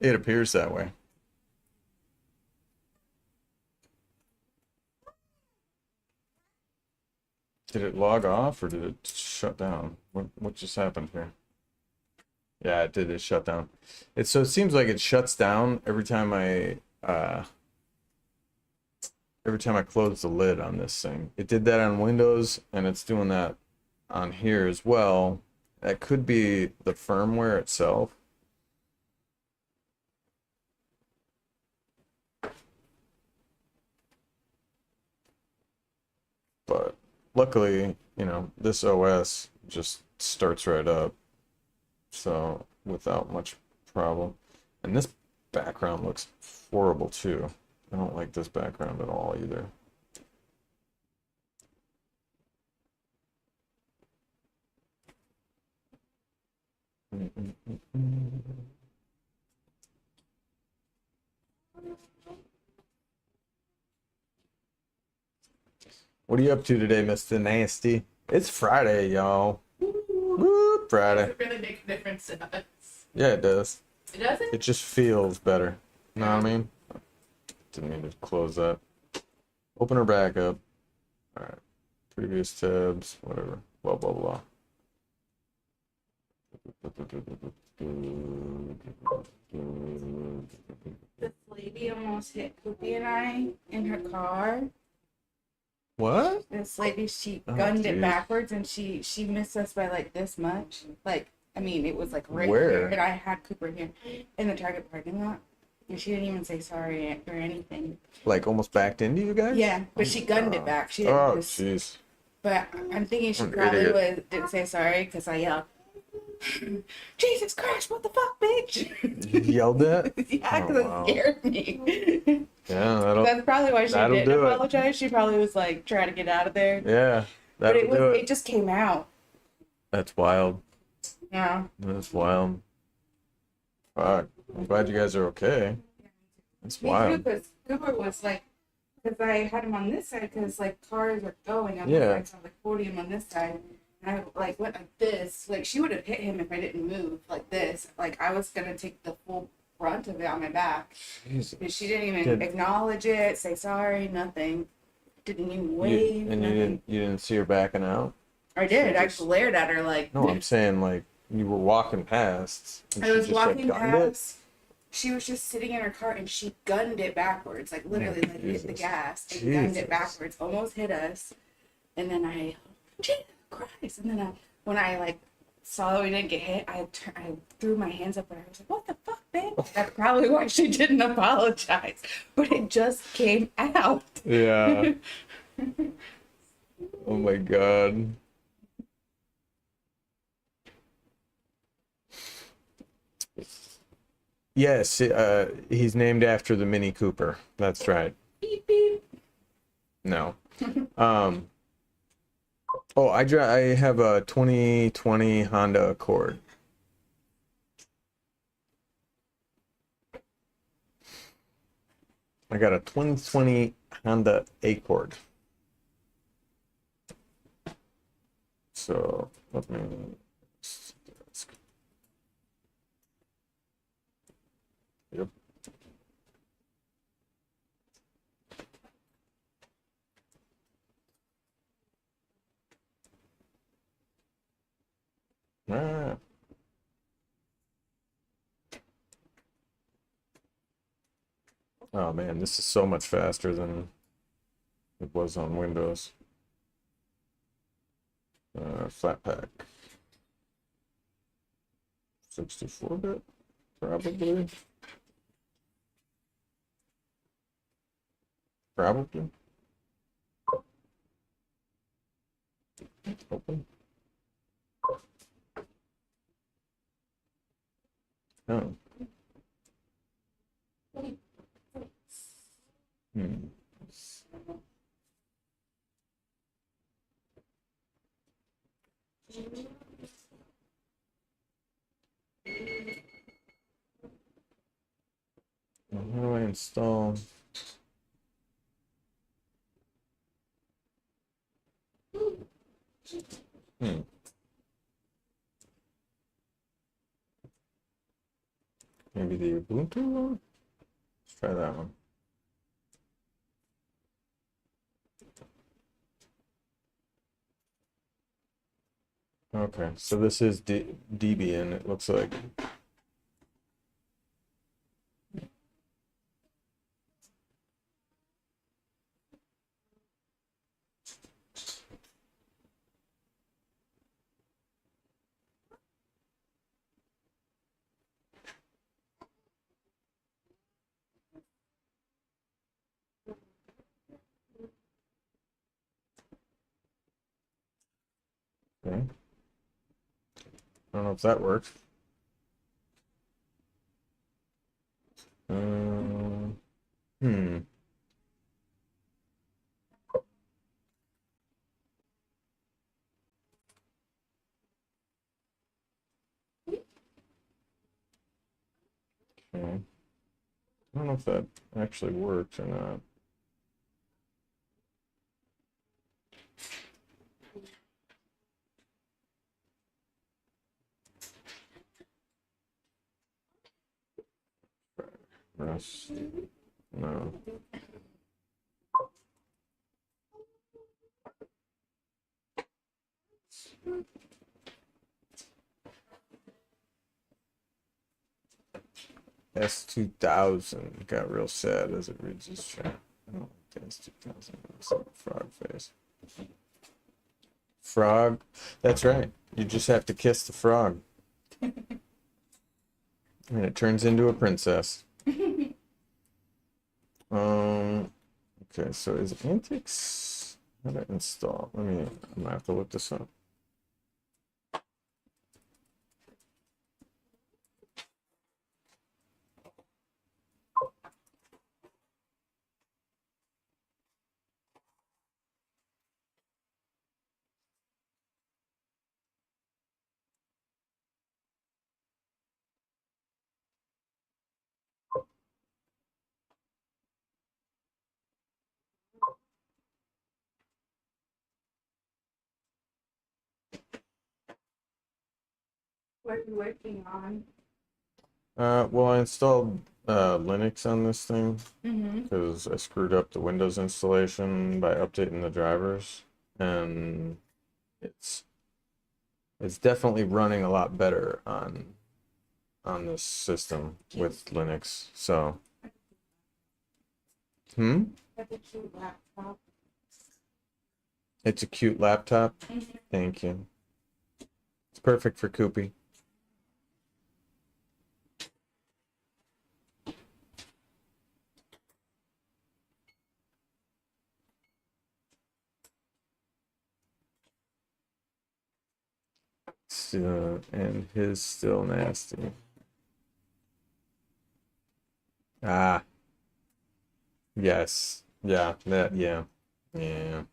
[SPEAKER 1] It appears that way. Did it log off or did it shut down? What just happened here? Yeah, it did. It shut down. So it seems like it shuts down every time I close the lid on this thing. It did that on Windows, and it's doing that on here as well. That could be the firmware itself. But luckily, you know, this OS just starts right up. So without much problem. And this background looks horrible too. I don't like this background at all either. What are you up to today, Mr. Nasty? It's Friday, y'all. Woo, Friday.
[SPEAKER 4] Does it really make a difference to us?
[SPEAKER 1] Yeah, it does.
[SPEAKER 4] It doesn't?
[SPEAKER 1] It just feels better. You know what I mean? Didn't mean to close that. Open her back up. Alright. Previous tabs, whatever. Blah, blah, blah.
[SPEAKER 4] This lady almost hit Poopy and I in her car.
[SPEAKER 1] What?
[SPEAKER 4] This lady, she
[SPEAKER 1] Oh,
[SPEAKER 4] gunned it
[SPEAKER 1] geez.
[SPEAKER 4] backwards, and she missed us by like this much. Like, I mean, it was like right
[SPEAKER 1] Where?
[SPEAKER 4] here, and I had Cooper here in the Target parking lot, and she didn't even say sorry or anything.
[SPEAKER 1] Like almost backed into you guys?
[SPEAKER 4] Yeah, but she gunned it back. She didn't
[SPEAKER 1] Oh,
[SPEAKER 4] just.
[SPEAKER 1] jeez.
[SPEAKER 4] But I'm thinking she
[SPEAKER 1] An
[SPEAKER 4] probably
[SPEAKER 1] idiot.
[SPEAKER 4] didn't say sorry because I yelled, "Jesus Christ, what the fuck, bitch!"
[SPEAKER 1] You yelled that?
[SPEAKER 4] Yeah,
[SPEAKER 1] Oh,
[SPEAKER 4] because
[SPEAKER 1] wow.
[SPEAKER 4] it scared me.
[SPEAKER 1] Yeah, that'll.
[SPEAKER 4] That's probably why she
[SPEAKER 1] that'll
[SPEAKER 4] didn't
[SPEAKER 1] do it.
[SPEAKER 4] apologize. She probably was like trying to get out of there.
[SPEAKER 1] Yeah,
[SPEAKER 4] But
[SPEAKER 1] that'll do
[SPEAKER 4] it
[SPEAKER 1] it.
[SPEAKER 4] just came out.
[SPEAKER 1] That's wild.
[SPEAKER 4] Yeah.
[SPEAKER 1] That's wild. Fuck. I'm glad you guys are okay. That's
[SPEAKER 4] Me too,
[SPEAKER 1] wild.
[SPEAKER 4] because Cooper was like, because I had him on this side, because like cars were going on
[SPEAKER 1] Yeah.
[SPEAKER 4] this side, so I was like 40 him on this side. And I like went like this. Like she would have hit him if I didn't move like this. Like I was gonna take the full brunt of it on my back.
[SPEAKER 1] Jesus.
[SPEAKER 4] And she didn't even acknowledge it, say sorry, nothing. Didn't even wave.
[SPEAKER 1] And
[SPEAKER 4] nothing.
[SPEAKER 1] you didn't see her backing out?
[SPEAKER 4] I did. I
[SPEAKER 1] just-
[SPEAKER 4] glared at her like.
[SPEAKER 1] No, I'm saying like you were walking past. And
[SPEAKER 4] I
[SPEAKER 1] she
[SPEAKER 4] was
[SPEAKER 1] just, like,
[SPEAKER 4] walking
[SPEAKER 1] gunned it?
[SPEAKER 4] past. She was just sitting in her car and she gunned it backwards, like literally, like hit the
[SPEAKER 1] Jesus.
[SPEAKER 4] gas and gunned
[SPEAKER 1] Jesus.
[SPEAKER 4] it backwards, almost hit us. And then I, Jesus Christ! And then when I like saw that we didn't get hit, I threw my hands up and I was like, "What the fuck, bitch?" That's probably why she didn't apologize, but it just came out.
[SPEAKER 1] Yeah. Oh my god. Yes, he's named after the Mini Cooper. That's right.
[SPEAKER 4] Beep beep.
[SPEAKER 1] No. Oh, I have a 2020 Honda Accord. I got a 2020 Honda Accord. So let me. Yep. Oh man, this is so much faster than it was on Windows. Flat pack. 64-bit, probably. Probably. Open. Oh. Hmm. How do I install? Hmm. Maybe the Ubuntu one? Let's try that one. Okay, so this is Debian, it looks like. Okay. I don't know if that works. Hmm. Okay. I don't know if that actually works or not. Rust. No. S2000 got real sad as it reads this chat. I don't like the S2000. It's like a frog face. Frog. That's right. You just have to kiss the frog. And it turns into a princess. Okay, so is Antics how to install? I'm gonna have to look this up.
[SPEAKER 4] What are you working on?
[SPEAKER 1] Well, I installed Linux on this thing
[SPEAKER 4] Mm-hmm.
[SPEAKER 1] because I screwed up the Windows installation by updating the drivers, and it's definitely running a lot better on this system with Linux. So,
[SPEAKER 4] That's a cute laptop.
[SPEAKER 1] it's a cute laptop. Thank you. It's perfect for Koopy. And his still nasty. Ah, yes. Yeah, that, yeah. Yeah.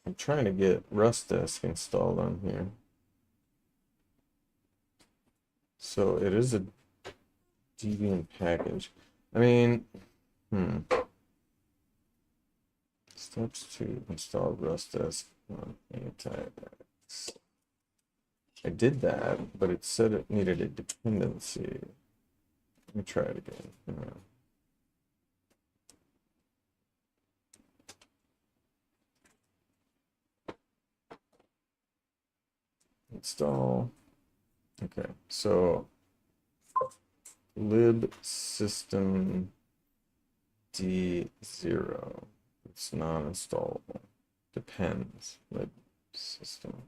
[SPEAKER 1] I'm trying to get Rust Disk installed on here. So it is a Debian package. I mean, steps to install Rust Disk on anti-X. I did that, but it said it needed a dependency. Let me try it again. Hang on. Install. Okay, so lib system D0. It's non-installable. Depends. Lib system.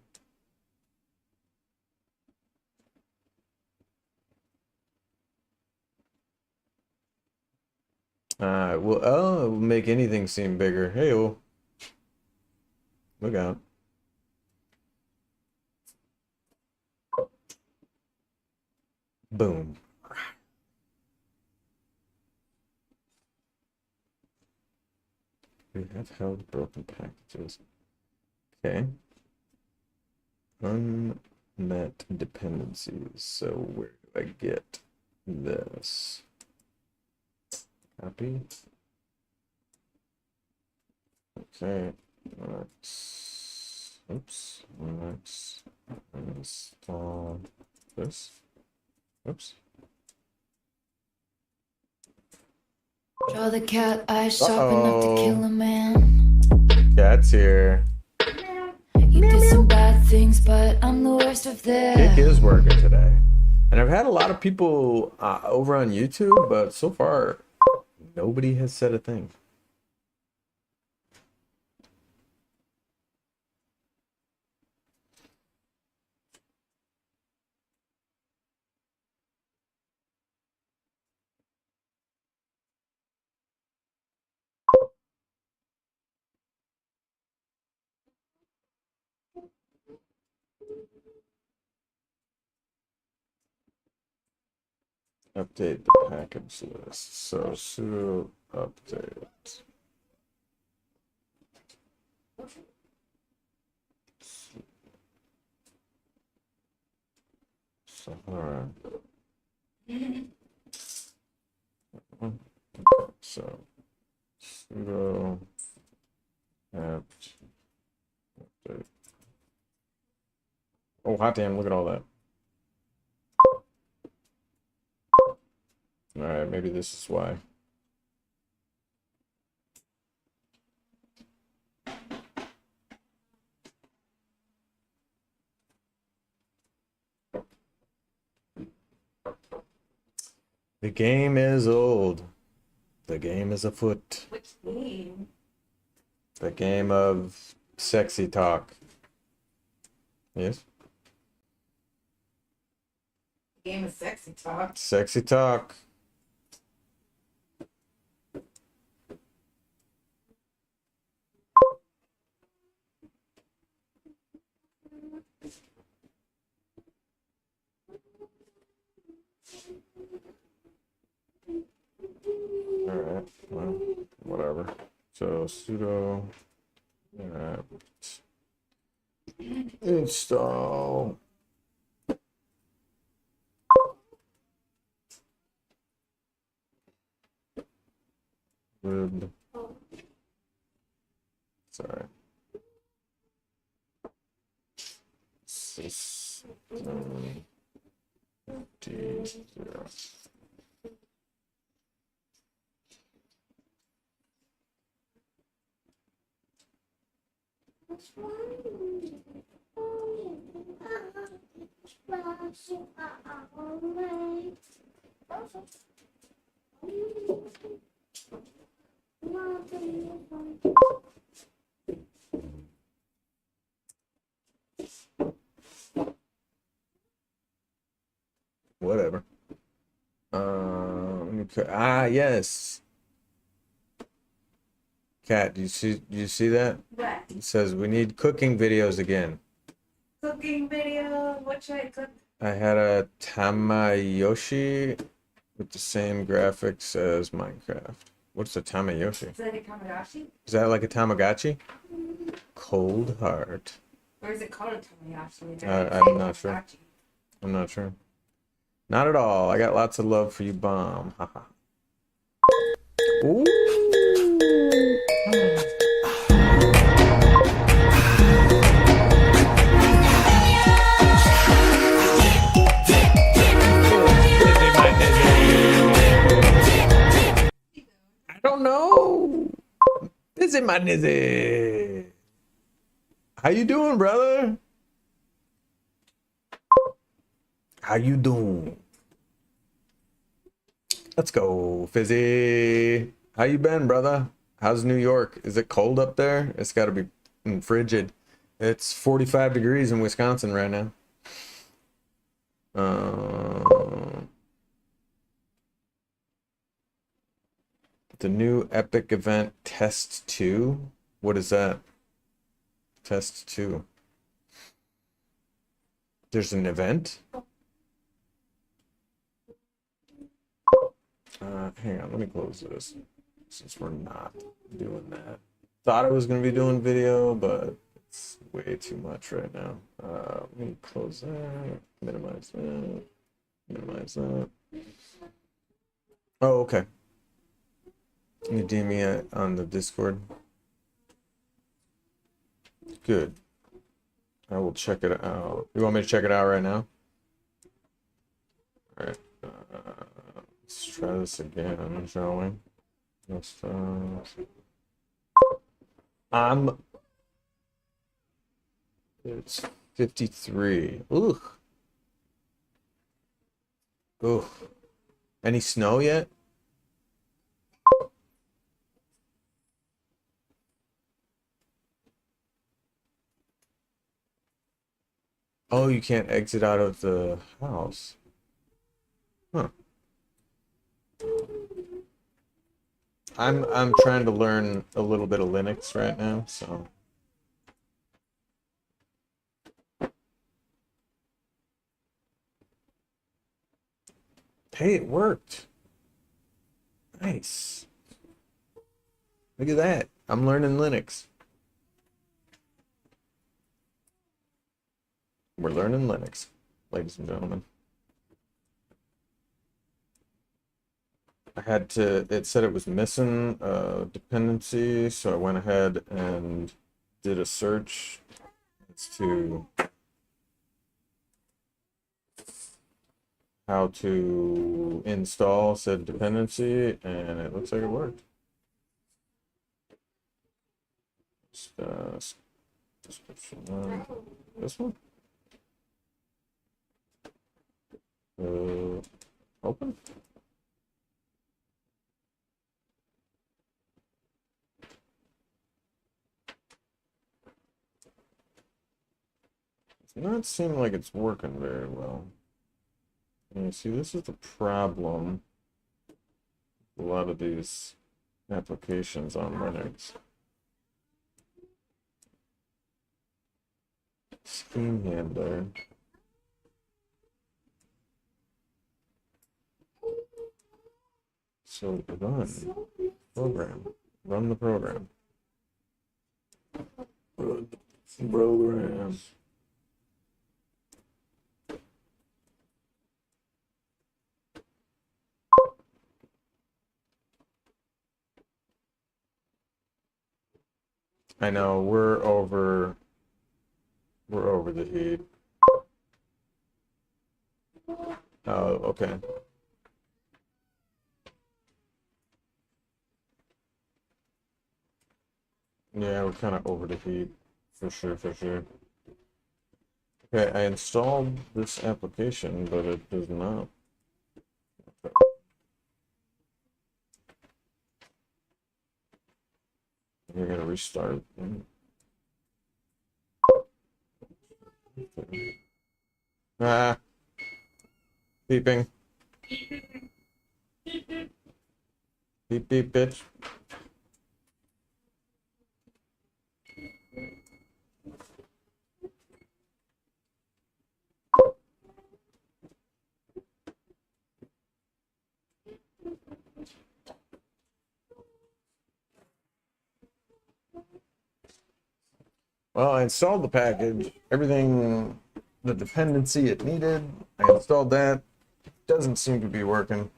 [SPEAKER 1] Well, oh, it'll make anything seem bigger. Hey, oh, look out. Boom. We have held broken packages. Okay. Unmet dependencies. So where do I get this? Copy. Okay. Let's, oops. Let's install this. Oops.
[SPEAKER 6] Draw the cat eyes sharp enough to kill a man.
[SPEAKER 1] Cat's here.
[SPEAKER 6] You did some bad things, but I'm the worst of them.
[SPEAKER 1] Kick is working today. And I've had a lot of people over on YouTube, but so far, nobody has said a thing. Update the package list. So sudo update. So, all right. Okay, so sudo apt update. Oh, hot damn! Look at all that. All right, maybe this is why. The game is old. The game is afoot.
[SPEAKER 4] Which game?
[SPEAKER 1] The game of sexy talk. Yes?
[SPEAKER 4] Game of sexy talk.
[SPEAKER 1] Sexy talk. Alright, well, whatever. So sudo apt install lib. Sorry. System D0. Whatever. Yes. Kat, do you see that?
[SPEAKER 4] What?
[SPEAKER 1] It says we need cooking videos again.
[SPEAKER 4] Cooking video. What should I cook?
[SPEAKER 1] I had a Tamayoshi with the same graphics as Minecraft. What's a Tamayoshi?
[SPEAKER 4] Is that a Tamagotchi?
[SPEAKER 1] Is that like a Tamagotchi? Cold Heart.
[SPEAKER 4] Or is it called a Tamagotchi?
[SPEAKER 1] I'm not sure. I'm not sure. Not at all. I got lots of love for you, bomb. Haha. Ooh. I don't know. Busy my nizzy. How you doing, brother? How you doing? Let's go, Fizzy. How you been, brother? How's New York? Is it cold up there? It's got to be frigid. It's 45 degrees in Wisconsin right now. The new Epic event Test 2. What is that? Test 2. There's an event? Hang on, let me close this since we're not doing that. Thought I was going to be doing video, but it's way too much right now. Let me close that, minimize that, minimize that. Oh, okay. You DM me on the Discord. Good. I will check it out. You want me to check it out right now? All right. Let's try this again, shall we? Let's, it's 53. Ooh. Ooh. Any snow yet? Oh, you can't exit out of the house. Huh. I'm trying to learn a little bit of Linux right now, so. Hey, it worked. Nice. Look at that. I'm learning Linux. We're learning Linux, ladies and gentlemen. I had to, it said it was missing a dependency, so I went ahead and did a search as to how to install said dependency, and it looks like it worked. Description, this one? Open? It's not seeming like it's working very well. And you see, this is the problem with a lot of these applications on Linux. Steam handler. So run program. Run the program. Run the program. I know we're over the heat. Oh, okay. Yeah, we're kind of over the heat, for sure, for sure. Okay, I installed this application, but it does not. Okay. You're gonna restart. Ah, beeping. Beep beep, bitch. Well, I installed the package, everything, the dependency it needed. I installed that. Doesn't seem to be working.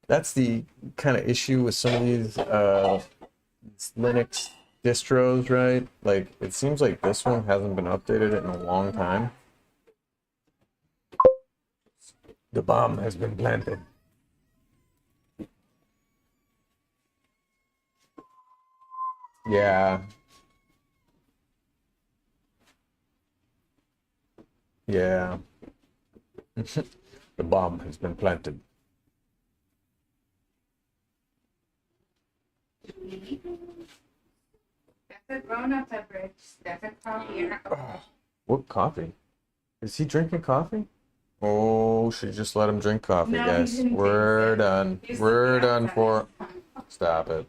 [SPEAKER 1] That's the kind of issue with some of these Linux distros, right? Like, it seems like this one hasn't been updated in a long time. The bomb has been planted. Yeah. Yeah. The bomb has been planted.
[SPEAKER 4] That's a grown-up beverage. That's a coffee.
[SPEAKER 1] What coffee? Is he drinking coffee? Oh, she just let him drink coffee,
[SPEAKER 4] No, he
[SPEAKER 1] guys.
[SPEAKER 4] didn't
[SPEAKER 1] We're
[SPEAKER 4] taste it.
[SPEAKER 1] done.
[SPEAKER 4] He was
[SPEAKER 1] We're
[SPEAKER 4] looking
[SPEAKER 1] done
[SPEAKER 4] outside.
[SPEAKER 1] for. Stop it.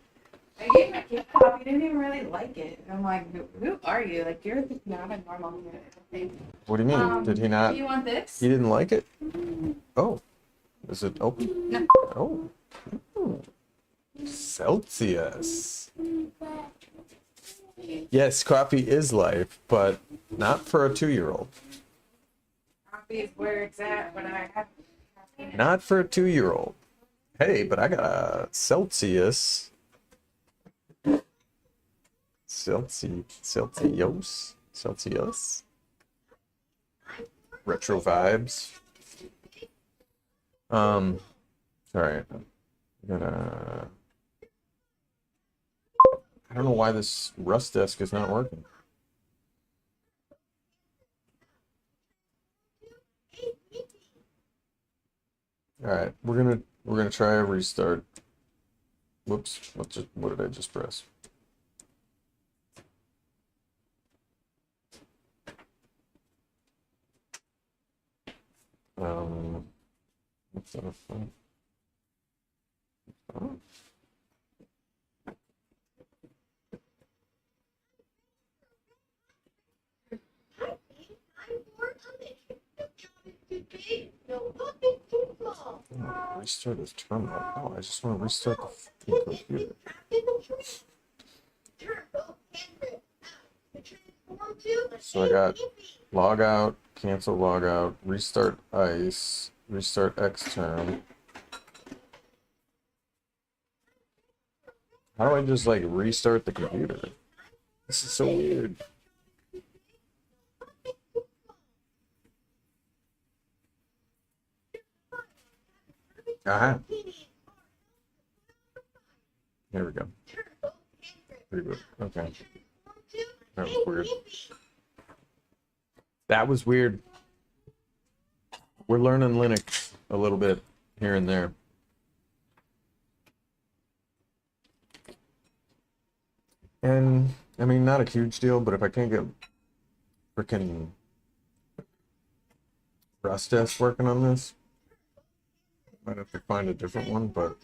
[SPEAKER 4] I gave my kid coffee. He didn't even really like it. I'm like, who are you? Like, you're not a normal human. I think.
[SPEAKER 1] What do you mean? Did he not?
[SPEAKER 4] Do you want this?
[SPEAKER 1] He didn't like it? Oh. Is it open?
[SPEAKER 4] No.
[SPEAKER 1] Oh. Ooh. Celsius. Yes, coffee is life, but not for a 2-year-old.
[SPEAKER 4] Coffee is where it's at, but I have caffeine.
[SPEAKER 1] Not for a 2-year-old. Hey, but I got a Celsius. Celsius. Retro vibes. Sorry. I don't know why this Rust desk is not working. All right, we're gonna try a restart. Whoops! What did I just press? What's that? Oh. Restart this terminal. No, I just want to restart the computer. So I got log out, cancel log out, restart ICE, restart Xterm. How do I just like restart the computer? This is so weird. Here we go. Reboot. Okay. That was weird. That was weird. We're learning Linux a little bit here and there. And, I mean, not a huge deal, but if I can't get freaking Rust desk working on this, might have to find a different one, but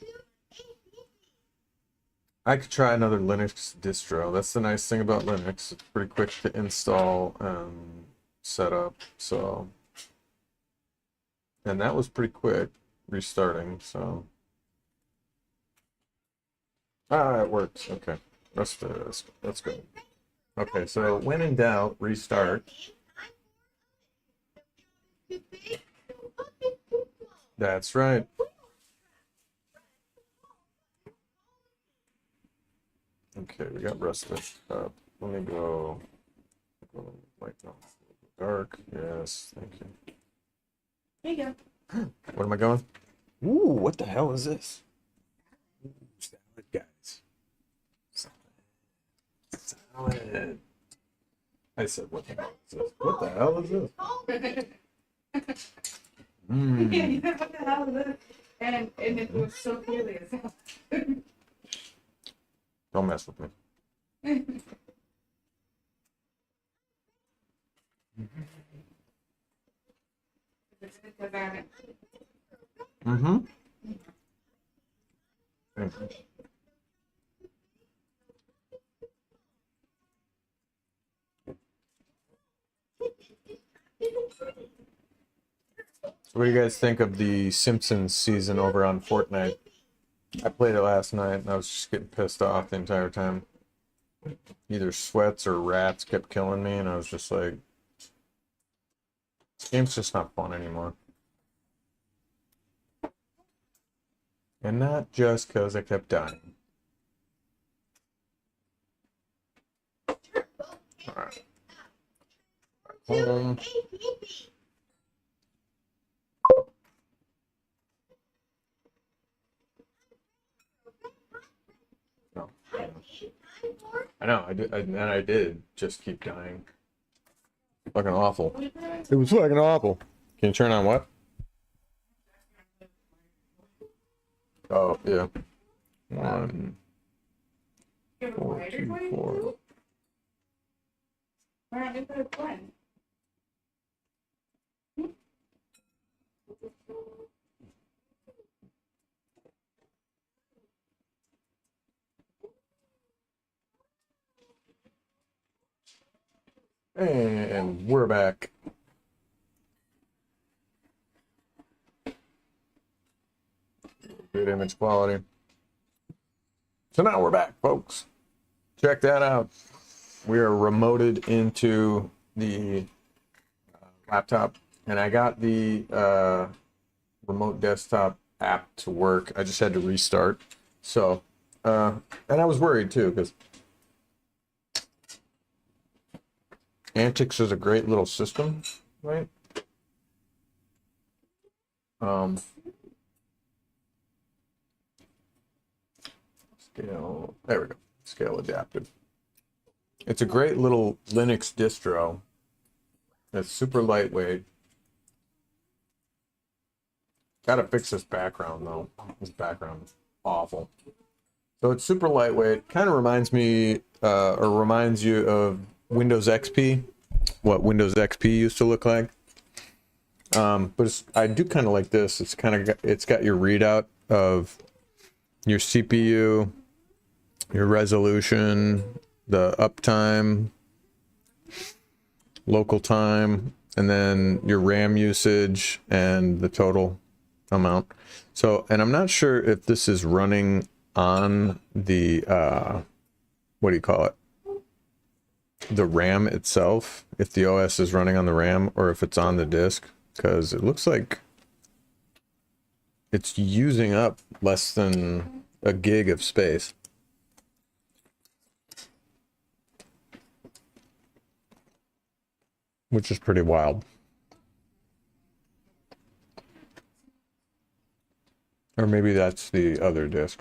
[SPEAKER 1] I could try another Linux distro. That's the nice thing about Linux. It's pretty quick to install and set up, so. And that was pretty quick, restarting, so. Ah, it works, okay. Rust desk, that's good. Okay, so when in doubt, restart. That's right. Okay, we got Rust desk up. Let me go light down, dark. Yes, thank you.
[SPEAKER 4] There you go.
[SPEAKER 1] What am I going? Ooh, what the hell is this? Ooh, salad, guys. Salad. I said, what the hell is this? What the hell is this?
[SPEAKER 4] Yeah, what the hell is this? And it was so clearly a salad.
[SPEAKER 1] Don't mess with me. Mm-hmm. Thank you. So what do you guys think of the Simpsons season over on Fortnite? I played it last night and I was just getting pissed off the entire time. Either sweats or rats kept killing me and I was just like, this game's just not fun anymore. And not just because I kept dying. Alright. Home. No. I know, I did just keep dying. Fucking awful. It was fucking awful. Can you turn on what? Oh, yeah. 1,
[SPEAKER 4] You have a
[SPEAKER 1] 4,
[SPEAKER 4] lighter
[SPEAKER 1] 2,
[SPEAKER 4] for you?
[SPEAKER 1] 4.
[SPEAKER 4] Why don't you put a blend?
[SPEAKER 1] And we're back. Good image quality. So now we're back, folks. Check that out. We are remoted into the laptop, and I got the remote desktop app to work. I just had to restart. So, and I was worried too, because Antix is a great little system, right? Scale, there we go. Scale adaptive. It's a great little Linux distro. It's super lightweight. Gotta fix this background though. This background is awful. So it's super lightweight. Kind of reminds me, or reminds you of Windows XP, what Windows XP used to look like. But I do kind of like this. It's got your readout of your CPU, your resolution, the uptime, local time, and then your RAM usage and the total amount. So, and I'm not sure if this is running on the, what do you call it? The RAM itself, if the OS is running on the RAM or if it's on the disk, because it looks like it's using up less than a gig of space. Which is pretty wild. Or maybe that's the other disk.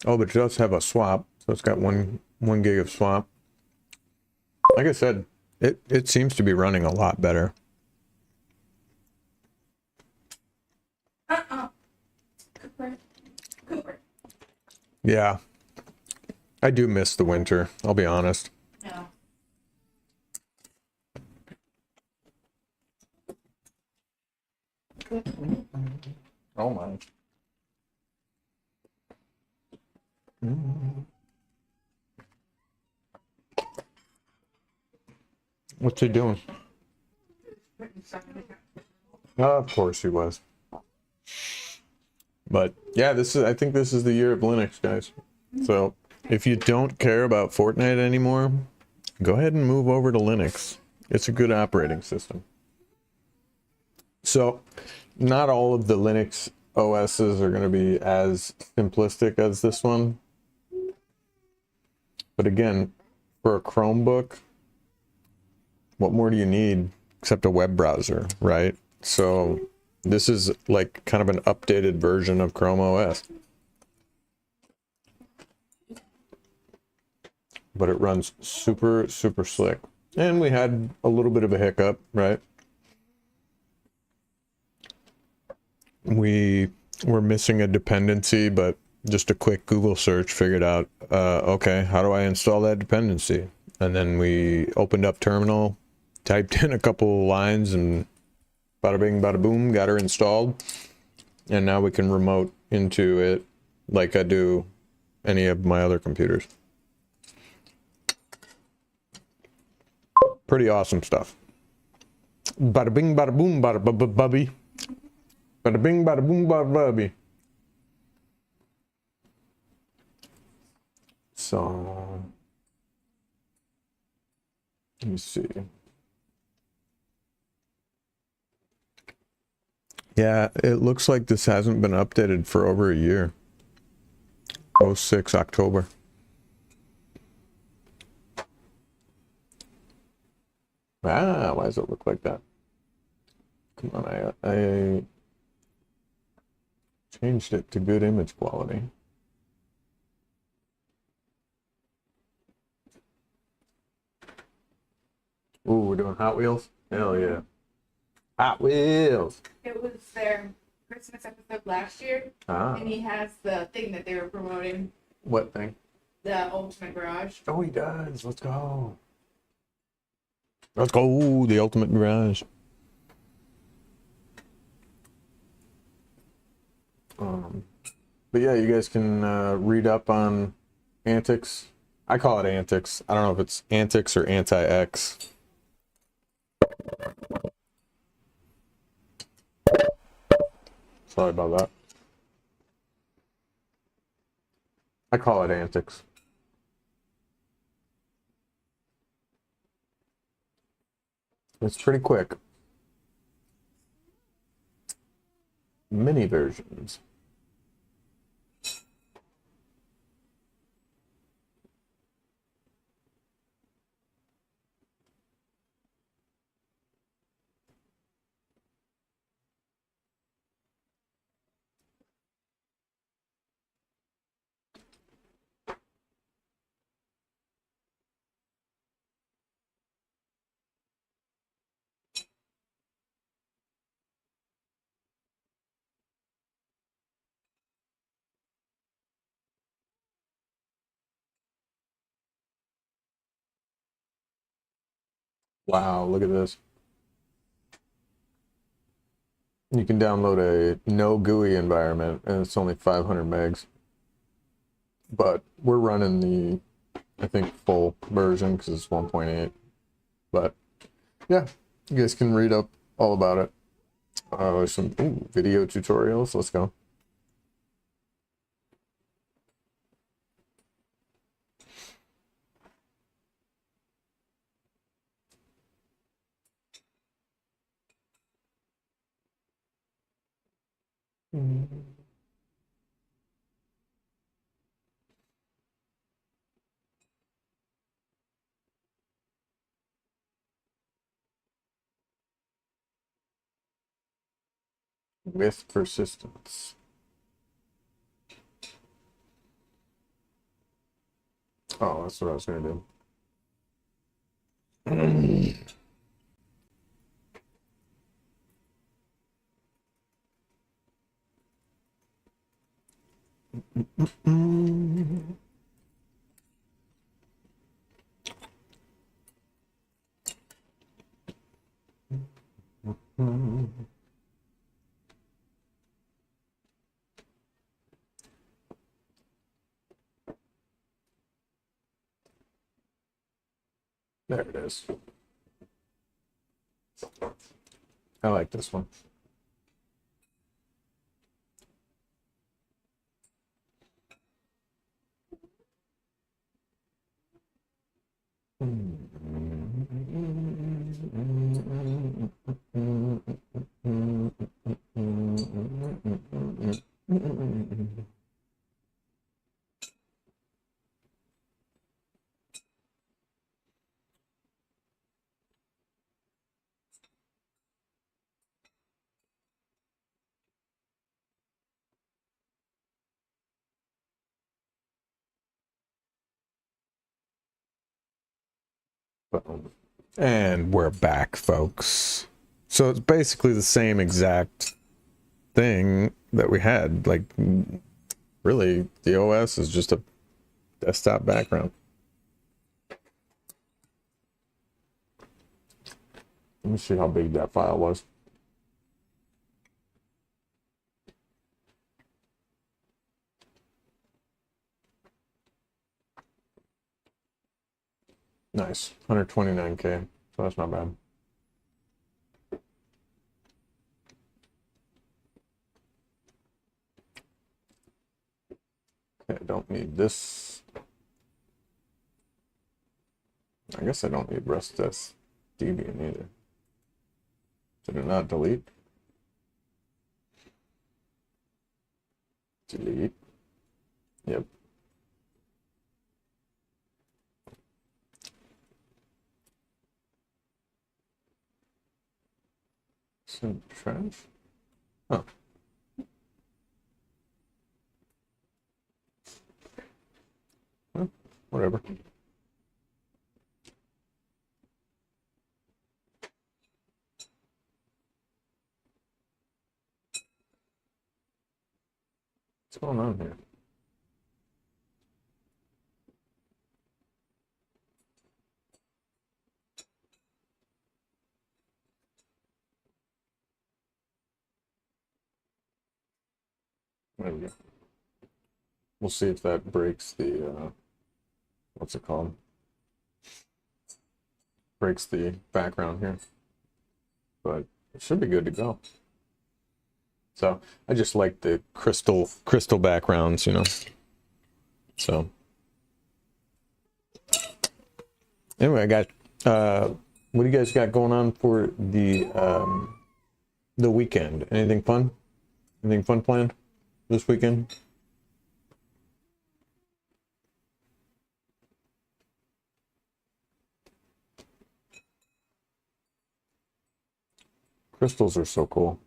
[SPEAKER 1] Oh, but it does have a swap, so it's got one gig of swap. Like I said, it seems to be running a lot better.
[SPEAKER 4] Cooper.
[SPEAKER 1] Yeah. I do miss the winter, I'll be honest.
[SPEAKER 4] No.
[SPEAKER 1] Oh my. What's he doing? Of course he was. But yeah, I think this is the year of Linux, guys. So if you don't care about Fortnite anymore, go ahead and move over to Linux. It's a good operating system. So not all of the Linux OSs are going to be as simplistic as this one. But again, for a Chromebook, what more do you need except a web browser, right? So this is like kind of an updated version of Chrome OS. But it runs super, super slick. And we had a little bit of a hiccup, right? We were missing a dependency, but just a quick Google search figured out, okay, how do I install that dependency? And then we opened up Terminal, typed in a couple lines, and bada bing, bada boom, got her installed. And now we can remote into it like I do any of my other computers. Pretty awesome stuff. Bada bing, bada boom, bada bubby. Bada bing, bada boom, bada bubby. So, let me see. Yeah, it looks like this hasn't been updated for over a year. 06 October. Ah, why does it look like that? Come on, I changed it to good image quality. Ooh, we're doing Hot Wheels? Hell yeah. Hot Wheels!
[SPEAKER 4] It was their Christmas episode last year,
[SPEAKER 1] Ah,
[SPEAKER 4] and he has the thing that they were promoting,
[SPEAKER 1] what thing?
[SPEAKER 4] the Ultimate Garage.
[SPEAKER 1] Oh, he does. Let's go. Let's go. The ultimate garage. But yeah, you guys can read up on antics. I call it antics. I don't know if it's antics or anti-X. Sorry about that. I call it antics. It's pretty quick. Mini versions. Wow, look at this. You can download a no GUI environment and it's only 500 megs. But we're running the, I think, full version because it's 1.8. But yeah, you guys can read up all about it. There's some video tutorials. Let's go. With persistence. Oh, that's what I was gonna do. There it is. I like this one. Boom. And we're back, folks. So it's basically the same exact thing that we had. Like, really, the OS is just a desktop background. Let me see how big that file was. Nice, 129K, so that's not bad. Okay, I don't need this. I guess I don't need rest test Debian either. Did it not delete? Delete. Yep. Some trash. Oh. Well, whatever. What's going on here? There we go. We'll see if that breaks the, what's it called? Breaks the background here. But it should be good to go. So I just like the crystal backgrounds, you know. So anyway, I got what do you guys got going on for the weekend? Anything fun? Anything fun planned this weekend? Crystals are so cool.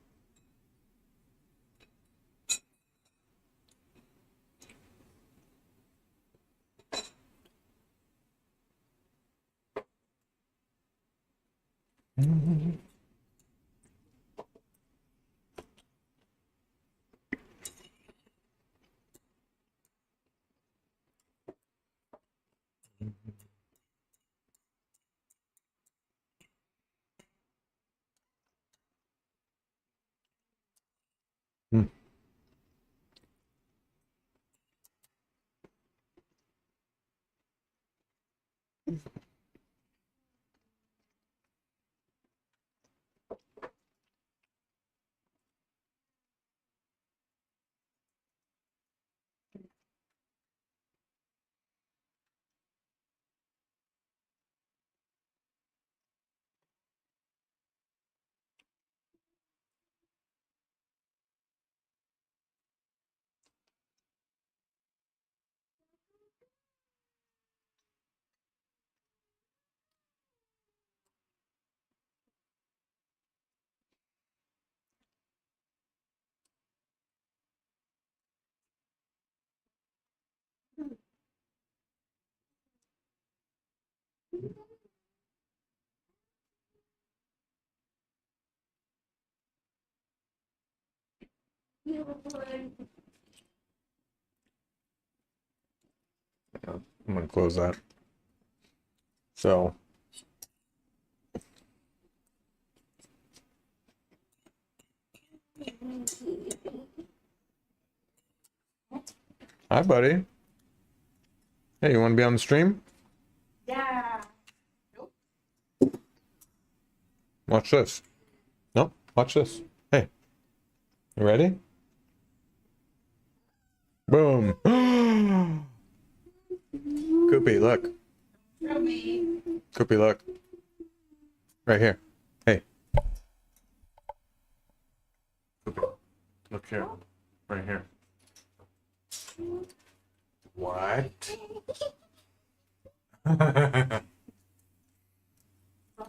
[SPEAKER 1] Hmm. I'm gonna close that. So hi, buddy. Hey, you want to be on the stream?
[SPEAKER 4] Yeah.
[SPEAKER 1] Watch this. Nope. Watch this. Hey, you ready? Boom. Koopy, look.
[SPEAKER 4] Show me.
[SPEAKER 1] Koopy, look. Right here. Hey. Koopy, look here. Right here. What?
[SPEAKER 4] Don't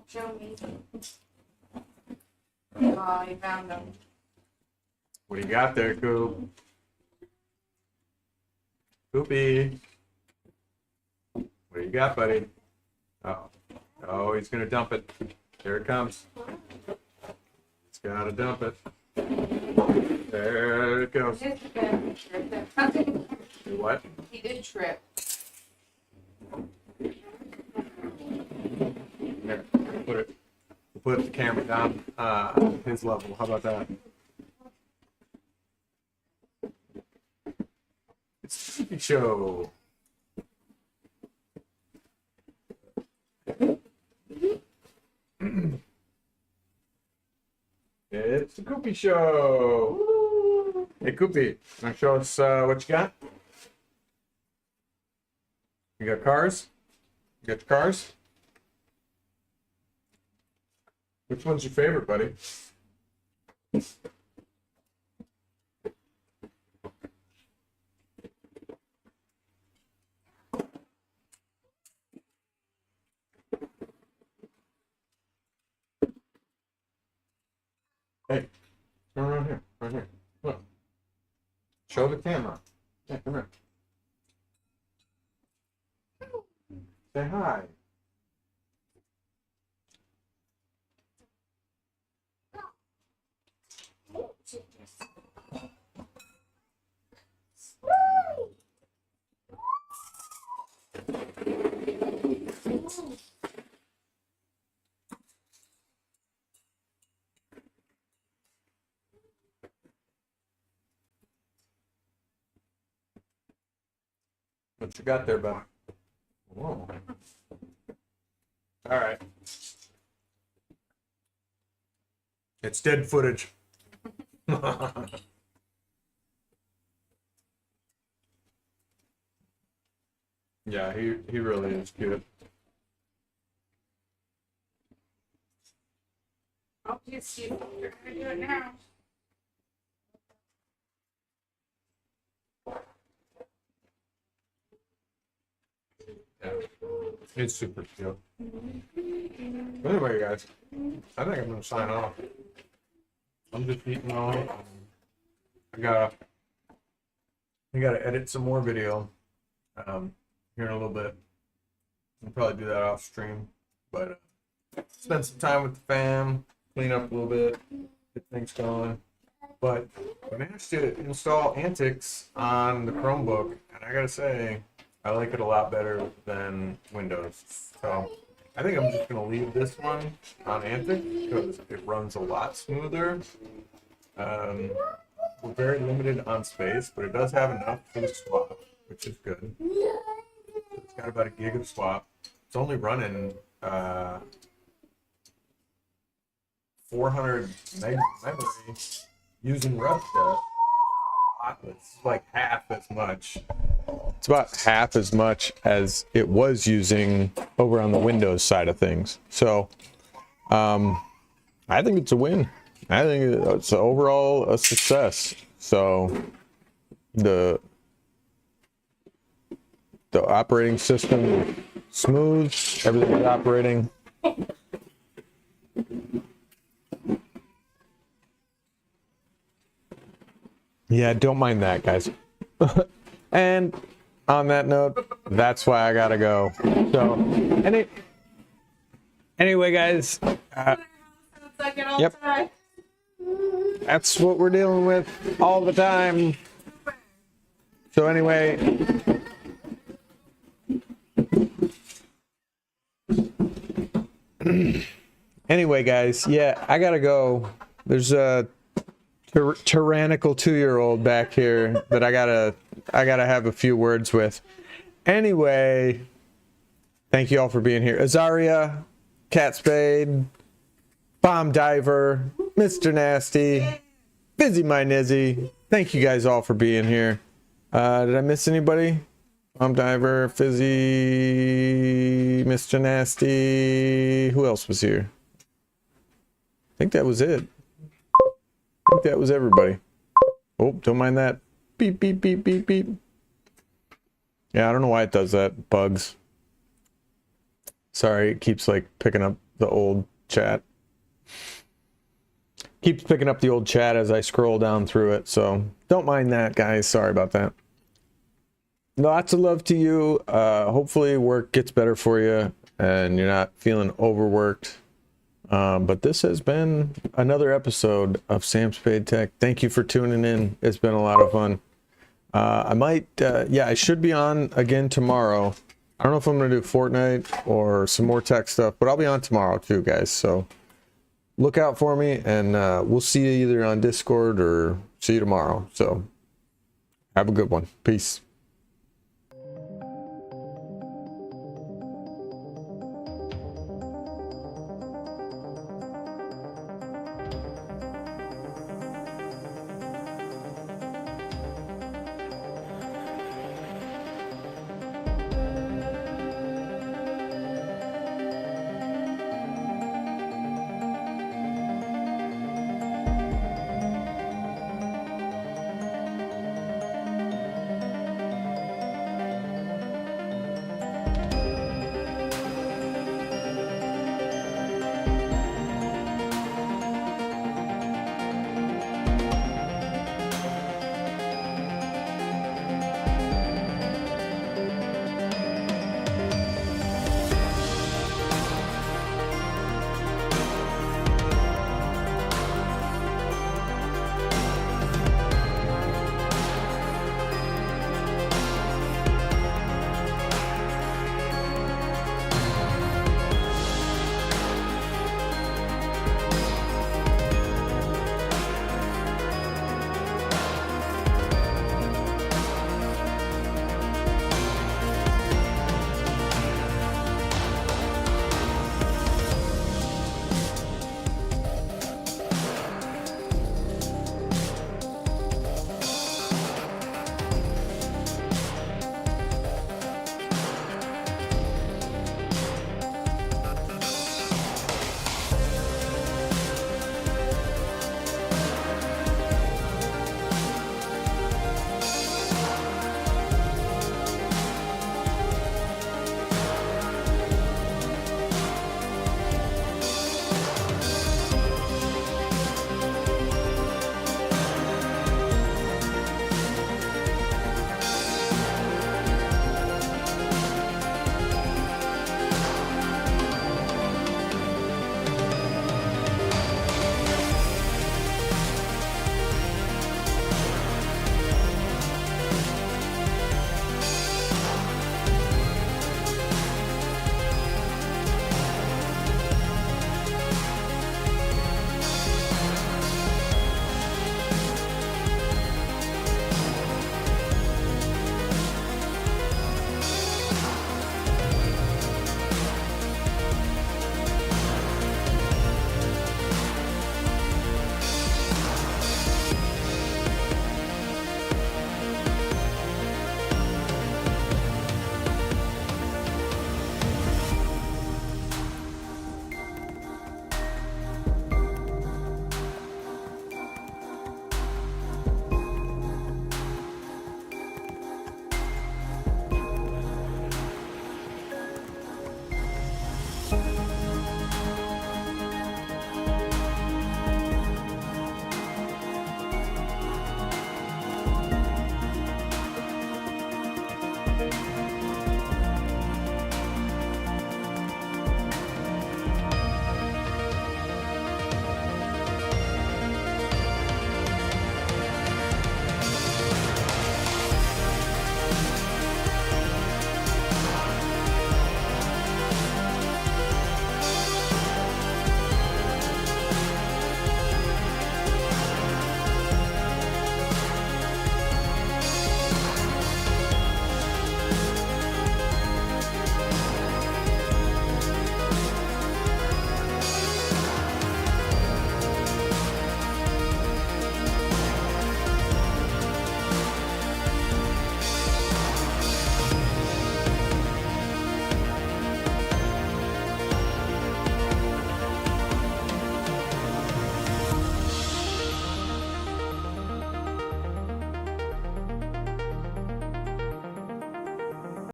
[SPEAKER 4] show me. Oh, you found them.
[SPEAKER 1] What do you got there, Coop? Koopy. What do you got, buddy? Oh. Oh, he's gonna dump it. Here it comes. He's gotta dump it. There it goes.
[SPEAKER 4] Just a bit.
[SPEAKER 1] Do what?
[SPEAKER 4] He did trip.
[SPEAKER 1] Here, put it. We'll put the camera down his level. How about that? It's a Koopy show. It's the Koopy show. Woo. Hey, Koopy, want to show us what you got? You got cars? You got your cars? Which one's your favorite, buddy? Hey, turn around here, right here. Look. Show the camera. Yeah, come here. Say hi. What you got there, Ben? Whoa. All right. It's dead footage. Yeah, he really is good.
[SPEAKER 4] I'll just see if you're gonna do it now.
[SPEAKER 1] Yeah, it's super cute. But anyway, guys, I think I'm gonna sign off. I'm just eating on. I gotta edit some more video here in a little bit. I'll probably do that off stream, but spend some time with the fam, clean up a little bit, get things going. But I managed to install Antics on the Chromebook, and I gotta say, I like it a lot better than Windows. So I think I'm just gonna leave this one on Antics because it runs a lot smoother. We're very limited on space, but it does have enough for the swap, which is good. It's got about a gig of swap. It's only running 400 meg memory using rough stuff. It's like half as much. It's about half as much as it was using over on the Windows side of things. So I think it's a win. I think it's overall a success. So the operating system is smooth, everything is operating. Yeah, don't mind that, guys. And on that note, that's why I gotta go. So anyway, guys, yep. That's what we're dealing with all the time. So anyway, guys, yeah, I gotta go. There's a tyrannical 2-year-old back here that I gotta have a few words with. Anyway, thank you all for being here. Azaria, Cat Spade, Bomb Diver, Mr. Nasty, Fizzy My Nizzy. Thank you guys all for being here. Did I miss anybody? Bomb Diver, Fizzy, Mr. Nasty. Who else was here? I think that was it. I think that was everybody. Oh, don't mind that. Beep, beep, beep, beep, beep. Yeah, I don't know why it does that. Bugs. Sorry, it keeps like picking up the old chat. Keeps picking up the old chat as I scroll down through it. So don't mind that, guys. Sorry about that. Lots of love to you. Hopefully work gets better for you and you're not feeling overworked. But this has been another episode of Sam Spade Tech. Thank you for tuning in. It's been a lot of fun. I might, yeah, I should be on again tomorrow. I don't know if I'm going to do Fortnite or some more tech stuff, but I'll be on tomorrow too, guys. So look out for me and we'll see you either on Discord or see you tomorrow. So have a good one. Peace.